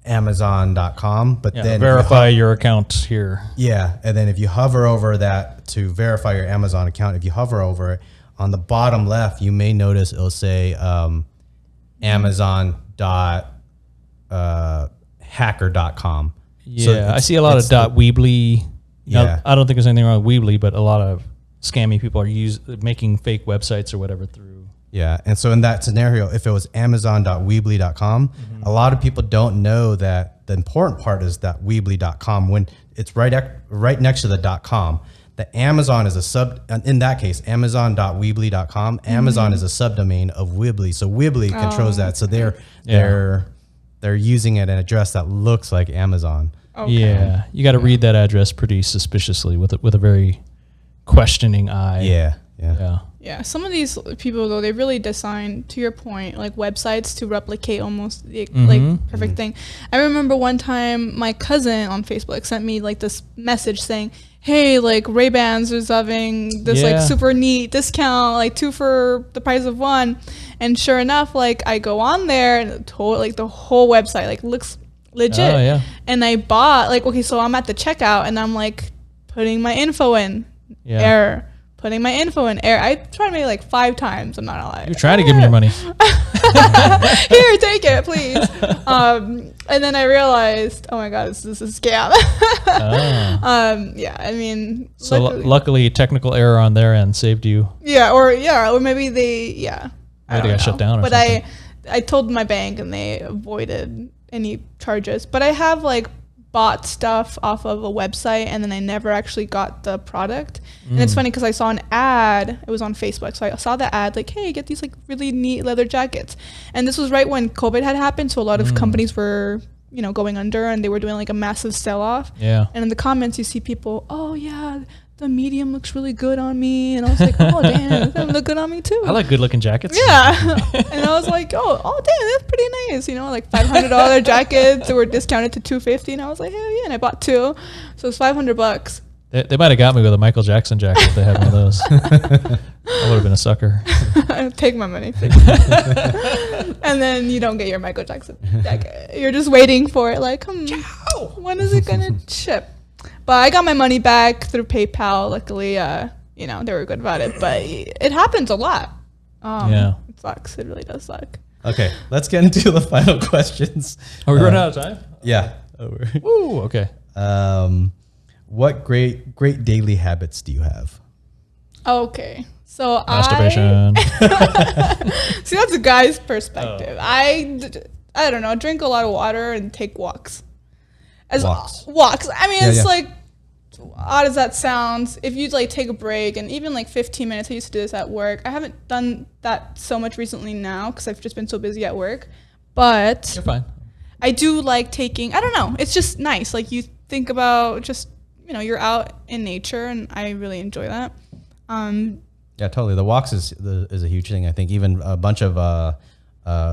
Amazon.com, but then verify your account here. Yeah, and then if you hover over that to verify your Amazon account, if you hover over it on the bottom left, you may notice it'll say Amazon.hacker.com. Yeah, so I see a lot of .weebly. Yeah, I don't think there's anything wrong with Weebly, but a lot of scammy people are making fake websites or whatever through. Yeah, and so in that scenario, if it was Amazon.weebly.com, a lot of people don't know that the important part is that Weebly.com when it's right next to the .com. The Amazon is a sub. In that case, Amazon.weebly.com. Amazon is a subdomain of Weebly, so Weebly controls that. So they're using an address that looks like Amazon. Okay. Yeah, you got to read that address pretty suspiciously with a very questioning eye. Yeah, some of these people though, they really design, to your point, like websites to replicate almost the like perfect thing. I remember one time my cousin on Facebook sent me like this message saying, hey, like Ray-Bans is having this like super neat discount, like 2 for the price of 1. And sure enough, like I go on there and the whole website like looks legit. And I bought so I'm at the checkout and I'm like putting my info in, error. Putting my info in error. I tried maybe like 5 times. I'm not gonna lie. You're trying to give me your money. Here, take it, please. And then I realized, oh my God, this is a scam. I mean. So luckily, technical error on their end saved you. Or maybe they got shut down. But I told my bank and they avoided any charges. But I have like bought stuff off of a website and then I never actually got the product. And it's funny because I saw an ad, it was on Facebook, so I saw the ad like, hey, get these like really neat leather jackets. And this was right when COVID had happened, so a lot of companies were going under and they were doing like a massive sell-off. And in the comments you see people, oh yeah, the medium looks really good on me. And I was like, oh damn, it's gonna look good on me too. I like good looking jackets. Yeah. And I was like, oh damn, that's pretty nice. Like $500 jackets that were discounted to $250. And I was like, hell yeah. And I bought 2. So it's $500. They might have got me with a Michael Jackson jacket if they had one of those. I would have been a sucker. Take my money. And then you don't get your Michael Jackson jacket. You're just waiting for it like, when is it gonna ship? But I got my money back through PayPal. Luckily, they were good about it. But it happens a lot. It sucks. It really does suck. Okay, let's get into the final questions. Are we running out of time? Yeah. Ooh, okay. What great daily habits do you have? Okay. So masturbation. See, that's a guy's perspective. I don't know, drink a lot of water and take walks. Walks. I mean, it's like, odd as that sounds, if you like take a break and even like 15 minutes, I used to do this at work. I haven't done that so much recently now because I've just been so busy at work. But you're fine. I do like taking, I don't know, it's just nice. Like you think about just, you're out in nature and I really enjoy that. Yeah, totally. The walks is a huge thing. I think even a bunch of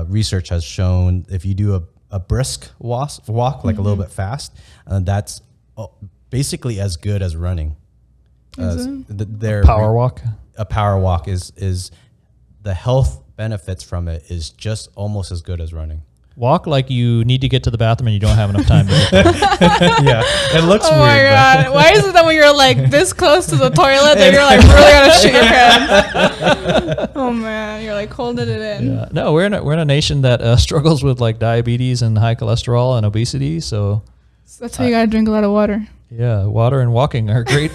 research has shown if you do a brisk walk, like a little bit fast, that's basically as good as running. Power walk? A power walk is the health benefits from it is just almost as good as running. Walk like you need to get to the bathroom and you don't have enough time to get there. Yeah, it looks weird. Oh my God. Why is it that when you're like this close to the toilet that you're like really gonna shit your pants? Oh man, you're like holding it in. Yeah. No, we're in a nation that struggles with like diabetes and high cholesterol and obesity. So that's why you gotta drink a lot of water. Yeah, water and walking are great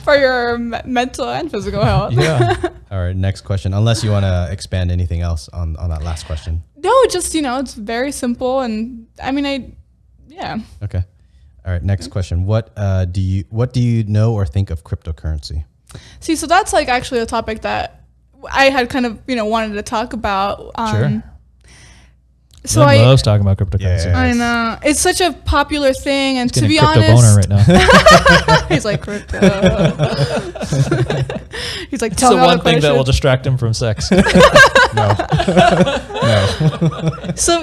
for your mental and physical health. Yeah. All right, next question. Unless you want to expand anything else on that last question. No, just it's very simple, and I mean, yeah. Okay. All right, next question. What do you know or think of cryptocurrency? See, so that's like actually a topic that I had kind of wanted to talk about. Sure. So I loves talking about cryptocurrency. Yeah, I know it's such a popular thing, and he's to be crypto honest, boner right now. He's like crypto. He's like, tell me the one thing that will distract him from sex. No. So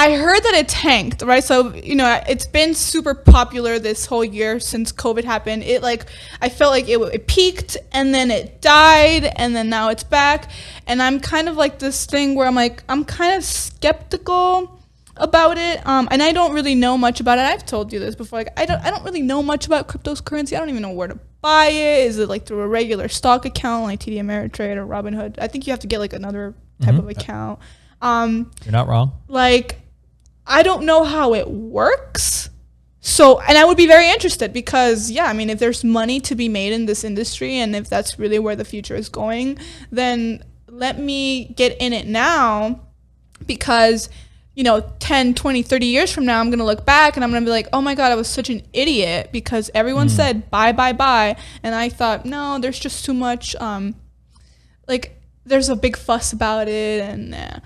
I heard that it tanked, right? So, it's been super popular this whole year since COVID happened. I felt like it peaked and then it died and then now it's back. And I'm kind of like this thing where I'm kind of skeptical about it. And I don't really know much about it. I've told you this before. I don't really know much about cryptocurrency. I don't even know where to buy it. Is it through a regular stock account like TD Ameritrade or Robinhood? I think you have to get another type of account. You're not wrong. I don't know how it works. So, and I would be very interested because, if there's money to be made in this industry and if that's really where the future is going, then let me get in it now because, 10, 20, 30 years from now, I'm going to look back and I'm going to be like, oh my God, I was such an idiot because everyone said buy, buy, buy. And I thought, no, there's just too much, there's a big fuss about it and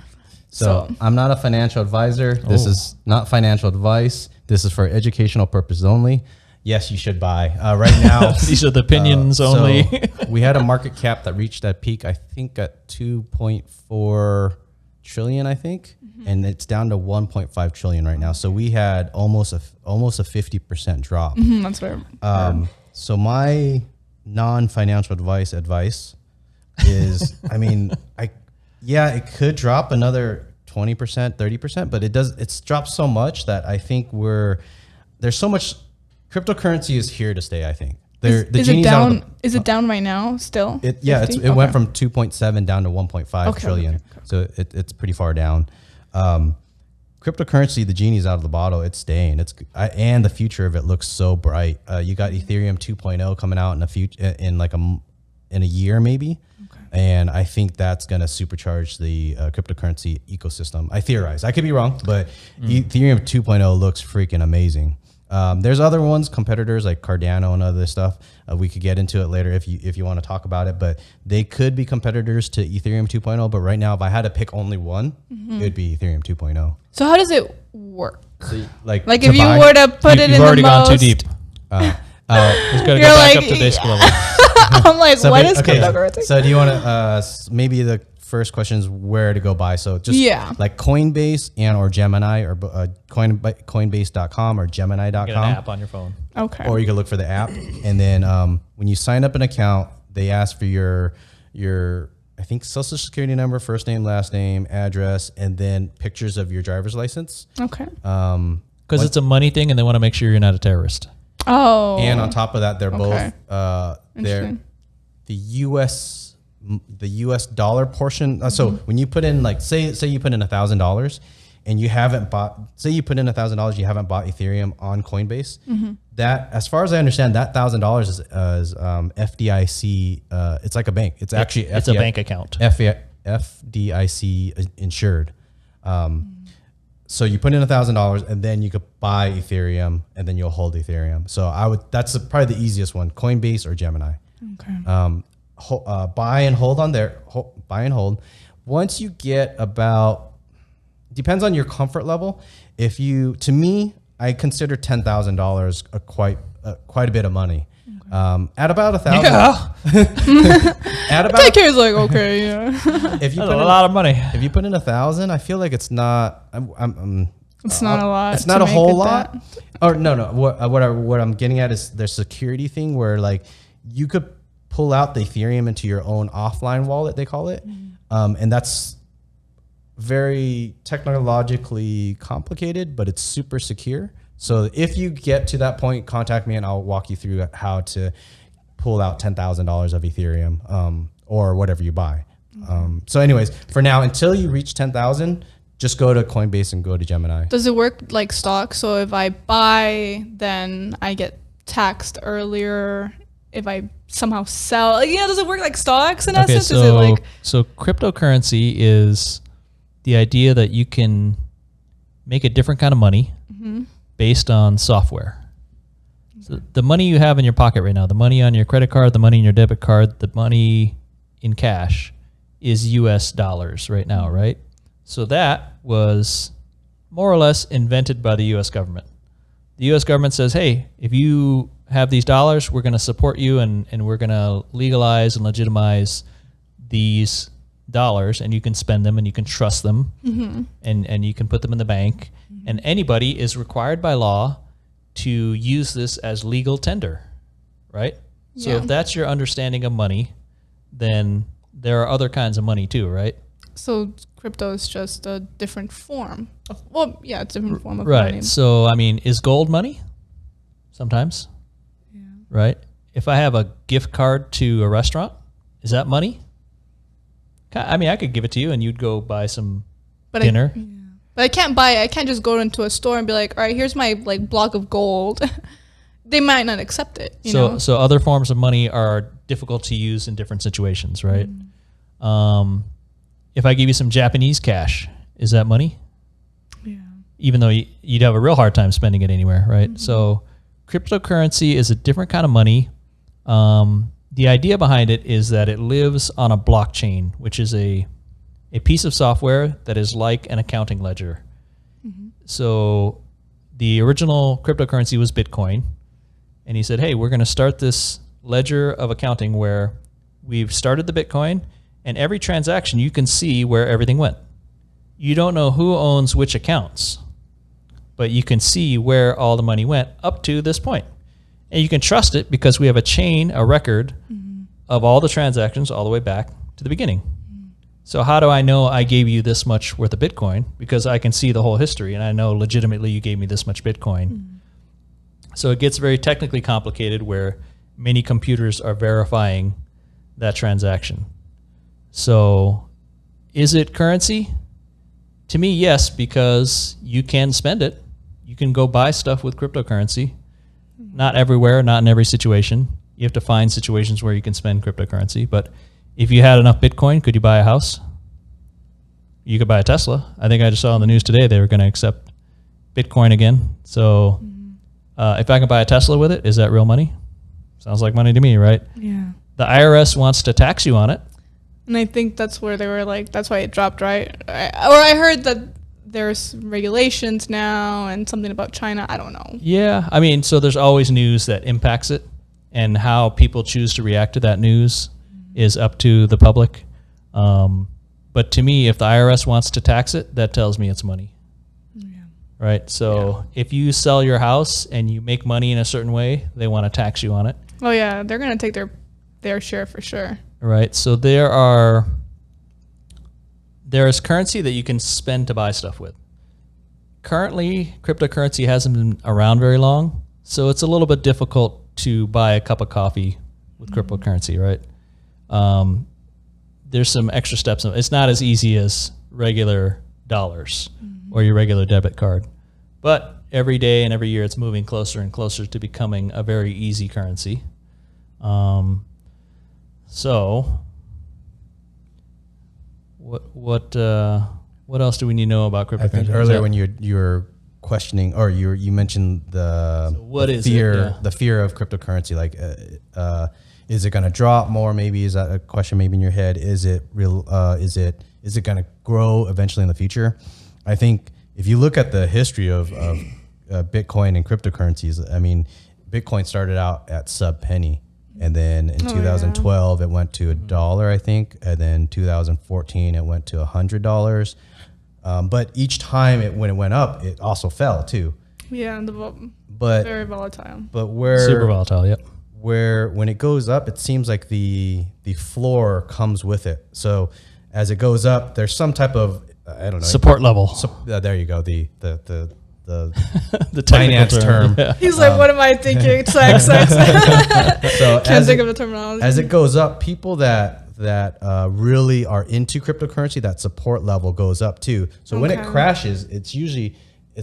So I'm not a financial advisor. This is not financial advice. This is for educational purposes only. Yes, you should buy. Right now, these are the opinions only. So we had a market cap that reached that peak, I think, at 2.4 trillion, I think, and it's down to 1.5 trillion right now. So we had almost a 50% drop. That's fair. So my non-financial advice is, it could drop another 20%, 30%, but it's dropped so much that I think there's so much cryptocurrency is here to stay. I think is it down? Is it down right now still? It went from 2.7 down to 1.5 trillion. Okay. So it's pretty far down. Cryptocurrency, the genie's out of the bottle. It's staying. And the future of it looks so bright. You got Ethereum 2.0 coming out in a year maybe. And I think that's going to supercharge the cryptocurrency ecosystem. I theorize. I could be wrong, but Ethereum 2.0 looks freaking amazing. There's other ones, competitors like Cardano and other stuff. We could get into it later if you want to talk about it, but they could be competitors to Ethereum 2.0. But right now, if I had to pick only one, it would be Ethereum 2.0. So how does it work? So, if you were to put it in the most... You've already gone too deep. Just got to go back up to basic level. I'm like, what is cryptocurrency? So do you want to, maybe the first question is where to go buy. So just like Coinbase or Gemini or Coinbase.com or Gemini.com. Get an app on your phone. Okay. Or you can look for the app. And then when you sign up an account, they ask for your I think social security number, first name, last name, address, and then pictures of your driver's license. Okay. Because it's a money thing and they want to make sure you're not a terrorist. Oh. And on top of that, they're both they're the US dollar portion. So when you put in say you put in $1,000 and you haven't bought, say you put in $1,000, you haven't bought Ethereum on Coinbase. That, as far as I understand, that $1,000 is FDIC. It's like a bank. It's actually it's a bank account. FDIC insured. So you put in $1,000 and then you could buy Ethereum and then you'll hold Ethereum. So that's probably the easiest one, Coinbase or Gemini. Okay. Buy and hold on there. Buy and hold. Once you get depends on your comfort level. To me, I consider $10,000 quite a bit of money. Okay. At about $1,000. Yeah. At about 10K is like, okay, yeah. If you put a lot of money. If you put in $1,000, I feel like it's not. It's not a lot. It's not a whole lot. Or no. What I'm getting at is their security thing where you could pull out the Ethereum into your own offline wallet, they call it, and that's very technologically complicated, but it's super secure. So if you get to that point, contact me and I'll walk you through how to pull out $10,000 of Ethereum or whatever you buy. So anyways, for now, until you reach 10,000, just go to Coinbase and go to Gemini. Does it work like stock? So if I buy, then I get taxed earlier. If I somehow sell, does it work like stocks in essence? So cryptocurrency is the idea that you can make a different kind of money based on software. So the money you have in your pocket right now, the money on your credit card, the money in your debit card, the money in cash is US dollars right now, right? So that was more or less invented by the US government. The US government says, hey, if you have these dollars, we're going to support you and we're going to legalize and legitimize these dollars and you can spend them and you can trust them and you can put them in the bank. And anybody is required by law to use this as legal tender, right? So if that's your understanding of money, then there are other kinds of money too, right? So crypto is just a different form of, it's a different form of money. Right. So, I mean, is gold money? Sometimes. Yeah. Right? If I have a gift card to a restaurant, is that money? I mean, I could give it to you and you'd go buy some dinner. But I can't just go into a store and be like, all right, here's my like block of gold. They might not accept it. So other forms of money are difficult to use in different situations, right? If I give you some Japanese cash, is that money? Yeah. Even though you'd have a real hard time spending it anywhere, right? So cryptocurrency is a different kind of money. The idea behind it is that it lives on a blockchain, which is a piece of software that is like an accounting ledger. So the original cryptocurrency was Bitcoin. And he said, hey, we're going to start this ledger of accounting where we've started the Bitcoin and every transaction you can see where everything went. You don't know who owns which accounts, but you can see where all the money went up to this point. And you can trust it because we have a record of all the transactions all the way back to the beginning. So how do I know I gave you this much worth of Bitcoin? Because I can see the whole history and I know legitimately you gave me this much Bitcoin. So it gets very technically complicated where many computers are verifying that transaction. So is it currency? To me, yes, because you can spend it. You can go buy stuff with cryptocurrency. Not everywhere, not in every situation. You have to find situations where you can spend cryptocurrency. But if you had enough Bitcoin, could you buy a house? You could buy a Tesla. I think I just saw on the news today they were going to accept Bitcoin again. So if I can buy a Tesla with it, is that real money? Sounds like money to me, right? Yeah. The IRS wants to tax you on it. And I think that's where they were like, that's why it dropped, right? I heard that there's regulations now and something about China. I don't know. Yeah. I mean, so there's always news that impacts it, and how people choose to react to that news is up to the public. But to me, if the IRS wants to tax it, that tells me it's money. Right? So if you sell your house and you make money in a certain way, they want to tax you on it. Oh, yeah. They're going to take their share for sure. Right. So there is currency that you can spend to buy stuff with. Currently, cryptocurrency hasn't been around very long, so it's a little bit difficult to buy a cup of coffee with cryptocurrency, right? There's some extra steps. It's not as easy as regular dollars or your regular debit card. But every day and every year, it's moving closer and closer to becoming a very easy currency. So, what else do we need to know about cryptocurrency? I think earlier when you were questioning, or you mentioned the fear of cryptocurrency, like is it going to drop more? Maybe is that a question maybe in your head? Is it real? Is it going to grow eventually in the future? I think if you look at the history of Bitcoin and cryptocurrencies, I mean, Bitcoin started out at sub penny. And then in 2012, it went to $1, I think. And then 2014, it went to $100. But each time when it went up, it also fell too. Yeah, but very volatile. But super volatile, yep. Where when it goes up, it seems like the floor comes with it. So as it goes up, there's some type of support level. There you go. The the finance term. Yeah. He's like, what am I thinking? Sex. So can't think of the terminology. As it goes up, people that really are into cryptocurrency, that support level goes up too. So when it crashes, it's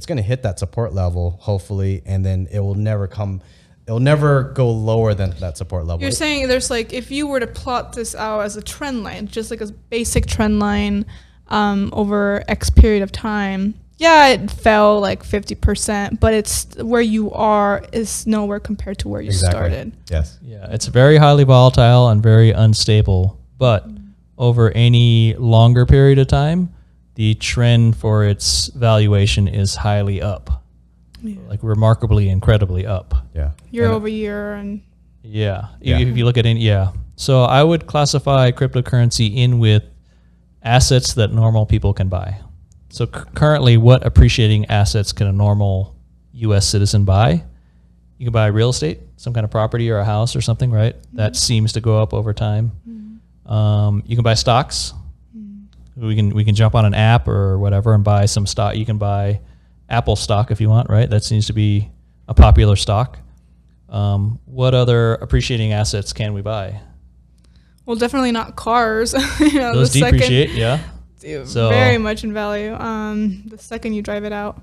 going to hit that support level, hopefully, and then it will never go lower than that support level. You're saying there's like, if you were to plot this out as a trend line, just like a basic trend line over X period of time, yeah, it fell like 50%, but it's where you are is nowhere compared to where you started. Yes. Yeah, it's very highly volatile and very unstable, but over any longer period of time, the trend for its valuation is highly up. Yeah. Like remarkably, incredibly up. Yeah. Year over year. And yeah. If you look at it, So I would classify cryptocurrency in with assets that normal people can buy. So currently, what appreciating assets can a normal U.S. citizen buy? You can buy real estate, some kind of property or a house or something, right? Mm-hmm. That seems to go up over time. Mm-hmm. You can buy stocks. Mm-hmm. We can jump on an app or whatever and buy some stock. You can buy Apple stock if you want, right? That seems to be a popular stock. What other appreciating assets can we buy? Well, definitely not cars. Those depreciate, yeah. So very much in value. The second you drive it out.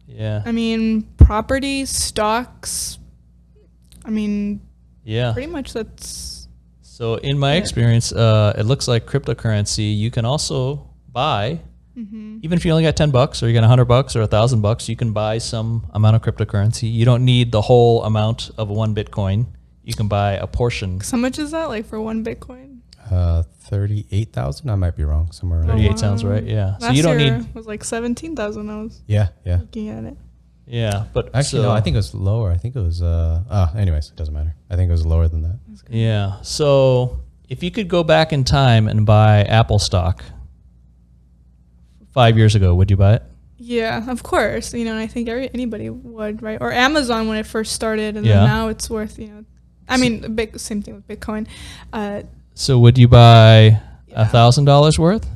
Yeah. I mean, property, stocks. I mean, yeah. Pretty much that's. So in my experience, it looks like cryptocurrency you can also buy. Mm-hmm. Even if you only got $10 or you got $100 or $1,000, you can buy some amount of cryptocurrency. You don't need the whole amount of one Bitcoin. You can buy a portion. How much is that, like, for one Bitcoin? 38,000. I might be wrong. Somewhere around. 38 sounds right. Yeah. Last so you don't year need. Was like 17,000. I was. Yeah. Looking at it. Yeah, but actually, no. I think it was lower. I think it was. Anyways, it doesn't matter. I think it was lower than that. Yeah. So if you could go back in time and buy Apple stock 5 years ago, would you buy it? Yeah, of course. And I think anybody would, right? Or Amazon when it first started, and then now it's worth, I mean, same thing with Bitcoin. So would you buy $1,000 worth?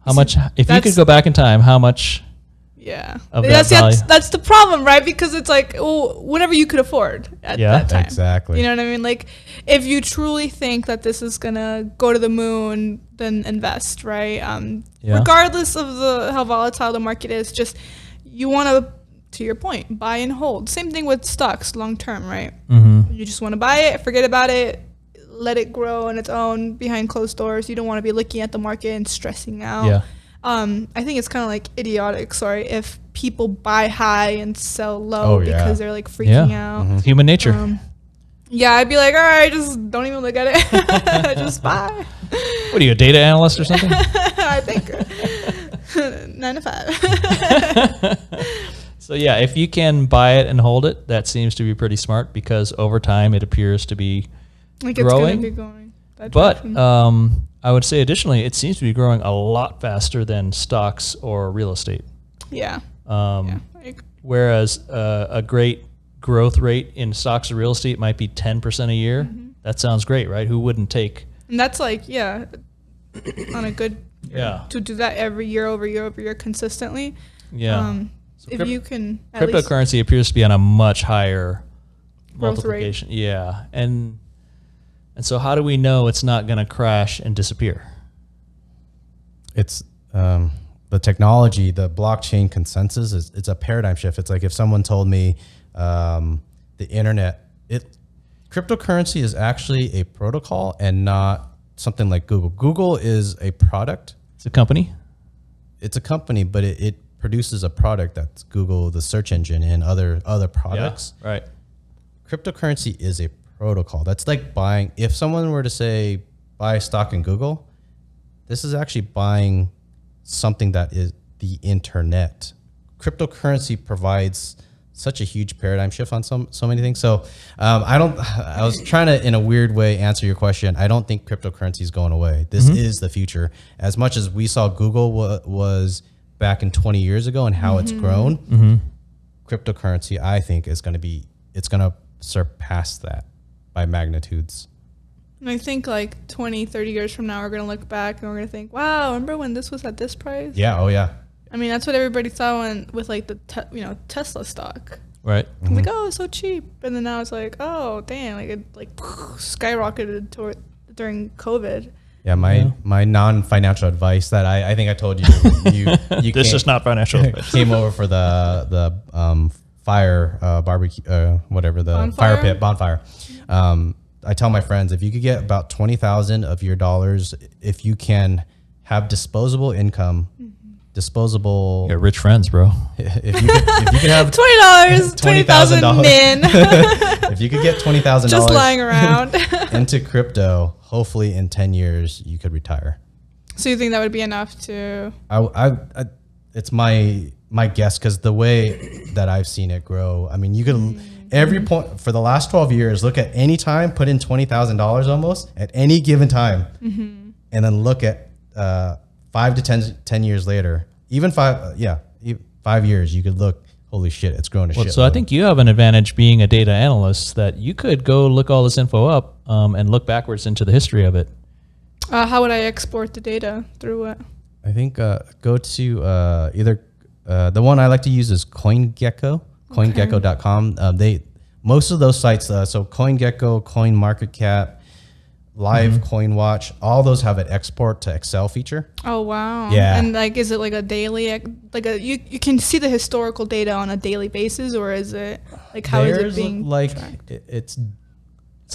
How much? If you could go back in time, how much? Yeah, that's the problem, right? Because it's like, whatever you could afford at that time. Exactly. You know what I mean? Like, if you truly think that this is gonna go to the moon, then invest, right? Regardless of how volatile the market is, just you want to your point, buy and hold. Same thing with stocks, long term, right? Mm-hmm. You just want to buy it, forget about it, let it grow on its own behind closed doors. You don't want to be looking at the market and stressing out. Yeah. I think it's kind of like idiotic, if people buy high and sell low because they're like freaking out. Mm-hmm. Human nature. Yeah, I'd be like, all right, just don't even look at it. Just buy. What are you, a data analyst or something? I think 9 to 5. So yeah, if you can buy it and hold it, that seems to be pretty smart because over time it appears to be growing. It's going to be going that direction. But I would say additionally, it seems to be growing a lot faster than stocks or real estate. Yeah. Whereas a great growth rate in stocks or real estate might be 10% a year. Mm-hmm. That sounds great, right? Who wouldn't take? And that's like, on a good to do that every year over year consistently. Yeah. So if you can, cryptocurrency appears to be on a much higher growth multiplication. Rate. Yeah, and so how do we know it's not going to crash and disappear? It's the technology, the blockchain consensus it's a paradigm shift. It's like if someone told me the internet, cryptocurrency is actually a protocol and not something like Google. Google is a product. It's a company. It's a company, but it produces a product that's Google, the search engine, and other products. Yeah, right. Cryptocurrency is a protocol. That's like buying. If someone were to say buy stock in Google, this is actually buying something that is the internet. Cryptocurrency provides such a huge paradigm shift on so many things. So I was trying to, in a weird way, answer your question. I don't think cryptocurrency is going away. This is the future. As much as we saw Google was back in 20 years ago and how it's grown, cryptocurrency, I think, it's going to surpass that by magnitudes. And I think like 20, 30 years from now, we're going to look back and we're going to think, wow, remember when this was at this price? Yeah. Oh, yeah. I mean, that's what everybody thought with like the Tesla stock. Right. It's like, oh, it's so cheap. And then now it's like, oh, damn, like it skyrocketed during COVID. Yeah, my non-financial advice that I think I told you this is not financial advice. Came over for the fire barbecue, whatever, the bonfire? Fire pit bonfire. I tell my friends, if you could get about 20,000 of your dollars, if you can have disposable income, disposable. You're rich friends, bro. If you could have $20, 20,000 min. If you could get $20,000 just lying around into crypto, hopefully in 10 years you could retire. So you think that would be enough to? It's my guess, because the way that I've seen it grow, I mean, you could every point for the last 12 years, look at any time, put in $20,000 almost at any given time, and then look at 5 to 10 years later, even 5 years, you could look, holy shit, it's growing a shit. So I think you have an advantage being a data analyst that you could go look all this info up and look backwards into the history of it. How would I export the data through it? I think go to either the one I like to use is CoinGecko, CoinGecko.com. Most of those sites, so CoinGecko, CoinMarketCap, Live, CoinWatch, all those have an export to Excel feature. Oh wow! Yeah, and like, is it like a daily, you can see the historical data on a daily basis, or is it like how is it being tracked? It's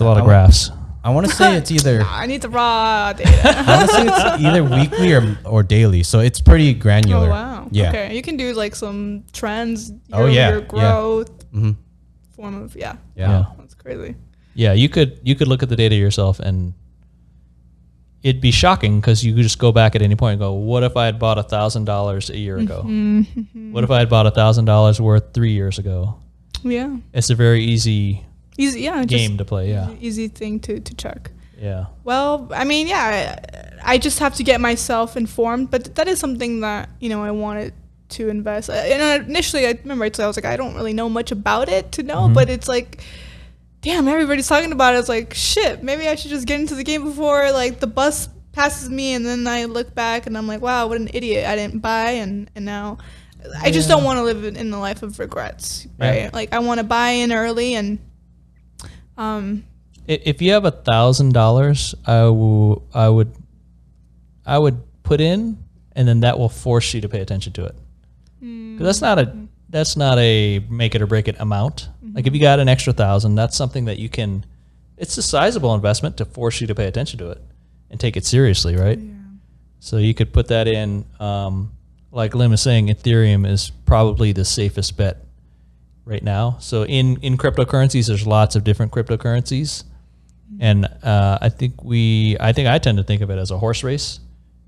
a lot of graphs. I want to say it's either. I need the raw data. I want to say it's either weekly or daily, so it's pretty granular. Oh wow! Yeah. Okay, you can do like some trends. Your growth. Form of Yeah. That's crazy. Yeah, you could look at the data yourself, and it'd be shocking because you could just go back at any point and go, "What if I had bought $1,000 a year ago? What if I had bought $1,000 worth 3 years ago?" Yeah, it's a very easy game to play. Yeah, easy thing to check. Yeah. Well, I mean, I just have to get myself informed, but that is something that I wanted to invest. And initially, I remember I was like, I don't really know much about it to know, but it's like, damn, everybody's talking about it. It's like, shit, maybe I should just get into the game before like the bus passes me, and then I look back and I'm like, wow, what an idiot. I didn't buy, and now I just don't want to live in the life of regrets, right? Yeah. Like I want to buy in early, and if you have $1,000, I would put in, and then that will force you to pay attention to it. 'Cause that's not a make it or break it amount. Like if you got an extra 1,000, that's something that you can. It's a sizable investment to force you to pay attention to it and take it seriously, right? Yeah. So you could put that in. Like Liem is saying, Ethereum is probably the safest bet right now. So in cryptocurrencies, there's lots of different cryptocurrencies, and I think I tend to think of it as a horse race.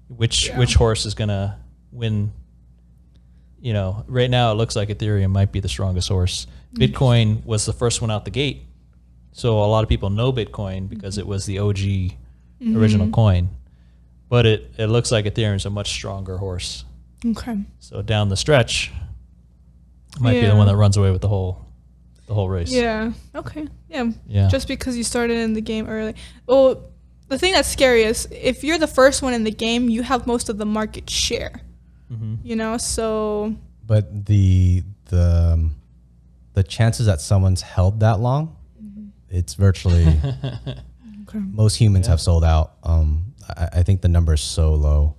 Which horse is gonna win? Right now it looks like Ethereum might be the strongest horse. Bitcoin was the first one out the gate, so a lot of people know Bitcoin because it was the OG original coin. But it looks like Ethereum is a much stronger horse. Okay. So down the stretch, might be the one that runs away with the whole race. Yeah. Okay. Yeah. Just because you started in the game early. Well, the thing that's scary is if you're the first one in the game, you have most of the market share. So. But the chances that someone's held that long, it's virtually most humans have sold out. I think the number is so low.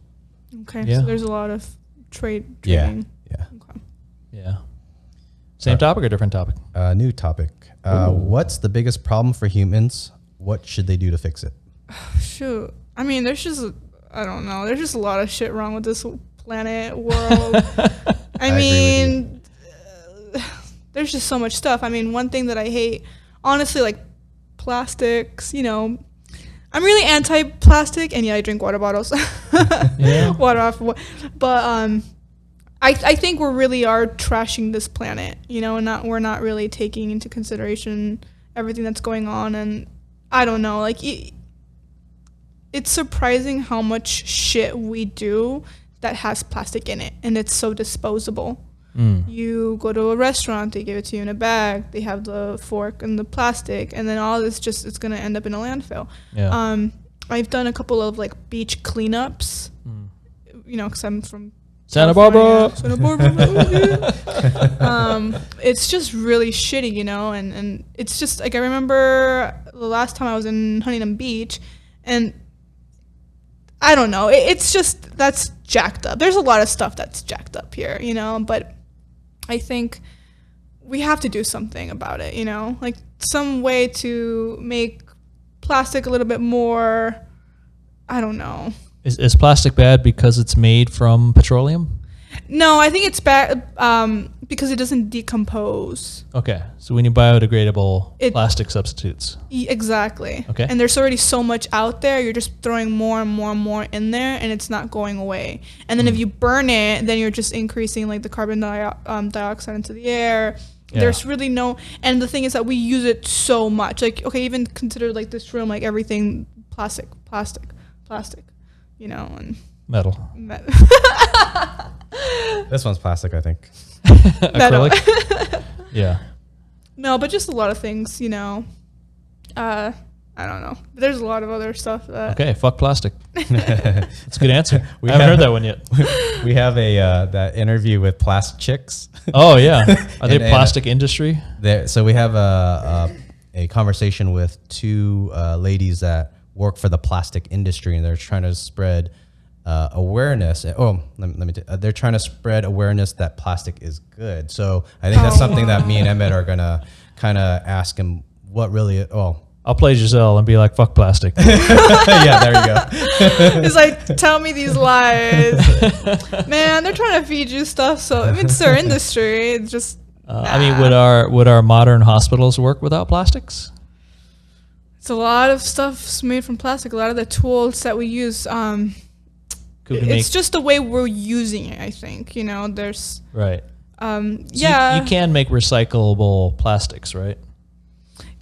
Okay. Yeah. So there's a lot of trading. Yeah. Okay. Yeah. Same topic or different topic? New topic. What's the biggest problem for humans? What should they do to fix it? Shoot. I mean, there's just a lot of shit wrong with this planet, world. I mean, there's just so much stuff. I mean, one thing that I hate, honestly, like plastics, I'm really anti-plastic, and I drink water bottles. Water off. But I think we really are trashing this planet, and we're not really taking into consideration everything that's going on. And I don't know, like it's surprising how much shit we do that has plastic in it, and it's so disposable. You go to a restaurant, they give it to you in a bag, they have the fork and the plastic, and then all this it's gonna end up in a landfill. I've done a couple of like beach cleanups, because I'm from Santa Barbara. It's just really shitty, and it's just like I remember the last time I was in Huntington Beach, and I don't know, it's just that's jacked up. There's a lot of stuff that's jacked up here, but I think we have to do something about it, like some way to make plastic a little bit more, I don't know. Is plastic bad because it's made from petroleum? No, I think it's bad because it doesn't decompose. Okay, so we need biodegradable plastic substitutes. Exactly. Okay. And there's already so much out there. You're just throwing more and more and more in there, and it's not going away. And then if you burn it, then you're just increasing like the carbon dioxide into the air. Yeah. There's really no, and the thing is that we use it so much. Like, okay, even consider like this room, like everything plastic, and Metal. This one's plastic, I think. Acrylic? Yeah. No, but just a lot of things, you know. I don't know. There's a lot of other stuff that... Okay, fuck plastic. That's a good answer. I haven't heard that one yet. We have that interview with plastic chicks. Oh, yeah. Are they plastic industry? So we have a conversation with two ladies that work for the plastic industry, and they're trying to spread awareness. They're trying to spread awareness that plastic is good. So I think that's something that me and Emmett are gonna kind of ask him what really. I'll play Gissel and be like, "Fuck plastic." Yeah, there you go. It's like, tell me these lies, man. They're trying to feed you stuff. So I mean, it's their industry. It's just. I mean, would our modern hospitals work without plastics? It's a lot of stuff's made from plastic. A lot of the tools that we use. It's just the way we're using it. I think, you know, there's right. So you can make recyclable plastics, right?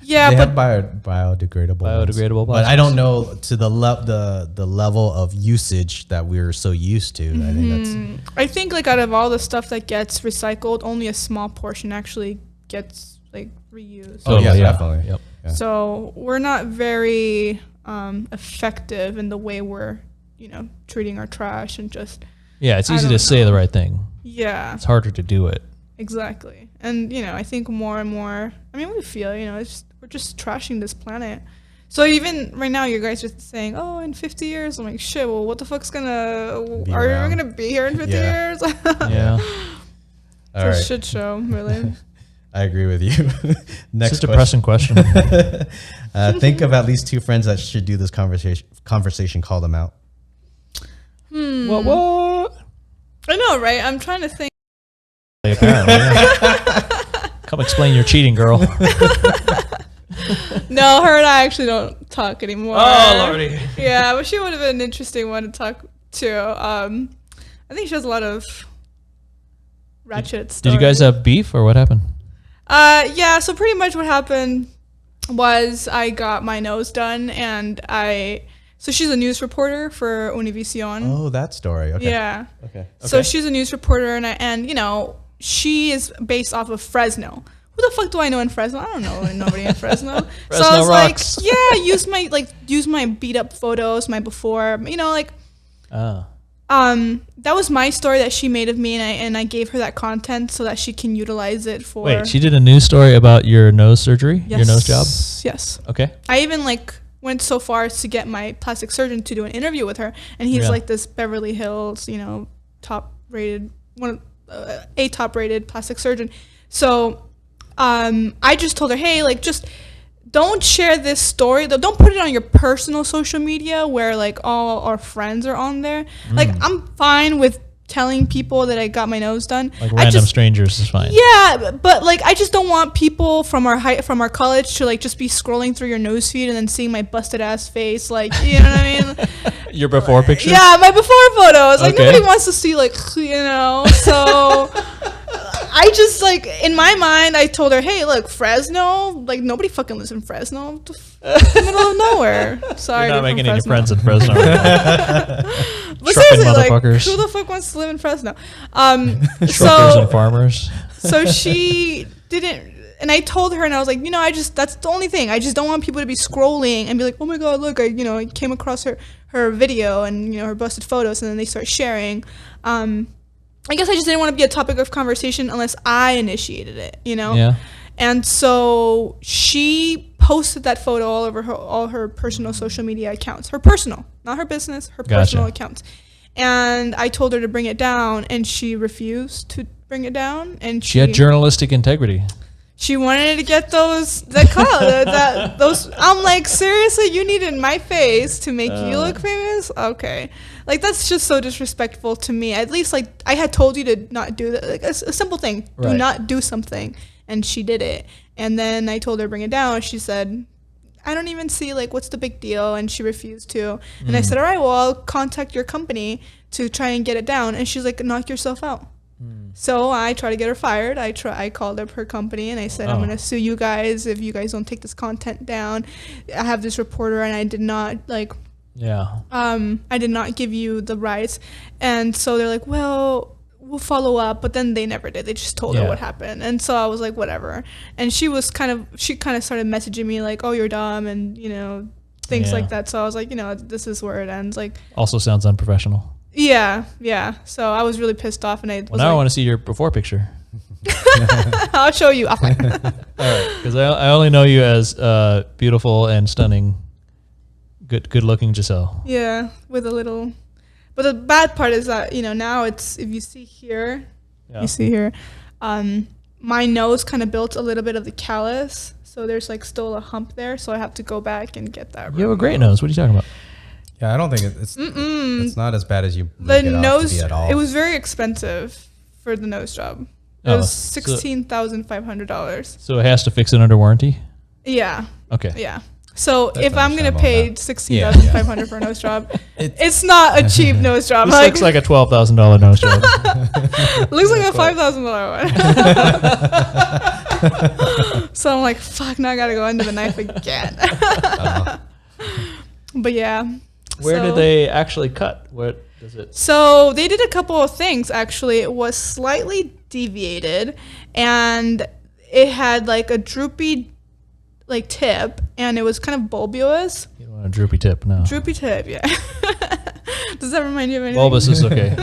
Yeah, they but have biodegradable plastics. But I don't know to the level of usage that we're so used to. I think like out of all the stuff that gets recycled, only a small portion actually gets like reused. Oh yeah, definitely. Yep. Yeah. So we're not very effective in the way we're, you know, treating our trash and just. Yeah, it's easy to say the right thing. Yeah. It's harder to do it. Exactly. And, you know, I think more and more, I mean, we feel, you know, we're just trashing this planet. So even right now, you guys are saying, oh, in 50 years, I'm like, shit, well, what the fuck's are we going to be here in 50 years? Yeah. It's a shit show, really. I agree with you. Next depressing question. Think of at least two friends that should do this conversation. Call them out. What? I know, right? I'm trying to think. Apparently, yeah. Come explain your cheating, girl. No, her and I actually don't talk anymore. Oh, lordy. Yeah, but she would have been an interesting one to talk to. I think she has a lot of ratchet stuff. Did you guys have beef or what happened? Yeah, so pretty much what happened was I got my nose done and so she's a news reporter for Univision. Oh, that story. Okay. Yeah. Okay. So she's a news reporter and you know, she is based off of Fresno. Who the fuck do I know in Fresno? I don't know nobody in Fresno. Fresno so I was rocks. like, yeah, use my beat up photos, my before, you know, like. That was my story that she made of me, and I gave her that content so that she can utilize it for. Wait, she did a news story about your nose surgery, your nose job. Yes. Okay. I even went so far as to get my plastic surgeon to do an interview with her, and he's like this Beverly Hills, you know, top-rated plastic surgeon. So, I just told her, hey, like, just don't share this story. Don't put it on your personal social media where like all our friends are on there. Like, I'm fine with telling people that I got my nose done. Like random strangers is fine. Yeah, but like I just don't want people from our college to like just be scrolling through your nose feed and then seeing my busted ass face. Like, you know what I mean? Your before picture? Yeah, my before photos. Like nobody wants to see like, you know. So I just like in my mind I told her, hey, look, Fresno, like nobody fucking lives in Fresno. The middle of nowhere. Sorry. You're not making any friends in Fresno. But seriously, like, who the fuck wants to live in Fresno? Truckers and farmers. So she didn't, and I told her, and I was like, you know, that's the only thing. I just don't want people to be scrolling and be like, oh my god, look, I came across her video and her busted photos, and then they start sharing. I guess I just didn't want to be a topic of conversation unless I initiated it, Yeah. And so she posted that photo all over all her personal social media accounts. Her personal, not her business, her personal accounts. And I told her to bring it down, and she refused to bring it down. And she had journalistic integrity. She wanted to get those. I'm like, seriously, you needed my face to make you look famous? Okay. Like, that's just so disrespectful to me. At least, like, I had told you to not do that. Like, a simple thing. Right. Do not do something. And she did it. And then I told her bring it down. She said, I don't even see, like, what's the big deal? And she refused to. And I said, all right, well, I'll contact your company to try and get it down. And she's like, knock yourself out. So I tried to get her fired. I called up her company and I said, I'm going to sue you guys if you guys don't take this content down. I have this reporter and I did not, like, Yeah. I did not give you the rights. And so they're like, well, we'll follow up. But then they never did. They just told her what happened. And so I was like, whatever. And she kind of started messaging me like, oh, you're dumb. And, you know, things like that. So I was like, you know, this is where it ends. Like, also sounds unprofessional. Yeah. So I was really pissed off. And now I want to see your before picture. I'll show you. All right. Because I only know you as beautiful and stunning, good looking Gissel. Yeah, with a little. But the bad part is that, you know, now it's, if you see here, my nose kind of built a little bit of the callus. So there's like still a hump there. So I have to go back and get that. You have a great nose. What are you talking about? Yeah, I don't think it's not as bad as you the make it nose out to be at all. It was very expensive for the nose job. It was $16,500. So it has to fix it under warranty? Yeah. Okay. Yeah. So if I'm gonna pay $16,500 for a nose job, it's not a cheap nose job. This looks like a $12,000 nose job. Looks like a $5,000 one. So I'm like, fuck, now I gotta go under the knife again. But yeah. Where did they actually cut? What does it? So they did a couple of things actually. It was slightly deviated, and it had like a droopy like tip, and it was kind of bulbous. You don't want a droopy tip, no. Droopy tip, yeah. Does that remind you of anything? Bulbous is okay.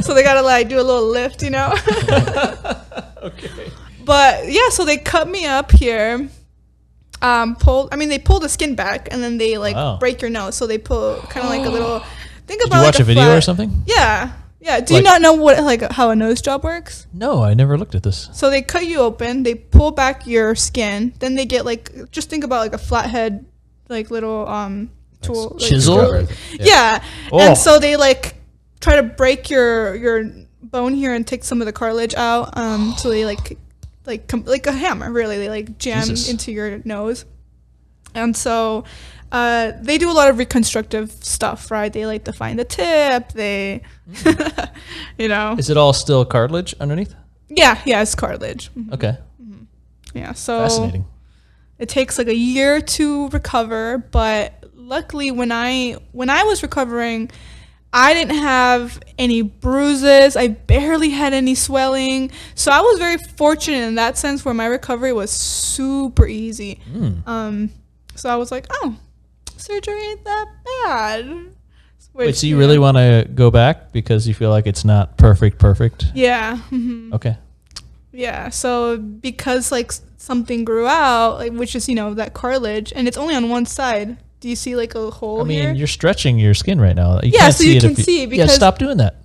So they gotta like do a little lift, you know? Okay. But yeah, so they cut me up here. They pull the skin back, and then they like break your nose. So they pull kind of like a little. Think about. Did you watch a video or something? Yeah. Yeah. Do you not know how a nose job works? No, I never looked at this. So they cut you open, they pull back your skin, then they get like, just think about like a flathead, like little tool. Like chisel? Yeah. Oh. And so they like try to break your bone here and take some of the cartilage out. So they like a hammer, really. They like jam into your nose. And so they do a lot of reconstructive stuff, right? They like to find the tip. They, you know. Is it all still cartilage underneath? Yeah, it's cartilage. Mm-hmm. Okay. Mm-hmm. Yeah, so fascinating. It takes like a year to recover, but luckily when I was recovering, I didn't have any bruises. I barely had any swelling. So I was very fortunate in that sense where my recovery was super easy. So I was like, oh, surgery ain't that bad. Wait, so you really want to go back because you feel like it's not perfect? Yeah. Mm-hmm. Okay. Yeah. So because like something grew out, like, which is, you know, that cartilage, and it's only on one side. Do you see like a hole here? You're stretching your skin right now. You can't so you can see because... Yeah, stop doing that.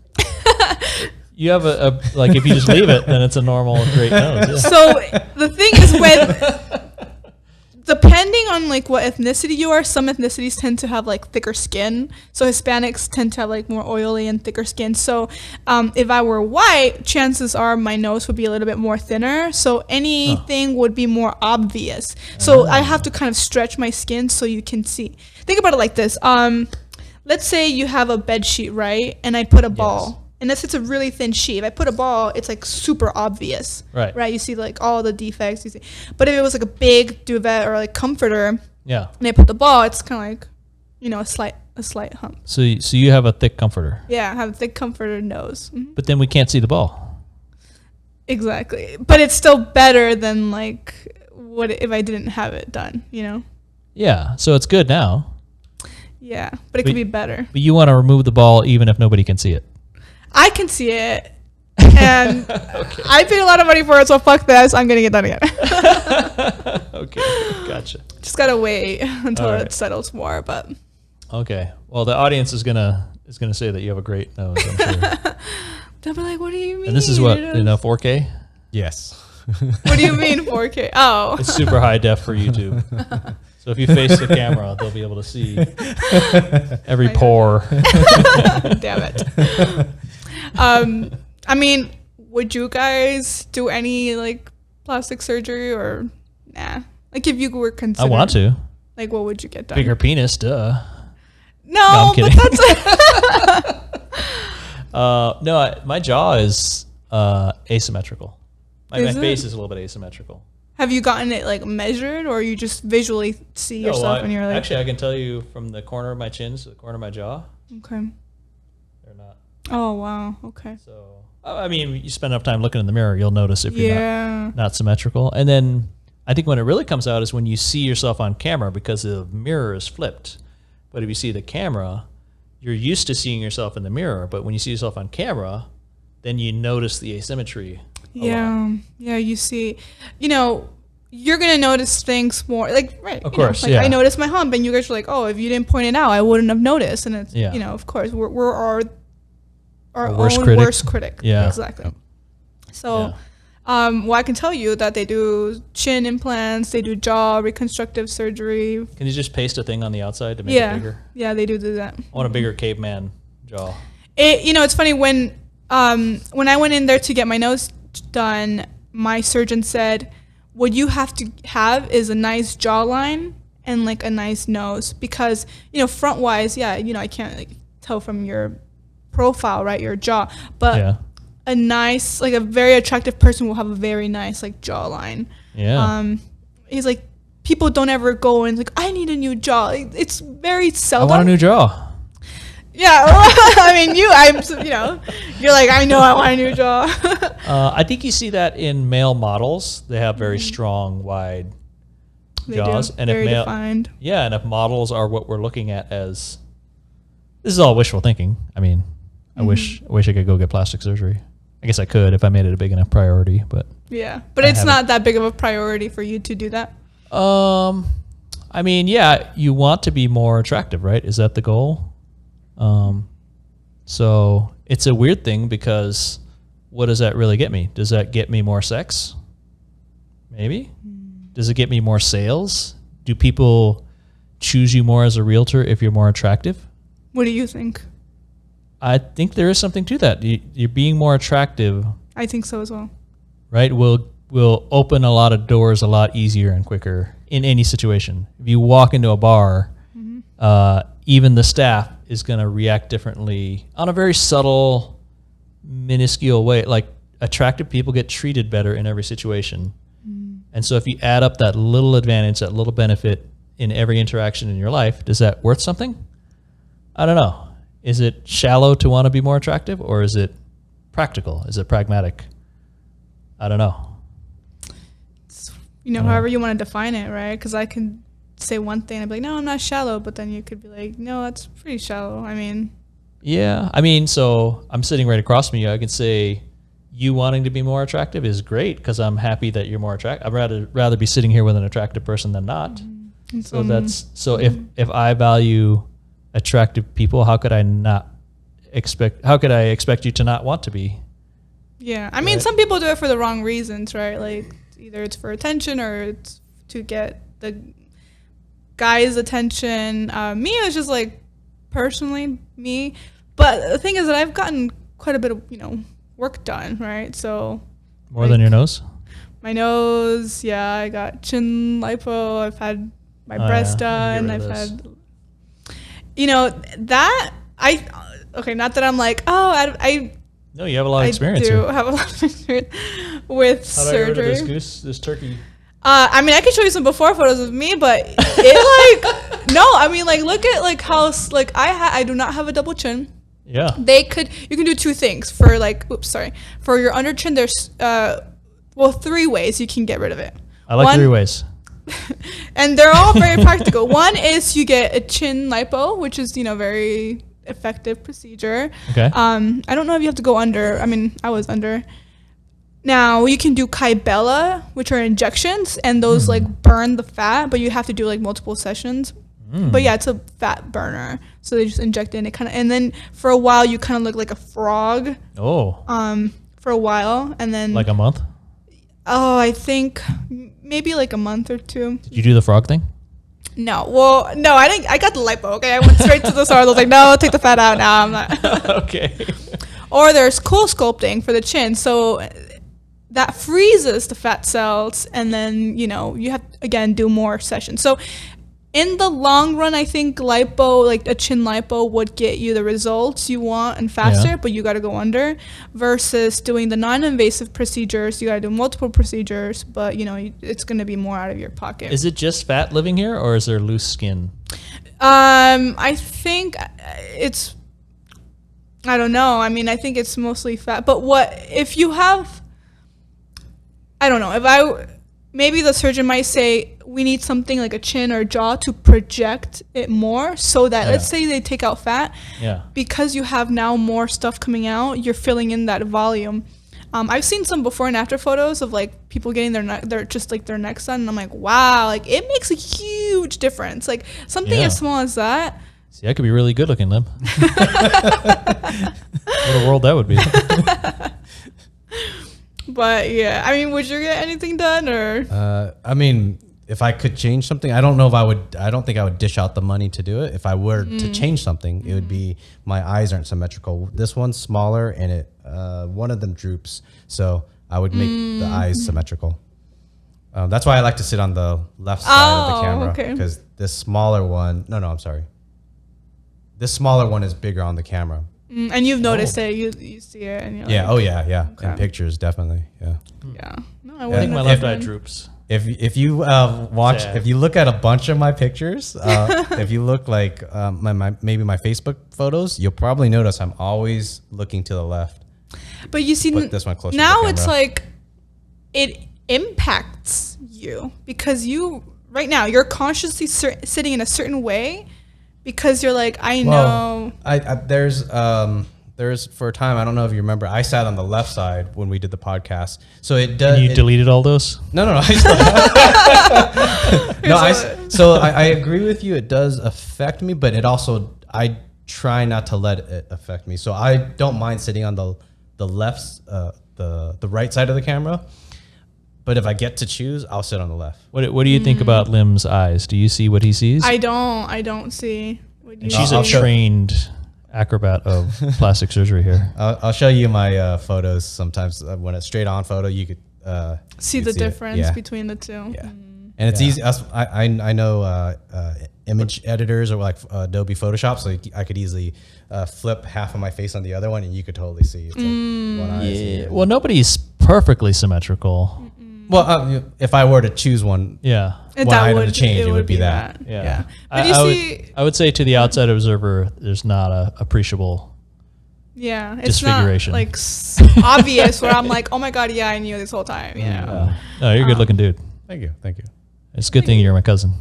You have a like, if you just leave it, then it's a normal great nose. Yeah. So the thing is depending on like what ethnicity you are, some ethnicities tend to have like thicker skin. So Hispanics tend to have like more oily and thicker skin. So if I were white, chances are my nose would be a little bit more thinner. So anything would be more obvious. So I have to kind of stretch my skin so you can see. Think about it like this. Let's say you have a bed sheet, right? And I put a ball. Unless it's a really thin sheet. If I put a ball, it's like super obvious. Right. You see like all the defects. You see. But if it was like a big duvet or like comforter, and I put the ball, it's kind of like, you know, a slight hump. So you have a thick comforter. Yeah, I have a thick comforter nose. Mm-hmm. But then we can't see the ball. Exactly. But it's still better than like what if I didn't have it done, you know? Yeah. So it's good now. Yeah, but it could be better. But you want to remove the ball even if nobody can see it. I can see it, and I paid a lot of money for it, so fuck this. I'm getting it done again. Okay, gotcha. Just gotta wait until it settles more, but. Okay, well, the audience is gonna say that you have a great nose, I'm sure. They'll be like, "What do you mean?" And this is what, in a 4K? Yes. What do you mean 4K? Oh, it's super high def for YouTube. So if you face the camera, they'll be able to see every pore. Damn it. I mean, would you guys do any like plastic surgery or nah? Like if you were considering, I want to. Like, what would you get done? Bigger penis, duh. No, but that's. No, my jaw is asymmetrical. My face is a little bit asymmetrical. Have you gotten it like measured, or you just visually see yourself and you're like? Actually, I can tell you from the corner of my chin to the corner of my jaw. Okay. They're not. Oh wow. Okay. So I mean, you spend enough time looking in the mirror, you'll notice if you're not symmetrical. And then I think when it really comes out is when you see yourself on camera, because the mirror is flipped. But if you see the camera, you're used to seeing yourself in the mirror. But when you see yourself on camera, then you notice the asymmetry. Yeah, you see, you're gonna notice things more, like, right? Of course, I noticed my hump, and you guys were like, "Oh, if you didn't point it out, I wouldn't have noticed." And it's, of course, we're our worst own critic. worst critic. Yeah, exactly. So, well, I can tell you that they do chin implants, they do jaw reconstructive surgery. Can you just paste a thing on the outside to make it bigger? Yeah, they do that. I want a bigger caveman jaw. It's funny when I went in there to get my nose done, my surgeon said, what you have to have is a nice jawline and like a nice nose, because front wise, I can't like tell from your profile, right, your jaw, but a nice, like a very attractive person will have a very nice like jawline. He's like, people don't ever go and like, I need a new jaw. It's very seldom. I want a new jaw. Yeah, well, I mean, you're like, I know I want a new jaw. I think you see that in male models. They have very strong, wide jaws, and very defined. Yeah, and if models are what we're looking at as, this is all wishful thinking. I mean, I wish I could go get plastic surgery. I guess I could if I made it a big enough priority, but it's not that big of a priority for you to do that. I mean, you want to be more attractive, right? Is that the goal? So it's a weird thing, because what does that really get me? Does that get me more sex? Maybe. Does it get me more sales? Do people choose you more as a realtor if you're more attractive? What do you think? I think there is something to that. You're being more attractive. I think so as well. Right? Will open a lot of doors a lot easier and quicker in any situation. If you walk into a bar, even the staff is going to react differently on a very subtle, minuscule way. Like, attractive people get treated better in every situation. And so if you add up that little advantage, that little benefit in every interaction in your life, does that worth something? I don't know. Is it shallow to want to be more attractive, or is it practical? Is it pragmatic? I don't know. However you want to define it, right? Because I can say one thing and be like, no, I'm not shallow, but then you could be like, no, that's pretty shallow. I mean, so I'm sitting right across from you. I can say you wanting to be more attractive is great, because I'm happy that you're more attractive. I'd rather be sitting here with an attractive person than not. So if I value attractive people, how could I expect you to not want to be? Yeah, I mean, some people do it for the wrong reasons, right? Like, either it's for attention or it's to get the guy's attention. Me, it's just like, personally, me. But the thing is that I've gotten quite a bit of, work done, right? So more than your nose? My nose, I got chin lipo. I've had my breast done. I've had, not that I'm like, no, you have a lot of experience. I do have a lot of experience with surgery. How do I get rid of this turkey? I mean, I can show you some before photos of me, but it no, I mean, like, look at like how, like, I do not have a double chin. Yeah. You can do two things for like, for your under chin. There's, 3 ways you can get rid of it. I like 3 ways. And they're all very practical. One is you get a chin lipo, which is, very effective procedure. Okay. I don't know if you have to go under. I mean, I was under. Now you can do Kybella, which are injections, and those like burn the fat, but you have to do like multiple sessions. But it's a fat burner, so they just inject it, and and then for a while you kind of look like a frog. Oh. For a while, and then like a month. Oh, I think maybe like a month or 2. Did you do the frog thing? No. Well, no, I didn't. I got the lipo. Okay, I went straight to the SARS. I was like, no, take the fat out now. I'm not. Okay. Or there's cool sculpting for the chin, so that freezes the fat cells, and then you have again do more sessions. So in the long run, I think lipo, like a chin lipo, would get you the results you want and faster, but you got to go under. Versus doing the non-invasive procedures, you got to do multiple procedures, but you know it's going to be more out of your pocket. Is it just fat living here, or is there loose skin? I think it's, I don't know. I mean, I think it's mostly fat. But what if you have? I don't know. Maybe the surgeon might say we need something like a chin or jaw to project it more, so that let's say they take out fat. Yeah. Because you have now more stuff coming out, you're filling in that volume. I've seen some before and after photos of like people getting their necks done, and I'm like, wow, like it makes a huge difference. Like something as small as that. See, I could be really good looking, Liem. What a world that would be. But yeah, I mean, would you get anything done or? I mean, if I could change something, I don't know if I would. I don't think I would dish out the money to do it. If I were to change something, it would be my eyes aren't symmetrical. This one's smaller, and it one of them droops, so I would make the eyes symmetrical. That's why I like to sit on the left side of the camera, because this smaller one. No, I'm sorry. This smaller one is bigger on the camera. And you've noticed it. You see it. And you're yeah. Like, yeah. Okay. In pictures, definitely. Yeah. Yeah. No, I think my left eye droops. If you watch, if you look at a bunch of my pictures, if you look like maybe my Facebook photos, you'll probably notice I'm always looking to the left. But you see, put this one closer now to the it's camera. like it impacts you because right now you're consciously sitting in a certain way because you're like, I know. There's for a time, I don't know if you remember, I sat on the left side when we did the podcast. So it does. And you deleted all those? No. I agree with you. It does affect me, but I try not to let it affect me. So I don't mind sitting on the left, the right side of the camera. But if I get to choose, I'll sit on the left. What do you think about Liem's eyes? Do you see what he sees? I don't see what you see. She's a trained acrobat of plastic surgery here. I'll show you my photos sometimes. When it's straight on photo, you could see the difference between the two. Yeah. And it's easy. I know image editors or like Adobe Photoshop, so I could easily flip half of my face on the other one, and you could totally see. It's like one eye. Well, nobody's perfectly symmetrical. Well, if I were to choose one, one item to change, it would be that. Yeah. But I would say to the outside observer, there's not a appreciable disfiguration. It's not like obvious where I'm like, oh my God, I knew this whole time. No, you're a good looking dude. Thank you. It's a good thing you're my cousin.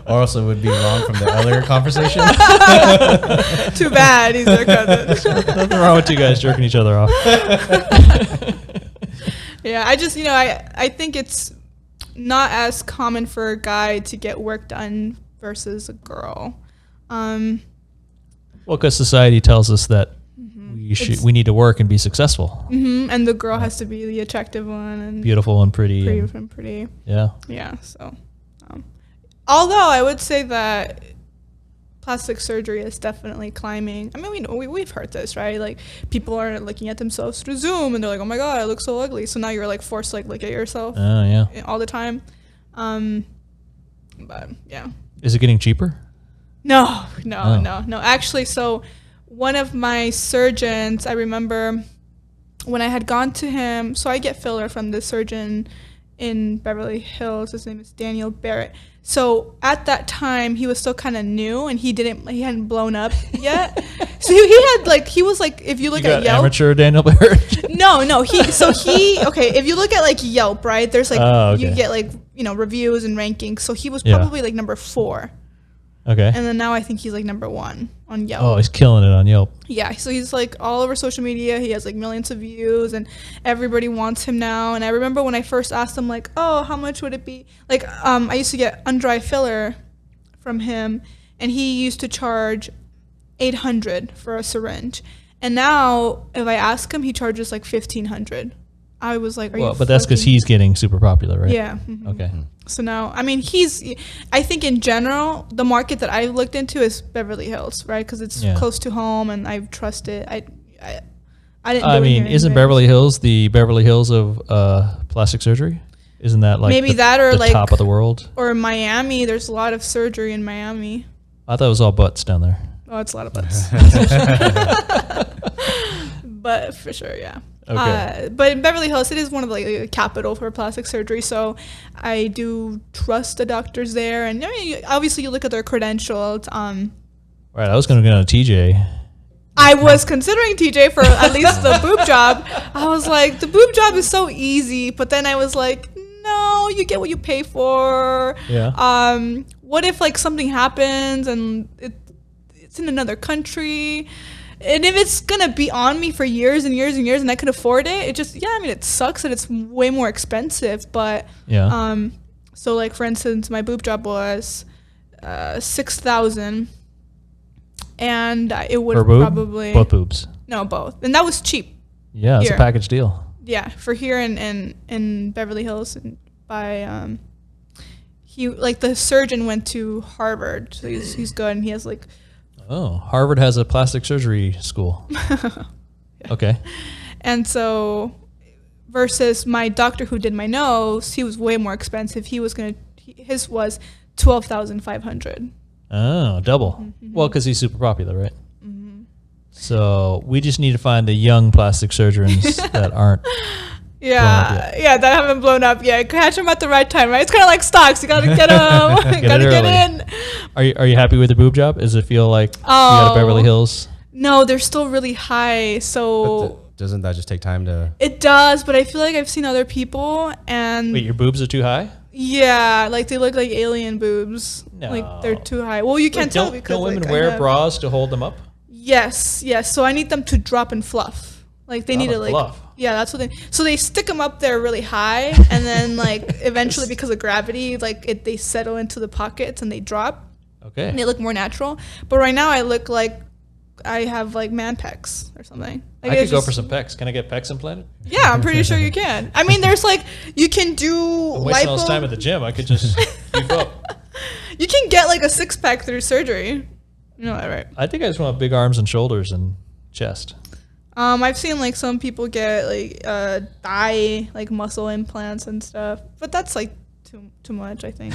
Or else it would be wrong from the earlier conversation. Too bad he's their cousin. Nothing wrong with you guys jerking each other off. Yeah, I just, I think it's not as common for a guy to get work done versus a girl. Well, because society tells us that we need to work and be successful. And the girl has to be the attractive one and beautiful and pretty. Pretty. Yeah. Yeah. So, although I would say that plastic surgery is definitely climbing. I mean, we've heard this, right? Like people are looking at themselves through Zoom and they're like, oh my God, I look so ugly. So now you're like forced to like look at yourself all the time. But yeah. Is it getting cheaper? No. Actually, so one of my surgeons, I remember when I had gone to him, so I get filler from this surgeon in Beverly Hills. His name is Daniel Barrett. So at that time, he was still kind of new and he hadn't blown up yet. So he was like, if you look at Yelp. Amateur Daniel Barrett? No. If you look at like Yelp, right? There's like, you get like, reviews and rankings. So he was probably like number 4. Okay. And then now I think he's like number 1 on Yelp. Oh, he's killing it on Yelp. Yeah. So he's like all over social media. He has like millions of views and everybody wants him now. And I remember when I first asked him like, oh, how much would it be? Like, I used to get under eye filler from him and he used to charge $800 for a syringe. And now if I ask him, he charges like $1,500. I was like, but that's because he's getting super popular, right? Yeah. Mm-hmm. Okay. So now, I mean, I think in general, the market that I've looked into is Beverly Hills, right? Because it's close to home and I trust it. I didn't. I mean, isn't Beverly Hills the Beverly Hills of plastic surgery? Isn't that like maybe that or the like top of the world? Or Miami, there's a lot of surgery in Miami. I thought it was all butts down there. Oh, it's a lot of butts. But for sure, yeah. Okay. But in Beverly Hills, it is one of the capital for plastic surgery. So I do trust the doctors there. And I mean, obviously, you look at their credentials. Right, I was going to go to TJ. I was considering TJ for at least the boob job. I was like, the boob job is so easy. But then I was like, no, you get what you pay for. Yeah. What if like something happens and it's in another country? And if it's going to be on me for years and years and years and I can afford it, it sucks that it's way more expensive. But, so like, for instance, my boob job was $6,000 and it would probably. Both boobs? No, both. And that was cheap. Yeah, it's a package deal. Yeah, for here in Beverly Hills. And by, the surgeon went to Harvard. So he's good and he has like. Oh, Harvard has a plastic surgery school. Yeah. Okay. And so versus my doctor who did my nose, he was way more expensive. His was $12,500. Oh, double. Mm-hmm. Well, because he's super popular, right? Mm-hmm. So we just need to find the young plastic surgeons that aren't. That haven't blown up yet. Catch them at the right time, right? It's kind of like stocks. You gotta get them. Gotta get in. Are you happy with the boob job? Does it feel like you got a Beverly Hills? No, they're still really high. So doesn't that just take time to? It does, but I feel like I've seen other people and. Wait, your boobs are too high? Yeah, like they look like alien boobs. No. Like they're too high. Well, you can't tell because don't women wear bras to hold them up? Yes. So I need them to drop and fluff. Like they need to like. Fluff. Yeah, that's what so they stick them up there really high, and then like eventually because of gravity, like they settle into the pockets and they drop. Okay. And they look more natural. But right now I look like I have like man pecs or something. Like I could go for some pecs. Can I get pecs implanted? Yeah, I'm pretty sure you can. I mean, there's like you can do. I'm wasting all this time at the gym. I could just keep up. You can get like a 6-pack through surgery. You know that, right? I think I just want big arms and shoulders and chest. I've seen like some people get like thigh like muscle implants and stuff, but that's like too much, I think.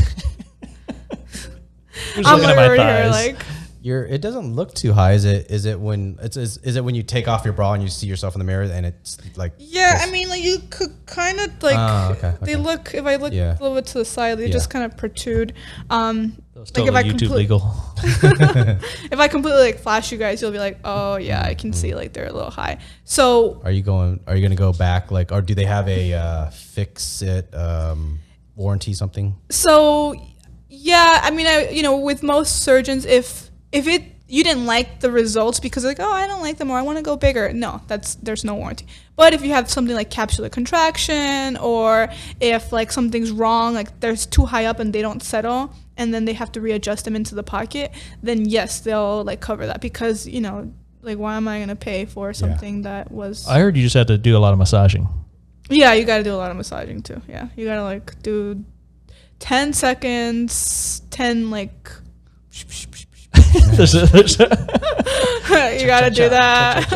I'm looking at my thighs. Here, like It doesn't look too high. Is it when when you take off your bra and you see yourself in the mirror and it's like? Yeah, I mean, like you could kind of like. Okay. They look. If I look a little bit to the side, they just kind of protrude. That's totally like if YouTube legal. If I completely like flash you guys, you'll be like, oh yeah, I can see like they're a little high. So are you gonna go back like, or do they have a fix it warranty something? So yeah, I mean, with most surgeons, if you didn't like the results because like, oh, I don't like them or I want to go bigger. No, there's no warranty. But if you have something like capsular contraction, or if like something's wrong, like there's too high up and they don't settle and then they have to readjust them into the pocket, then yes, they'll like cover that because, like why am I going to pay for something that was... I heard you just had to do a lot of massaging. Yeah, you got to do a lot of massaging too. Yeah, you got to like do 10 seconds, 10 like... you gotta do that.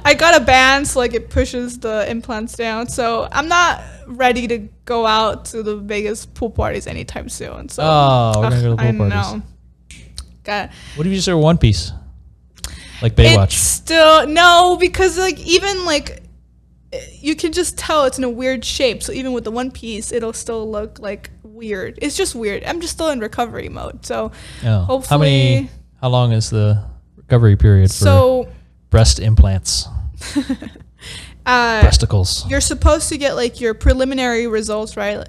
I got a band so like it pushes the implants down, so I'm not ready to go out to the Vegas pool parties anytime soon. So we're gonna go to the pool parties. What if you just wear one piece like Baywatch? It's still no, because like even like you can just tell it's in a weird shape, so even with the one piece it'll still look like weird. It's just weird. I'm just still in recovery mode, so hopefully. How long is the recovery period for breast implants? Breasticles. You're supposed to get like your preliminary results right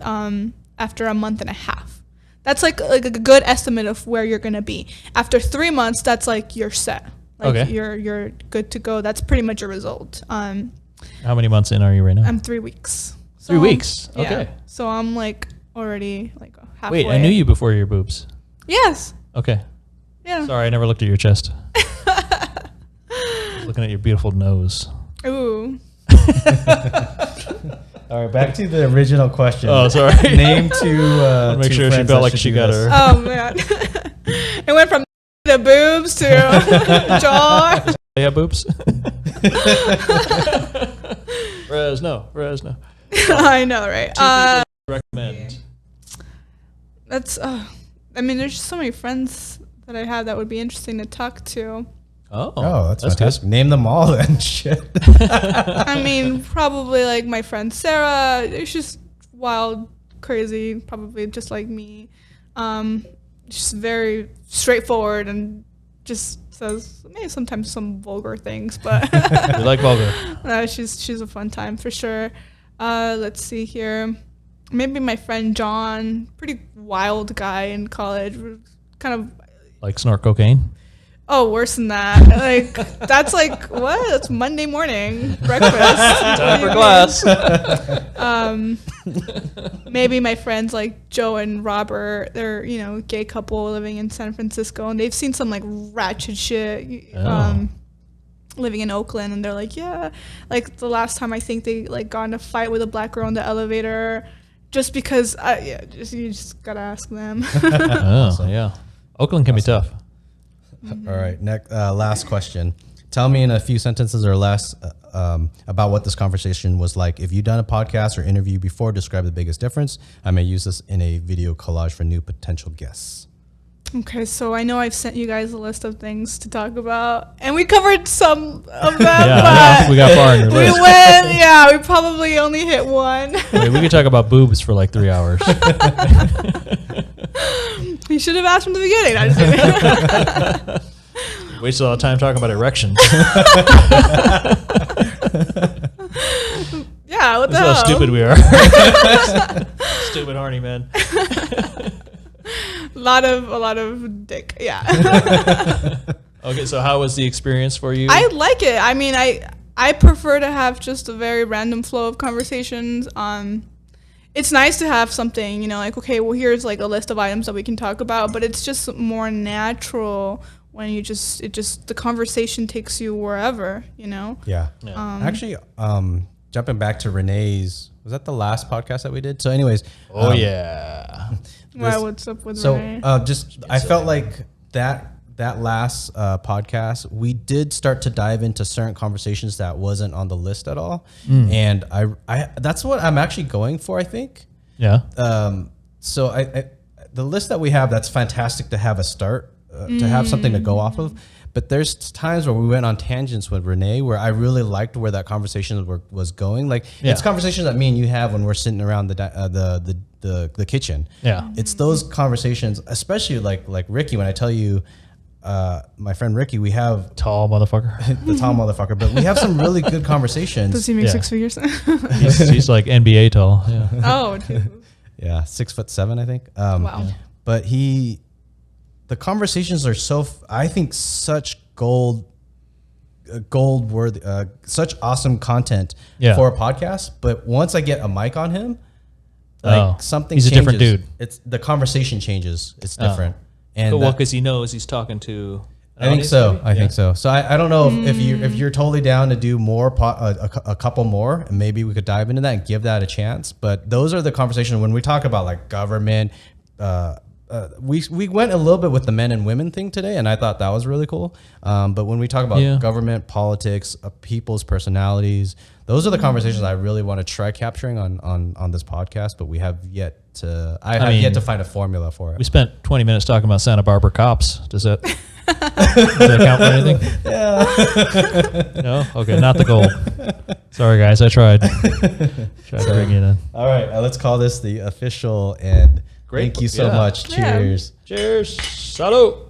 after a month and a half. That's like a good estimate of where you're gonna be. After 3 months, that's like you're set. Like you're good to go. That's pretty much your result. How many months in are you right now? I'm 3 weeks. So 3 weeks. Okay. Yeah. So I'm like already like halfway. Wait, I knew you before your boobs. Yes. Okay. Yeah. Sorry, I never looked at your chest. Looking at your beautiful nose. Ooh. All right, back to the original question. Oh, sorry. Name to make sure she felt like she got her. Oh man. It went from the boobs to jaw. They have boobs. Fresno. I know, right? Two people recommend. That's. I mean, there's just so many friends that I have that would be interesting to talk to. Oh, that's fantastic. Good. Name them all then. Shit. I mean, probably like my friend Sarah. It's just wild, crazy, probably just like me. Just very straightforward and just says maybe sometimes some vulgar things, but we like vulgar. She's a fun time for sure. Let's see here. Maybe my friend John, pretty wild guy in college, kind of like snort cocaine. Oh, worse than that. Like that's like what? It's Monday morning breakfast. Time for class. Maybe my friends like Joe and Robert. They're gay couple living in San Francisco, and they've seen some like ratchet shit. Living in Oakland, and they're like, yeah, like the last time I think they like got in a fight with a black girl in the elevator, just because. You just gotta ask them. Yeah, Oakland can be tough. Mm-hmm. All right. Next, last question. Tell me in a few sentences or less about what this conversation was like. If you've done a podcast or interview before, describe the biggest difference. I may use this in a video collage for new potential guests. Okay, so I know I've sent you guys a list of things to talk about, and we covered some of them. Yeah, we got far on your list. We probably only hit one. Wait, we could talk about boobs for like 3 hours. You should have asked from the beginning. I just wasted a lot of time talking about erections. Yeah, what the hell? That's how stupid we are. Stupid horny men. A lot of dick. Yeah. Okay, so how was the experience for you? I like it. I mean, I prefer to have just a very random flow of conversations. It's nice to have something, like, okay, well, here's like a list of items that we can talk about, but it's just more natural when the conversation takes you wherever, Yeah. Actually, jumping back to Renee's, was that the last podcast that we did? So anyways. Yeah. What's up with Renee? I felt like that last podcast, we did start to dive into certain conversations that wasn't on the list at all. And I that's what I'm actually going for, I think. Yeah. So the list that we have, that's fantastic to have a start, to have something to go off of. But there's times where we went on tangents with Renee where I really liked where that conversation was going. Like it's conversations that me and you have when we're sitting around the kitchen. Yeah. It's those conversations, especially like Ricky, when I tell you, my friend Ricky, we have tall motherfucker, the tall motherfucker, but we have some really good conversations. Does he make 6 figures? he's like NBA tall. Yeah. Oh, Jesus. Yeah. 6'7", I think. Wow. But the conversations are I think such gold worthy, such awesome content for a podcast. But once I get a mic on him, something he's changes. A different dude. It's the conversation changes. It's different. And because he knows he's talking to. I think so. I think so. So I don't know if you're totally down to do more, a couple more, and maybe we could dive into that and give that a chance. But those are the conversations when we talk about like government. We went a little bit with the men and women thing today, and I thought that was really cool. But when we talk about government, politics, people's personalities, those are the conversations I really want to try capturing on this podcast. But we have yet to. I have yet to find a formula for it. We spent 20 minutes talking about Santa Barbara cops. Does that count for anything? Yeah. No. Okay, not the goal. Sorry, guys. I tried. To bring it in. All right, let's call this the official and. Great. Thank you so much. Yeah. Cheers. Cheers. Salut.